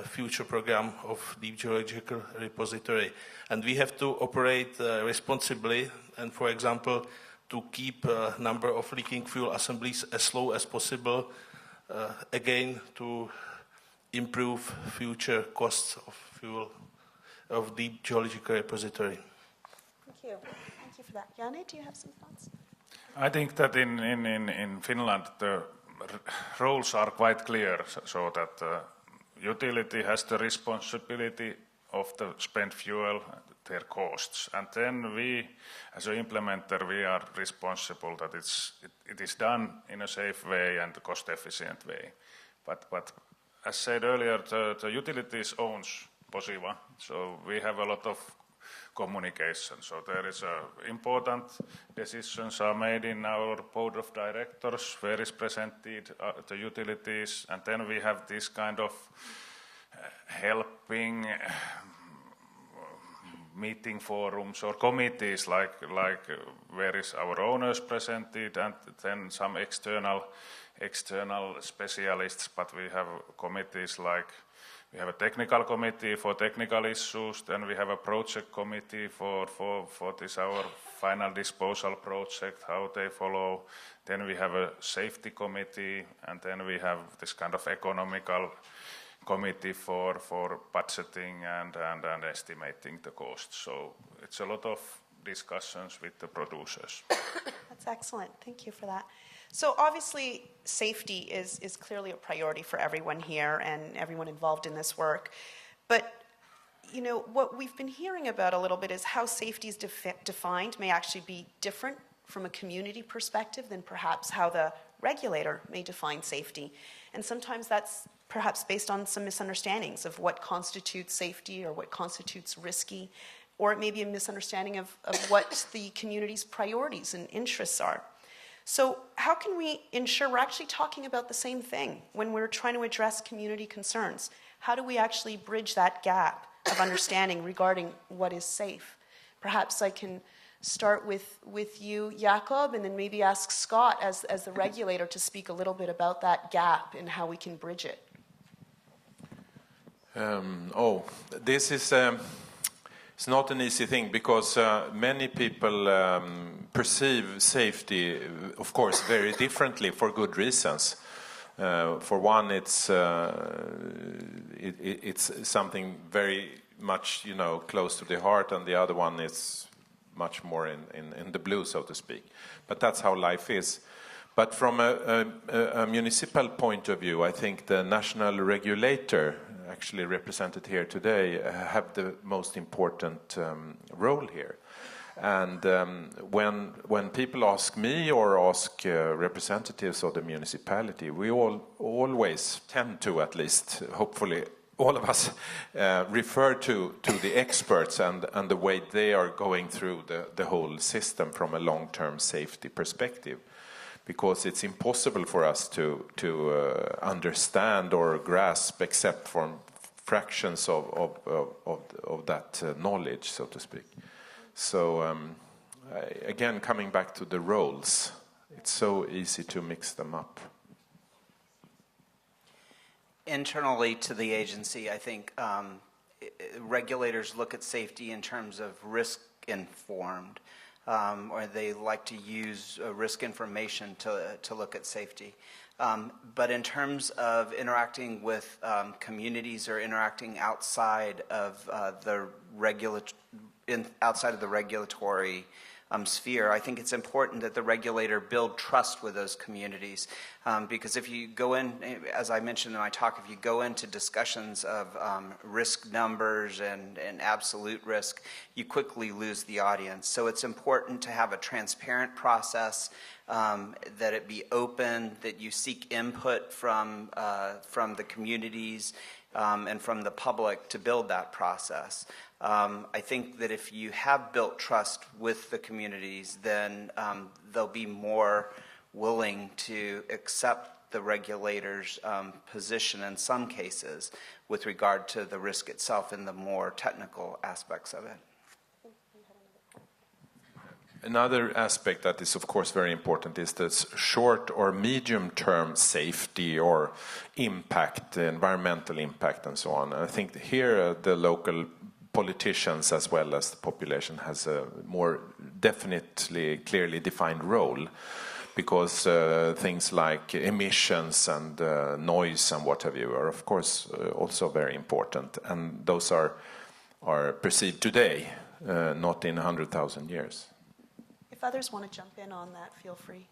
future program of the Geological Repository. And we have to operate responsibly and, for example, to keep number of leaking fuel assemblies as low as possible, again, to improve future costs of fuel of the Geological Repository. Thank you. Thank you for that. Janne, do you have some thoughts? I think that in Finland the rules are quite clear, so that utility has the responsibility of the spent fuel, their costs, and then we, as an implementer, we are responsible that it is done in a safe way and cost-efficient way. But as said earlier, the utilities owns Posiva, so we have a lot of communication. So there is important decisions are made in our board of directors, where is presented the utilities, and then we have this kind of helping meeting forums or committees like where is our owners presented, and then some external specialists, but we have committees like we have a technical committee for technical issues, then we have a project committee for this our final disposal project, how they follow, then we have a safety committee, and then we have this kind of economical committee for budgeting and estimating the costs. So it's a lot of discussions with the producers. That's excellent. Thank you for that. So obviously, safety is clearly a priority for everyone here and everyone involved in this work. But, you know, what we've been hearing about a little bit is how safety is defined may actually be different from a community perspective than perhaps how the regulator may define safety. And sometimes that's perhaps based on some misunderstandings of what constitutes safety or what constitutes risky, or it may be a misunderstanding of what the community's priorities and interests are. So how can we ensure we're actually talking about the same thing when we're trying to address community concerns? How do we actually bridge that gap of understanding regarding what is safe? Perhaps I can start with you, Jakob, and then maybe ask Scott as the regulator to speak a little bit about that gap and how we can bridge it. This is it's not an easy thing, because many people perceive safety, of course, very differently for good reasons. For one, it's something very much, you know, close to the heart, and the other one is much more in the blue, so to speak. But that's how life is. But from a municipal point of view, I think the national regulator, actually represented here today, have the most important role here. And when people ask me or ask representatives of the municipality, we always tend to, at least, hopefully, all of us refer to the experts and the way they are going through the whole system from a long-term safety perspective. Because it's impossible for us to understand or grasp, except for fractions of that knowledge, so to speak. So again, coming back to the roles, it's so easy to mix them up. Internally to the agency, I think regulators look at safety in terms of risk-informed. Or they like to use risk information to look at safety. But in terms of interacting with communities or interacting outside of the regulatory sphere, I think it's important that the regulator build trust with those communities. Because if you go in, as I mentioned in my talk, if you go into discussions of risk numbers and absolute risk, you quickly lose the audience. So it's important to have a transparent process, that it be open, that you seek input from the communities and from the public to build that process. I think that if you have built trust with the communities, then they'll be more willing to accept the regulator's position in some cases with regard to the risk itself and the more technical aspects of it. Another aspect that is, of course, very important is this short or medium-term safety or impact, environmental impact, and so on. And I think here the local politicians as well as the population has a more definitely, clearly defined role, because things like emissions and noise and what have you are, of course, also very important. And those are perceived today, not in 100,000 years. If others want to jump in on that, feel free.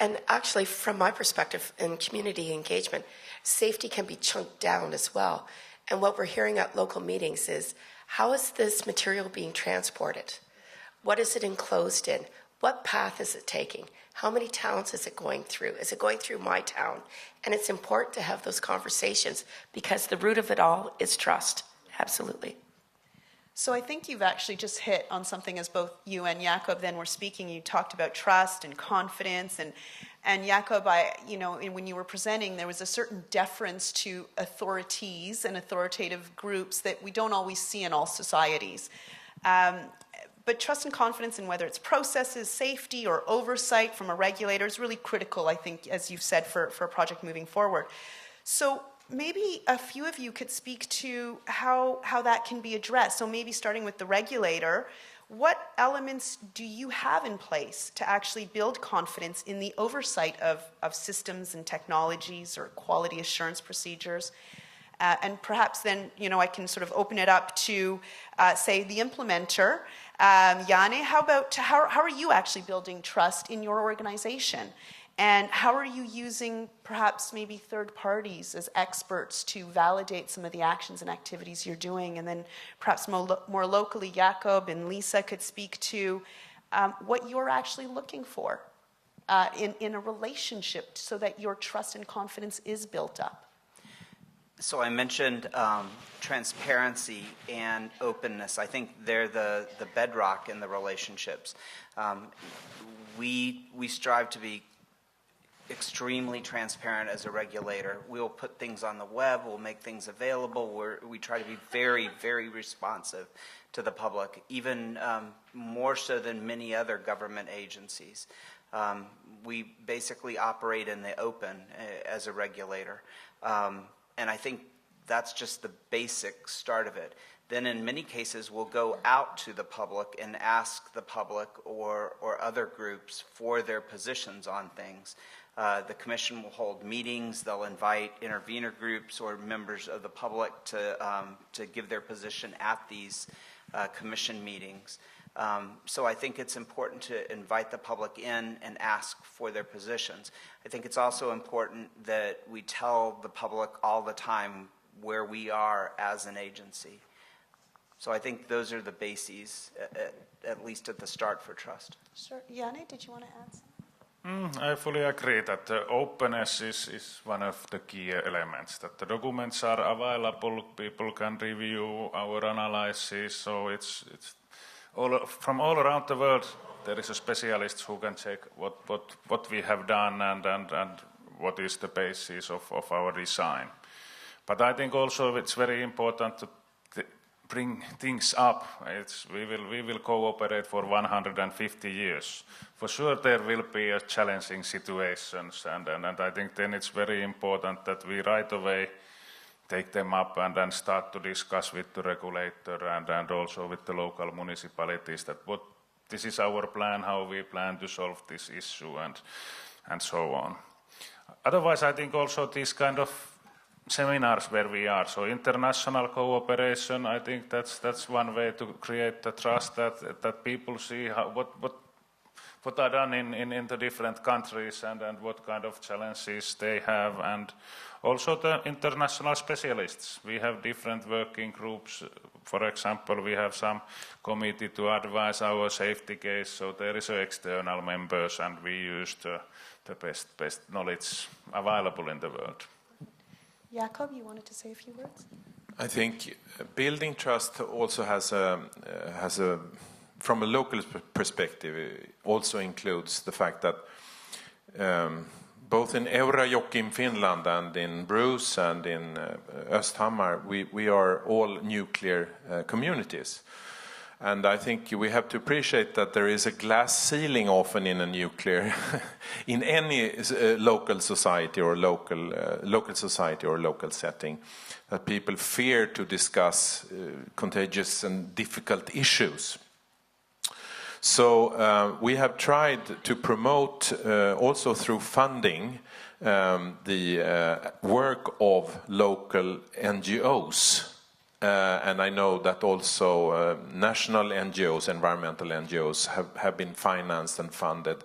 And actually, from my perspective in community engagement, safety can be chunked down as well. And what we're hearing at local meetings is, how is this material being transported? What is it enclosed in? What path is it taking? How many towns is it going through? Is it going through my town? And it's important to have those conversations, because the root of it all is trust. Absolutely. So I think you've actually just hit on something, as both you and Jakob then were speaking. You talked about trust and confidence, and Jakob, when you were presenting, there was a certain deference to authorities and authoritative groups that we don't always see in all societies. But trust and confidence in whether it's processes, safety, or oversight from a regulator is really critical, I think, as you've said, for a project moving forward. So maybe a few of you could speak to how that can be addressed. So maybe starting with the regulator, what elements do you have in place to actually build confidence in the oversight of systems and technologies or quality assurance procedures? And perhaps then, I can sort of open it up to, say, the implementer. Janne, how are you actually building trust in your organization? And how are you using perhaps maybe third parties as experts to validate some of the actions and activities you're doing? And then perhaps more locally, Jakob and Lisa could speak to what you're actually looking for in a relationship so that your trust and confidence is built up. So I mentioned transparency and openness. I think they're the bedrock in the relationships. We strive to be extremely transparent as a regulator. We'll put things on the web, we'll make things available, we try to be very, very responsive to the public, even more so than many other government agencies. We basically operate in the open as a regulator. And I think that's just the basic start of it. Then in many cases, we'll go out to the public and ask the public or other groups for their positions on things. The Commission will hold meetings. They'll invite intervener groups or members of the public to give their position at these Commission meetings. So I think it's important to invite the public in and ask for their positions. I think it's also important that we tell the public all the time where we are as an agency. So I think those are the bases, at least at the start, for trust. Sure. Janne, did you want to add something? I fully agree that openness is one of the key elements, that the documents are available, people can review our analysis, so it's from all around the world there is a specialist who can check what we have done and what is the basis of our design. But I think also it's very important to bring things up. We will cooperate for 150 years. For sure there will be challenging situations, and I think then it's very important that we right away take them up and then start to discuss with the regulator and also with the local municipalities that this is our plan, how we plan to solve this issue and so on. Otherwise, I think also these kind of seminars where we are, so international cooperation, I think that's one way to create the trust that people see what are done in the different countries and what kind of challenges they have, and also the international specialists. We have different working groups. For example, we have some committee to advise our safety case, so there is external members and we use the best knowledge available in the world. Jakob, you wanted to say a few words? I think building trust also has a from a local perspective, it also includes the fact that both in Eurajoki in Finland and in Bruce and in Östhammar, we are all nuclear communities. And I think we have to appreciate that there is a glass ceiling often in a nuclear, in any local society or local society or local setting, that people fear to discuss contagious and difficult issues. So we have tried to promote, also through funding, the work of local NGOs. And I know that also national NGOs, environmental NGOs, have been financed and funded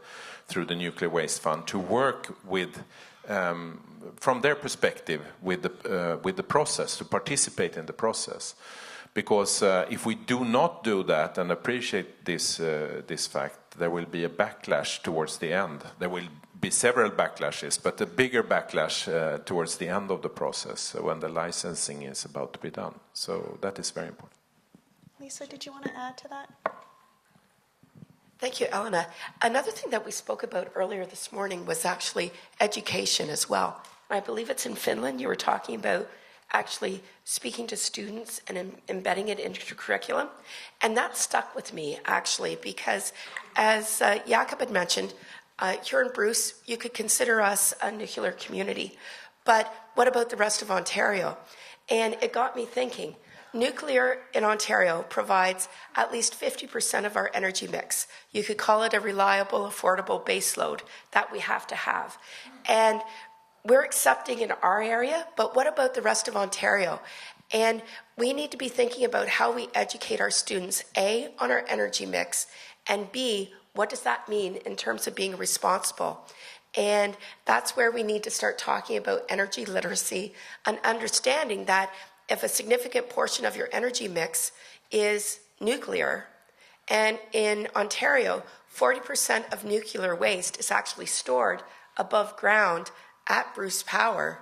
through the Nuclear Waste Fund to work with, from their perspective, with the process, to participate in the process. Because if we do not do that and appreciate this fact, there will be a backlash towards the end. There will be several backlashes, but a bigger backlash towards the end of the process when the licensing is about to be done. So that is very important. Lisa, did you want to add to that? Thank you, Elena. Another thing that we spoke about earlier this morning was actually education as well. I believe it's in Finland. You were talking about actually speaking to students and embedding it into curriculum. And that stuck with me, actually, because as Jakob had mentioned, here in Bruce, you could consider us a nuclear community. But what about the rest of Ontario? And it got me thinking. Nuclear in Ontario provides at least 50% of our energy mix. You could call it a reliable, affordable baseload that we have to have. And we're accepting in our area, but what about the rest of Ontario? And we need to be thinking about how we educate our students, A, on our energy mix, and B, what does that mean in terms of being responsible? And that's where we need to start talking about energy literacy and understanding that if a significant portion of your energy mix is nuclear, and in Ontario, 40% of nuclear waste is actually stored above ground at Bruce Power,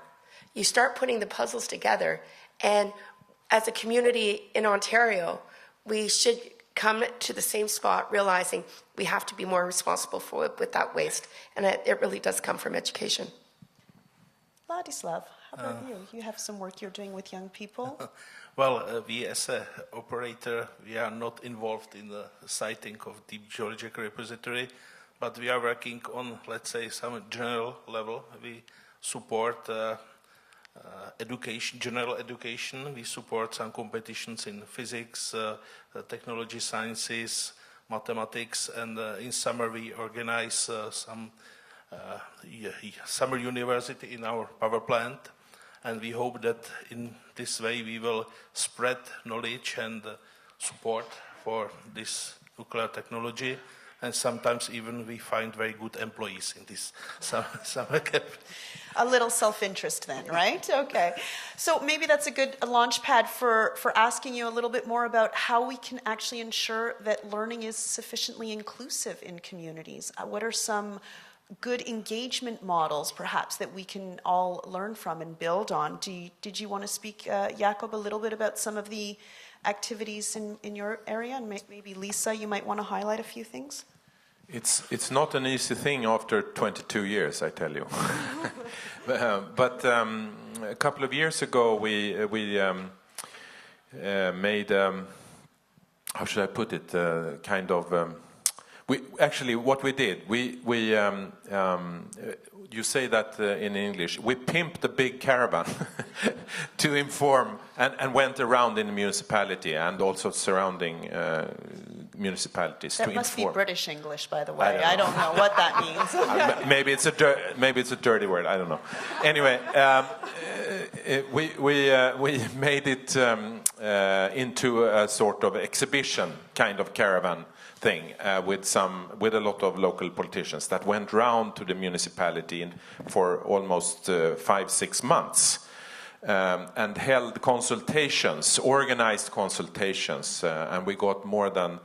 you start putting the puzzles together. And as a community in Ontario, we should come to the same spot realizing we have to be more responsible with that waste. And it really does come from education. Ladislav, how about you? You have some work you're doing with young people. Well, we as an operator, we are not involved in the siting of the Geological Repository, but we are working on, let's say, some general level. We support education, general education. We support some competitions in physics, technology sciences, mathematics, and in summer we organize some summer university in our power plant. And we hope that in this way we will spread knowledge and support for this nuclear technology. And sometimes even we find very good employees in this summer camp. A little self-interest then, right? Okay. So maybe that's a good launch pad for asking you a little bit more about how we can actually ensure that learning is sufficiently inclusive in communities. What are some good engagement models, perhaps, that we can all learn from and build on? Did you want to speak, Jakob, a little bit about some of the activities in your area? And maybe Lisa, you might want to highlight a few things. It's not an easy thing after 22 years, I tell you. But a couple of years ago, we made, how should I put it, kind of. What we did, you say that in English, we pimped the big caravan to inform and went around in the municipality and also surrounding municipalities to inform. That must be British English, by the way. I don't know what that means. Maybe it's a dirty word. I don't know. Anyway, we made it into a sort of exhibition kind of caravan thing with a lot of local politicians that went round to the municipality for almost 5-6 months and held consultations, organized consultations, and we got more than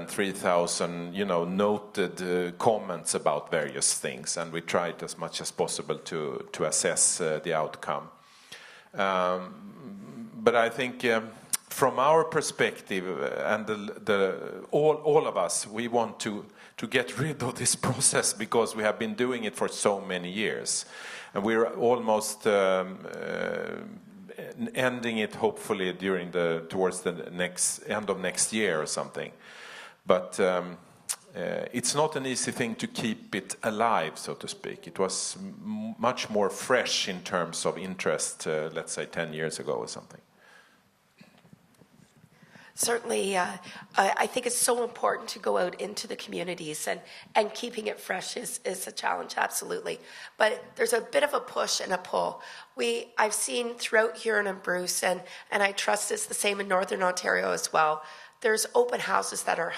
3,000, noted comments about various things, and we tried as much as possible to assess the outcome. But I think. From our perspective, and all of us, we want to get rid of this process because we have been doing it for so many years, and we're almost ending it hopefully towards the end of next year or something. But it's not an easy thing to keep it alive, so to speak. It was much more fresh in terms of interest, let's say 10 years ago or something. Certainly, I think it's so important to go out into the communities, and keeping it fresh is a challenge, absolutely. But there's a bit of a push and a pull. I've seen throughout Huron and Bruce, and I trust it's the same in Northern Ontario as well, there's open houses that are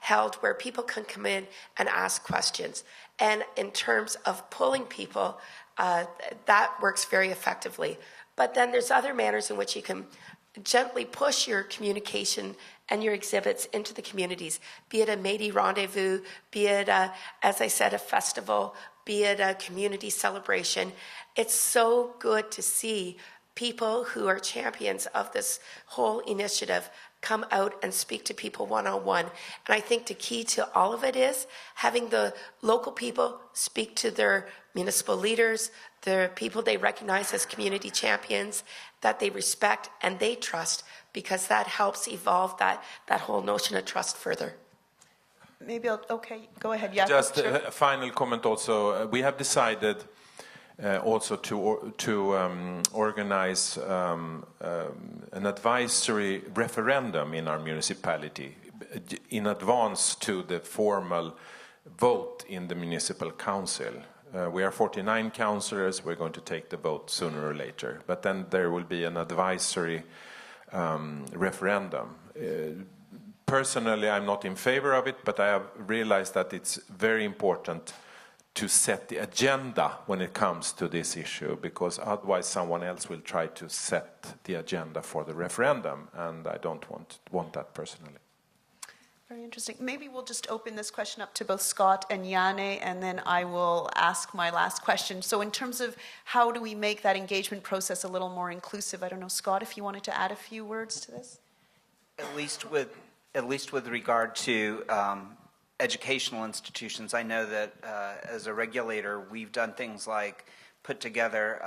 held where people can come in and ask questions. And in terms of pulling people, that works very effectively. But then there's other manners in which you can gently push your communication and your exhibits into the communities, be it a Métis rendezvous, be it, as I said, a festival, be it a community celebration. It's so good to see people who are champions of this whole initiative come out and speak to people one-on-one. And I think the key to all of it is having the local people speak to their municipal leaders, the people they recognize as community champions, that they respect and they trust, because that helps evolve that whole notion of trust further. Maybe okay, go ahead. Yeah. Just a final comment also. We have decided also to organize an advisory referendum in our municipality in advance to the formal vote in the municipal council. We are 49 councillors. We're going to take the vote sooner or later. But then there will be an advisory referendum. Personally, I'm not in favor of it, but I have realized that it's very important to set the agenda when it comes to this issue, because otherwise someone else will try to set the agenda for the referendum, and I don't want that personally. Very interesting. Maybe we'll just open this question up to both Scott and Janne, and then I will ask my last question. So in terms of how do we make that engagement process a little more inclusive, I don't know, Scott, if you wanted to add a few words to this? At least with regard to educational institutions, I know that as a regulator, we've done things like put together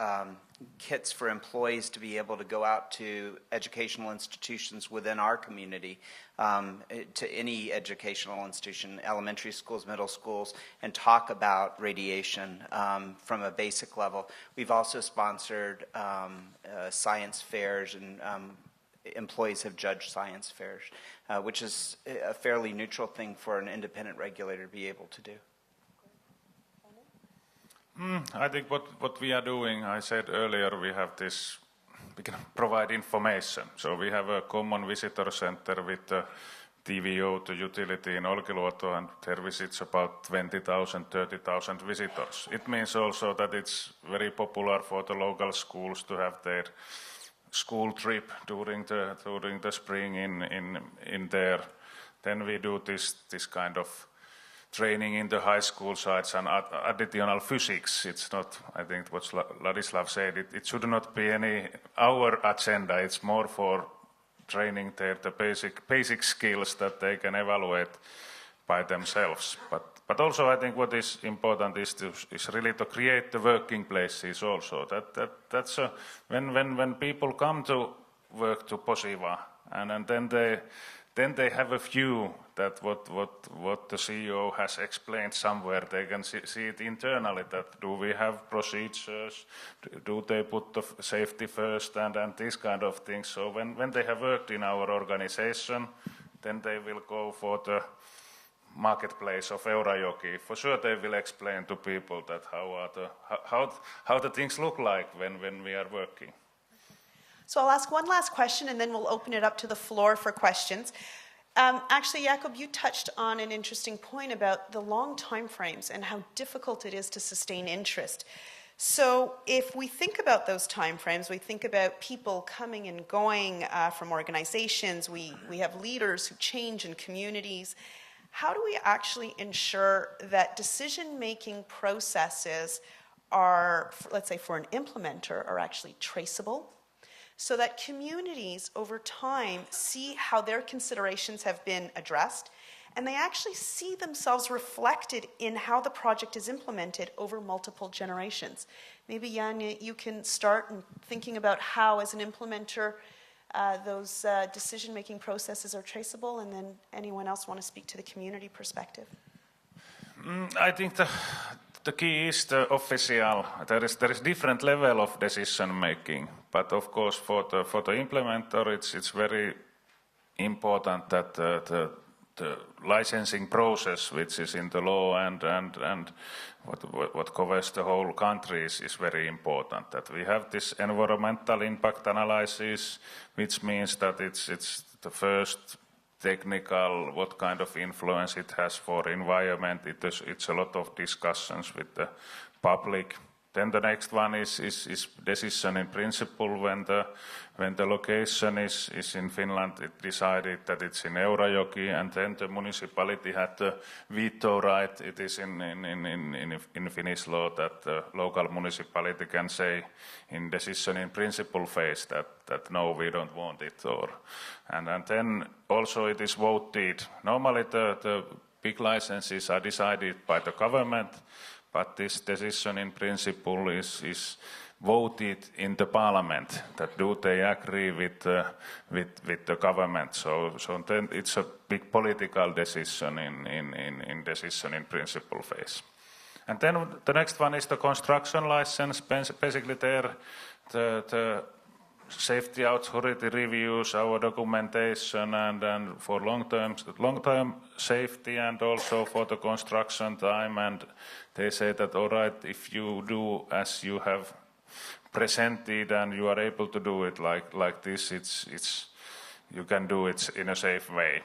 kits for employees to be able to go out to educational institutions within our community, to any educational institution, elementary schools, middle schools, and talk about radiation from a basic level. We've also sponsored science fairs, and employees have judged science fairs, which is a fairly neutral thing for an independent regulator to be able to do. I think what we are doing, I said earlier, we can provide information. So we have a common visitor center with the TVO to utility in Olkiluoto, and there visits about 20,000, 30,000 visitors. It means also that it's very popular for the local schools to have their school trip during the spring in there. Then we do this kind of training in the high school sites and additional physics. It's not, I think what Ladislav said, it should not be our agenda. It's more for training the basic skills that they can evaluate by themselves. But also I think what is important is really to create the working places also. That's when people come to work to Posiva, and then they have a view that what the CEO has explained somewhere, they can see it internally, that do we have procedures, do they put the safety first, and these kind of things. So when they have worked in our organization, then they will go for the marketplace of Eurajoki. For sure they will explain to people that how the things look like when we are working. So I'll ask one last question, and then we'll open it up to the floor for questions. Actually, Jakob, you touched on an interesting point about the long time frames and how difficult it is to sustain interest. So if we think about those time frames, we think about people coming and going from organizations, we have leaders who change in communities. How do we actually ensure that decision-making processes are, let's say for an implementer, are actually traceable, so that communities over time see how their considerations have been addressed, and they actually see themselves reflected in how the project is implemented over multiple generations. Maybe, Jan, you can start in thinking about how, as an implementer, those decision-making processes are traceable, and then anyone else want to speak to the community perspective? I think the key is the official. There is different level of decision making, but of course for the implementer, it's very important that the licensing process, which is in the law and what covers the whole country, is very important. That we have this environmental impact analysis, which means that it's the first technical, what kind of influence it has for environment. It's a lot of discussions with the public. Then the next one is decision in principle. When the location is in Finland, it decided that it's in Eurajoki, and then the municipality had the veto right. It is in Finnish law that the local municipality can say in decision in principle phase that no, we don't want it, and then also it is voted. Normally the big licenses are decided by the government, but this decision in principle is voted in the parliament, that do they agree with the government. So then it's a big political decision in decision in principle phase. And then the next one is the construction license. Basically there the safety authority reviews our documentation and for long-term safety and also for the construction time, and they say that all right, if you do as you have presented and you are able to do it like this, it's you can do it in a safe way.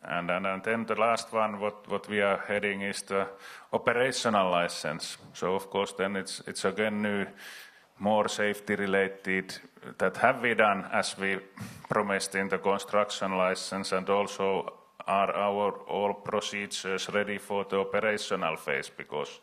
And then the last one what we are heading is the operational license. So of course then it's again new, more safety related, that have we done as we promised in the construction license, and also are our all procedures ready for the operational phase, because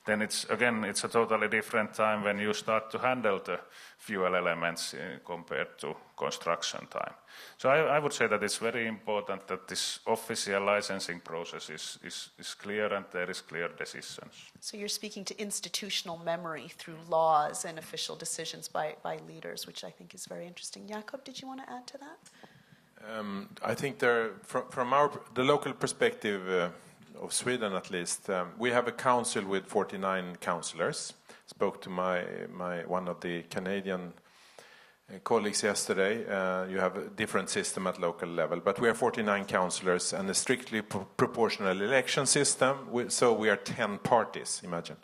then it's a totally different time when you start to handle the fuel elements compared to construction time. So I would say that it's very important that this official licensing process is clear and there is clear decisions. So you're speaking to institutional memory through laws and official decisions by leaders, which I think is very interesting. Jakob, did you want to add to that? I think from the local perspective of Sweden at least, we have a council with 49 councillors. Spoke to one of the Canadian colleagues yesterday. You have a different system at local level, but we are 49 councillors and a strictly proportional election system. So we are 10 parties. Imagine,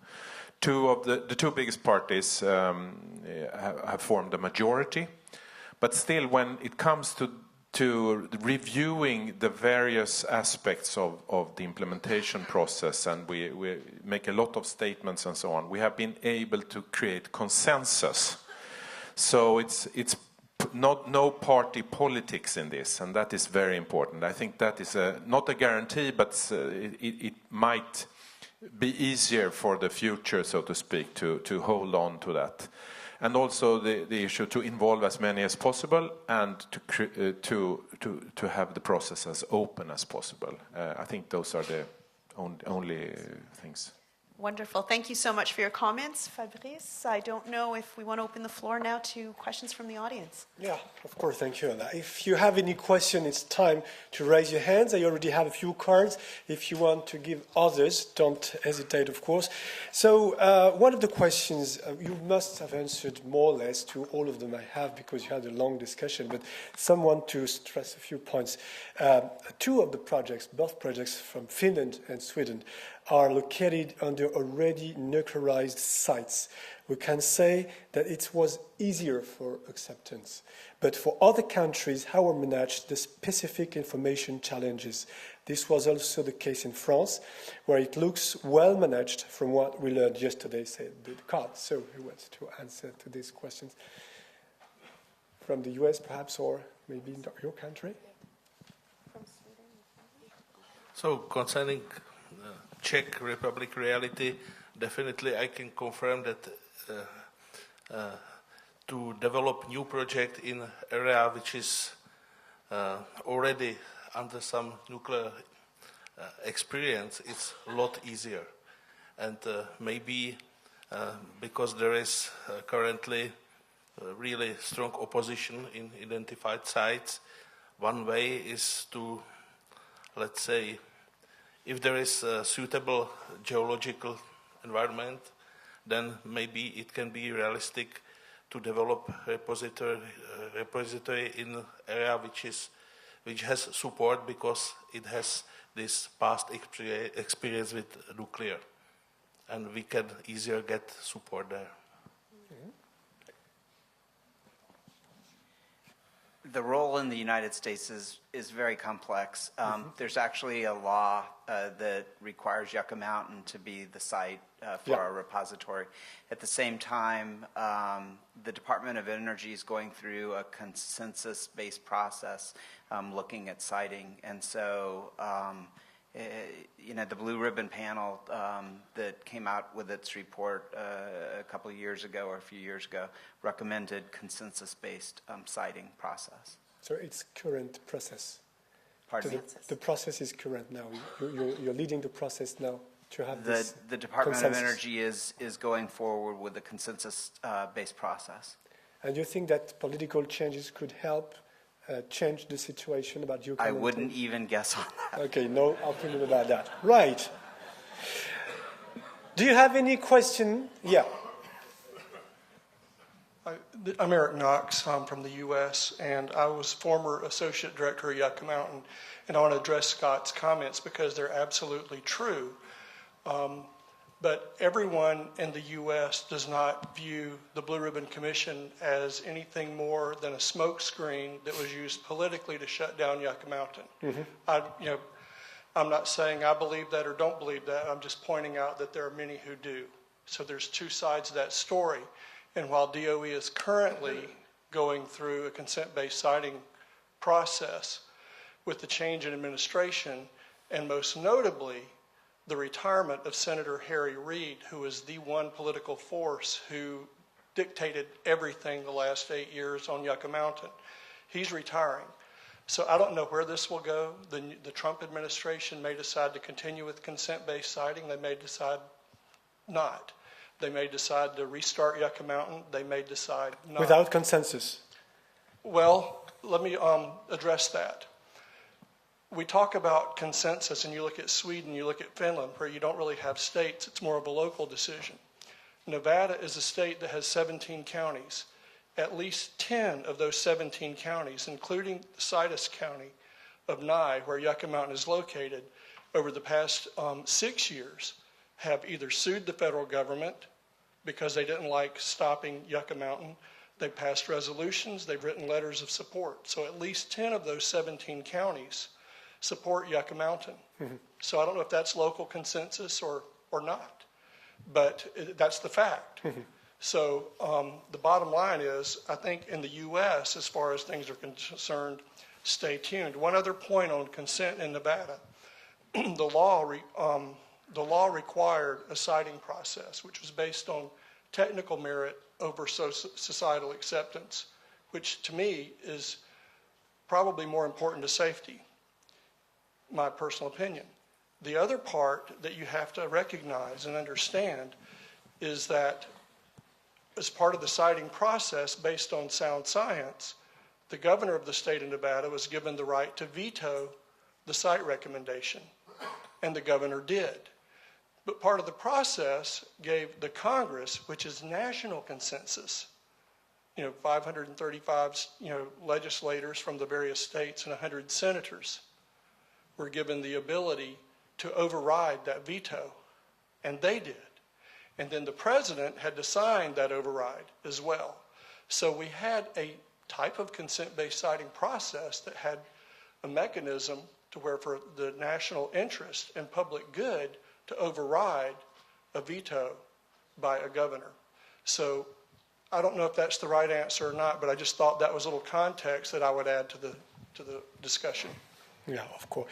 the two biggest parties have formed a majority, but still, when it comes to reviewing the various aspects of the implementation process, and we make a lot of statements and so on, we have been able to create consensus. So it's no party politics in this, and that is very important. I think that is not a guarantee, but it might be easier for the future, so to speak, to hold on to that. And also the issue to involve as many as possible and to have the process as open as possible. I think those are the only things. Wonderful. Thank you so much for your comments, Fabrice. I don't know if we want to open the floor now to questions from the audience. Yeah, of course, thank you. If you have any question, it's time to raise your hands. I already have a few cards. If you want to give others, don't hesitate, of course. So one of the questions, you must have answered more or less to all of them I have, because you had a long discussion, but some want to stress a few points. Two of the projects, both projects from Finland and Sweden, are located under already nuclearized sites. We can say that it was easier for acceptance. But for other countries, how were managed the specific information challenges? This was also the case in France, where it looks well managed from what we learned yesterday, said the card. So who wants to answer to these questions? From the US, perhaps, or maybe in your country? So concerning Czech Republic reality, definitely I can confirm that to develop new project in area which is already under some nuclear experience, it's a lot easier. And maybe because there is currently really strong opposition in identified sites, one way is to, let's say, if there is a suitable geological environment, then maybe it can be realistic to develop repository in an area which has support because it has this past experience with nuclear, and we can easier get support there. Mm-hmm. The role in the United States is very complex. There's actually a law that requires Yucca Mountain to be the site for our repository. At the same time, the Department of Energy is going through a consensus-based process looking at siting. And so, the Blue Ribbon panel that came out with its report a couple of years ago or a few years ago recommended consensus-based siting process. So it's current process. Pardon me? The process is current now. You're leading the process now to have this The Department consensus. of Energy is going forward with a consensus-based process. And you think that political changes could help change the situation about Yucca I Mountain? wouldn't even guess on that. Okay, no opinion about that. Right. Do you have any question? Yeah. I'm Eric Knox. I'm from the U.S., and I was former Associate Director of Yucca Mountain. And I want to address Scott's comments because they're absolutely true. But everyone in the U.S. does not view the Blue Ribbon Commission as anything more than a smokescreen that was used politically to shut down Yucca Mountain. Mm-hmm. I'm not saying I believe that or don't believe that. I'm just pointing out that there are many who do. So there's two sides of that story. And while DOE is currently going through a consent-based siting process with the change in administration, and most notably, the retirement of Senator Harry Reid, who is the one political force who dictated everything the last 8 years on Yucca Mountain. He's retiring. So I don't know where this will go. The Trump administration may decide to continue with consent-based siting. They may decide not. They may decide to restart Yucca Mountain. They may decide not. Without consensus? Well, let me address that. We talk about consensus, and you look at Sweden, you look at Finland, where you don't really have states. It's more of a local decision. Nevada is a state that has 17 counties. At least 10 of those 17 counties, including Citus County of Nye, where Yucca Mountain is located, over the past 6 years, have either sued the federal government because they didn't like stopping Yucca Mountain. They've passed resolutions. They've written letters of support. So at least 10 of those 17 counties support Yucca Mountain. Mm-hmm. So I don't know if that's local consensus or not, but that's the fact. Mm-hmm. So the bottom line is, I think in the U.S., as far as things are concerned, stay tuned. One other point on consent in Nevada. The law required a siting process, which was based on technical merit over societal acceptance, which to me is probably more important to safety, my personal opinion. The other part that you have to recognize and understand is that as part of the siting process based on sound science, the governor of the state of Nevada was given the right to veto the site recommendation, and the governor did. But part of the process gave the Congress, which is national consensus, 535 legislators from the various states and 100 senators were given the ability to override that veto, and they did. And then the president had to sign that override as well. So we had a type of consent-based siting process that had a mechanism to where for the national interest and public good to override a veto by a governor. So I don't know if that's the right answer or not, but I just thought that was a little context that I would add to the discussion. Yeah, of course.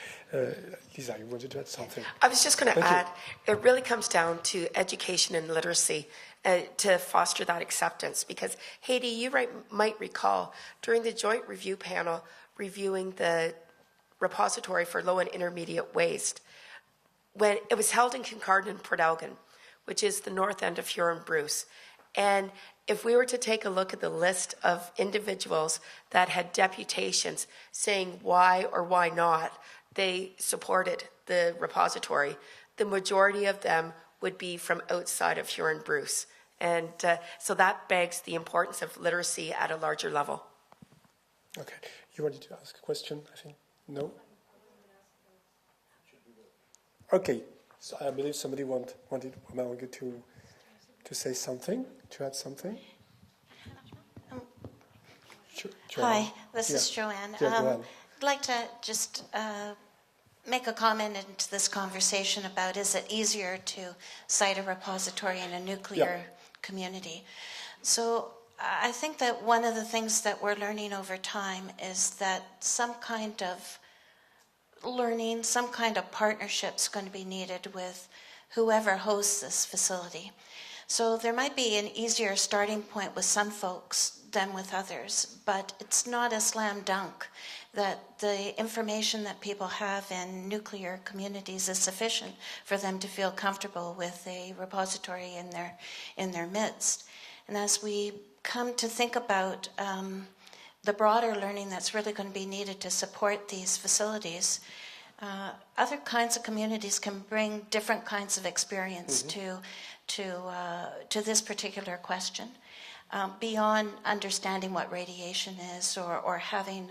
Lisa, you wanted to add something? I was just going to add, it really comes down to education and literacy to foster that acceptance. Because, Haiti, you might recall, during the joint review panel reviewing the repository for low and intermediate waste. When it was held in Kincardine and Port Elgin, which is the north end of Huron-Bruce. And if we were to take a look at the list of individuals that had deputations saying why or why not they supported the repository, the majority of them would be from outside of Huron-Bruce. And so that begs the importance of literacy at a larger level. Okay. You wanted to ask a question, I think? No? Okay. So I believe somebody wanted Margaret to say something, to add something. Hi, this is Joanne. Joanne. I'd like to just make a comment into this conversation about, is it easier to cite a repository in a nuclear community? So I think that one of the things that we're learning over time is that some kind of learning, some kind of partnership is going to be needed with whoever hosts this facility. So there might be an easier starting point with some folks than with others, but it's not a slam dunk that the information that people have in nuclear communities is sufficient for them to feel comfortable with a repository in their midst. And as we come to think about the broader learning that's really going to be needed to support these facilities, other kinds of communities can bring different kinds of experience to this particular question. Beyond understanding what radiation is or having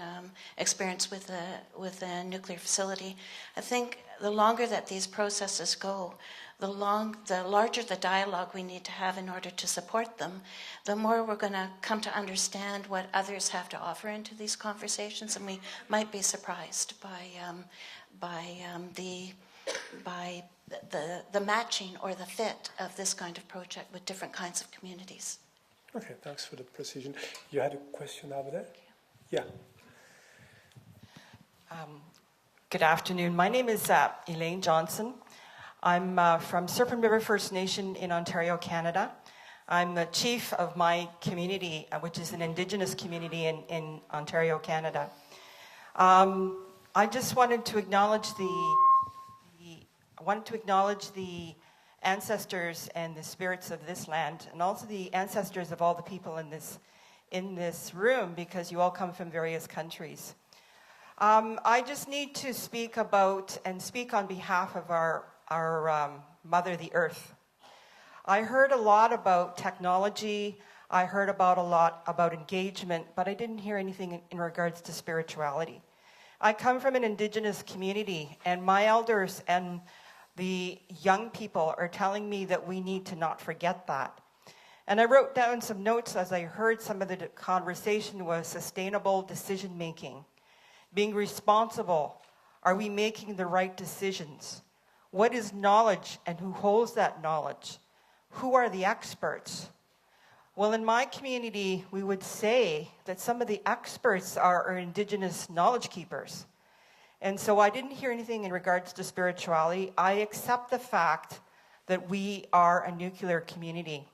experience with a nuclear facility, I think the longer that these processes go, the larger the dialogue we need to have in order to support them, the more we're going to come to understand what others have to offer into these conversations, and we might be surprised by the matching or the fit of this kind of project with different kinds of communities. Okay, thanks for the precision. You had a question over there? Yeah. Good afternoon. My name is Elaine Johnson. I'm from Serpent River First Nation in Ontario, Canada. I'm the chief of my community, which is an Indigenous community in Ontario, Canada. I just wanted to acknowledge the ancestors and the spirits of this land, and also the ancestors of all the people in this room, because you all come from various countries. I just need to speak on behalf of our Mother, the Earth. I heard a lot about technology. I heard a lot about engagement, but I didn't hear anything in regards to spirituality. I come from an Indigenous community, and my elders and the young people are telling me that we need to not forget that. And I wrote down some notes as I heard some of the conversation was sustainable decision making, being responsible. Are we making the right decisions? What is knowledge and who holds that knowledge? Who are the experts? Well, in my community, we would say that some of the experts are our Indigenous knowledge keepers. And so I didn't hear anything in regards to spirituality. I accept the fact that we are a nuclear community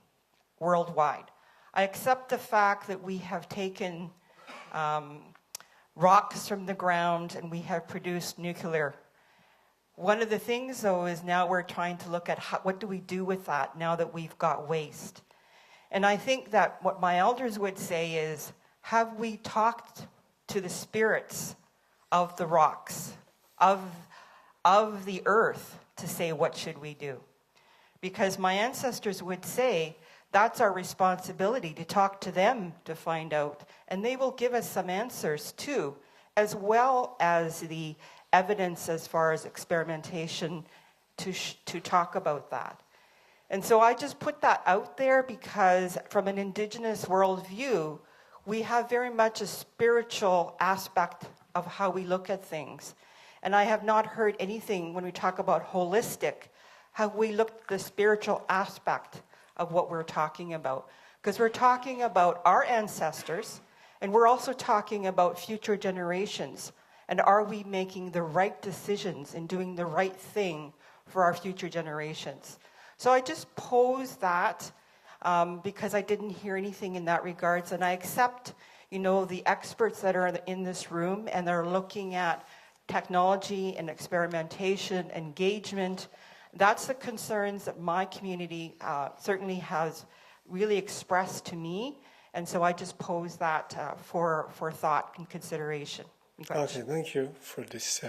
worldwide. I accept the fact that we have taken rocks from the ground and we have produced nuclear. One of the things, though, is now we're trying to look at what do we do with that now that we've got waste. And I think that what my elders would say is, have we talked to the spirits of the rocks, of the earth, to say what should we do? Because my ancestors would say that's our responsibility, to talk to them to find out, and they will give us some answers too, as well as the evidence as far as experimentation to talk about that. And so I just put that out there because from an Indigenous worldview, we have very much a spiritual aspect of how we look at things. And I have not heard anything when we talk about holistic, have we looked at the spiritual aspect of what we're talking about. Because we're talking about our ancestors, and we're also talking about future generations. And are we making the right decisions and doing the right thing for our future generations? So I just posed that because I didn't hear anything in that regards. And I accept, the experts that are in this room and they're looking at technology and experimentation, engagement. That's the concerns that my community certainly has really expressed to me. And so I just pose that for thought and consideration. Okay, thank you for this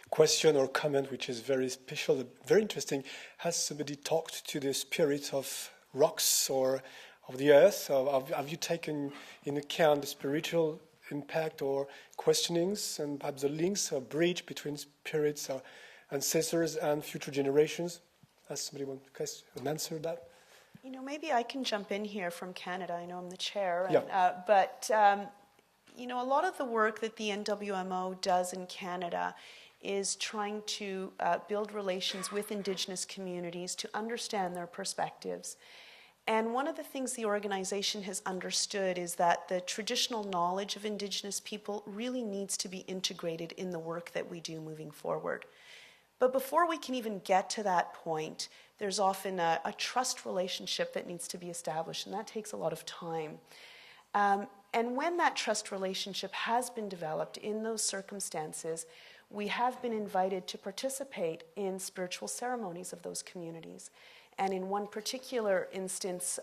question or comment, which is very special, very interesting. Has somebody talked to the spirit of rocks or of the earth? Or have you taken in account the spiritual impact or questionings and perhaps the links or bridge between spirits or ancestors and future generations? Has somebody want to answer that? You know, maybe I can jump in here from Canada. I know I'm the chair. And, Yeah. You know, a lot of the work that the NWMO does in Canada is trying to build relations with Indigenous communities to understand their perspectives. And one of the things the organization has understood is that the traditional knowledge of Indigenous people really needs to be integrated in the work that we do moving forward. But before we can even get to that point, there's often a trust relationship that needs to be established, and that takes a lot of time. And when that trust relationship has been developed in those circumstances, we have been invited to participate in spiritual ceremonies of those communities. And in one particular instance,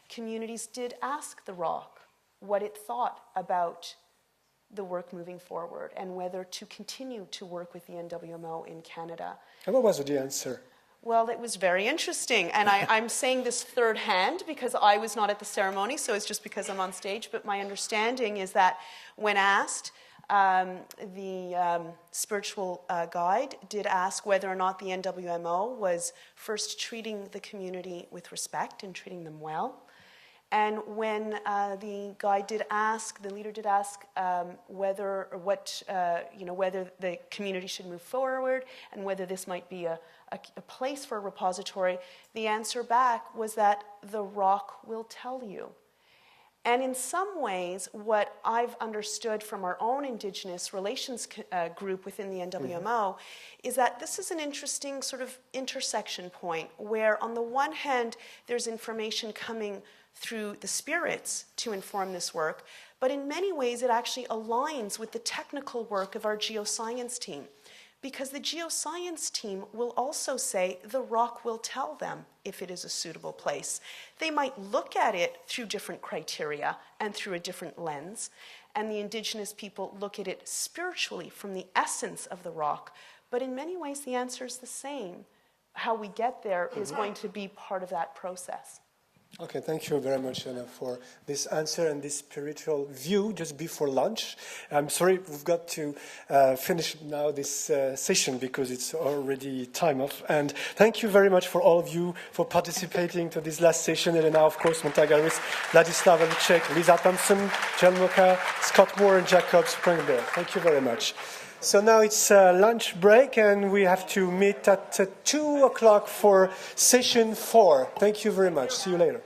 communities did ask the rock what it thought about the work moving forward and whether to continue to work with the NWMO in Canada. And what was the answer? Well, it was very interesting, and I'm saying this third hand because I was not at the ceremony, so it's just because I'm on stage, but my understanding is that when asked, the spiritual guide did ask whether or not the NWMO was first treating the community with respect and treating them well. And when the guide did ask, the leader did ask whether the community should move forward and whether this might be a place for a repository, the answer back was that the rock will tell you. And in some ways, what I've understood from our own Indigenous relations group within the NWMO is that this is an interesting sort of intersection point where on the one hand, there's information coming through the spirits to inform this work, but in many ways it actually aligns with the technical work of our geoscience team. Because the geoscience team will also say the rock will tell them if it is a suitable place. They might look at it through different criteria and through a different lens, and the Indigenous people look at it spiritually from the essence of the rock. But in many ways, the answer is the same. How we get there is going to be part of that process. Okay, thank you very much, Anna, for this answer and this spiritual view just before lunch. I'm sorry, we've got to finish now this session because it's already time off. And thank you very much for all of you for participating to this last session. Elena, of course, Montagaris, Ladislav Alicek, Lisa Thompson, John Moka, Scott Moore, and Jacob Springbear. Thank you very much. So now it's lunch break, and we have to meet at 2 o'clock for session 4. Thank you very much. See you later.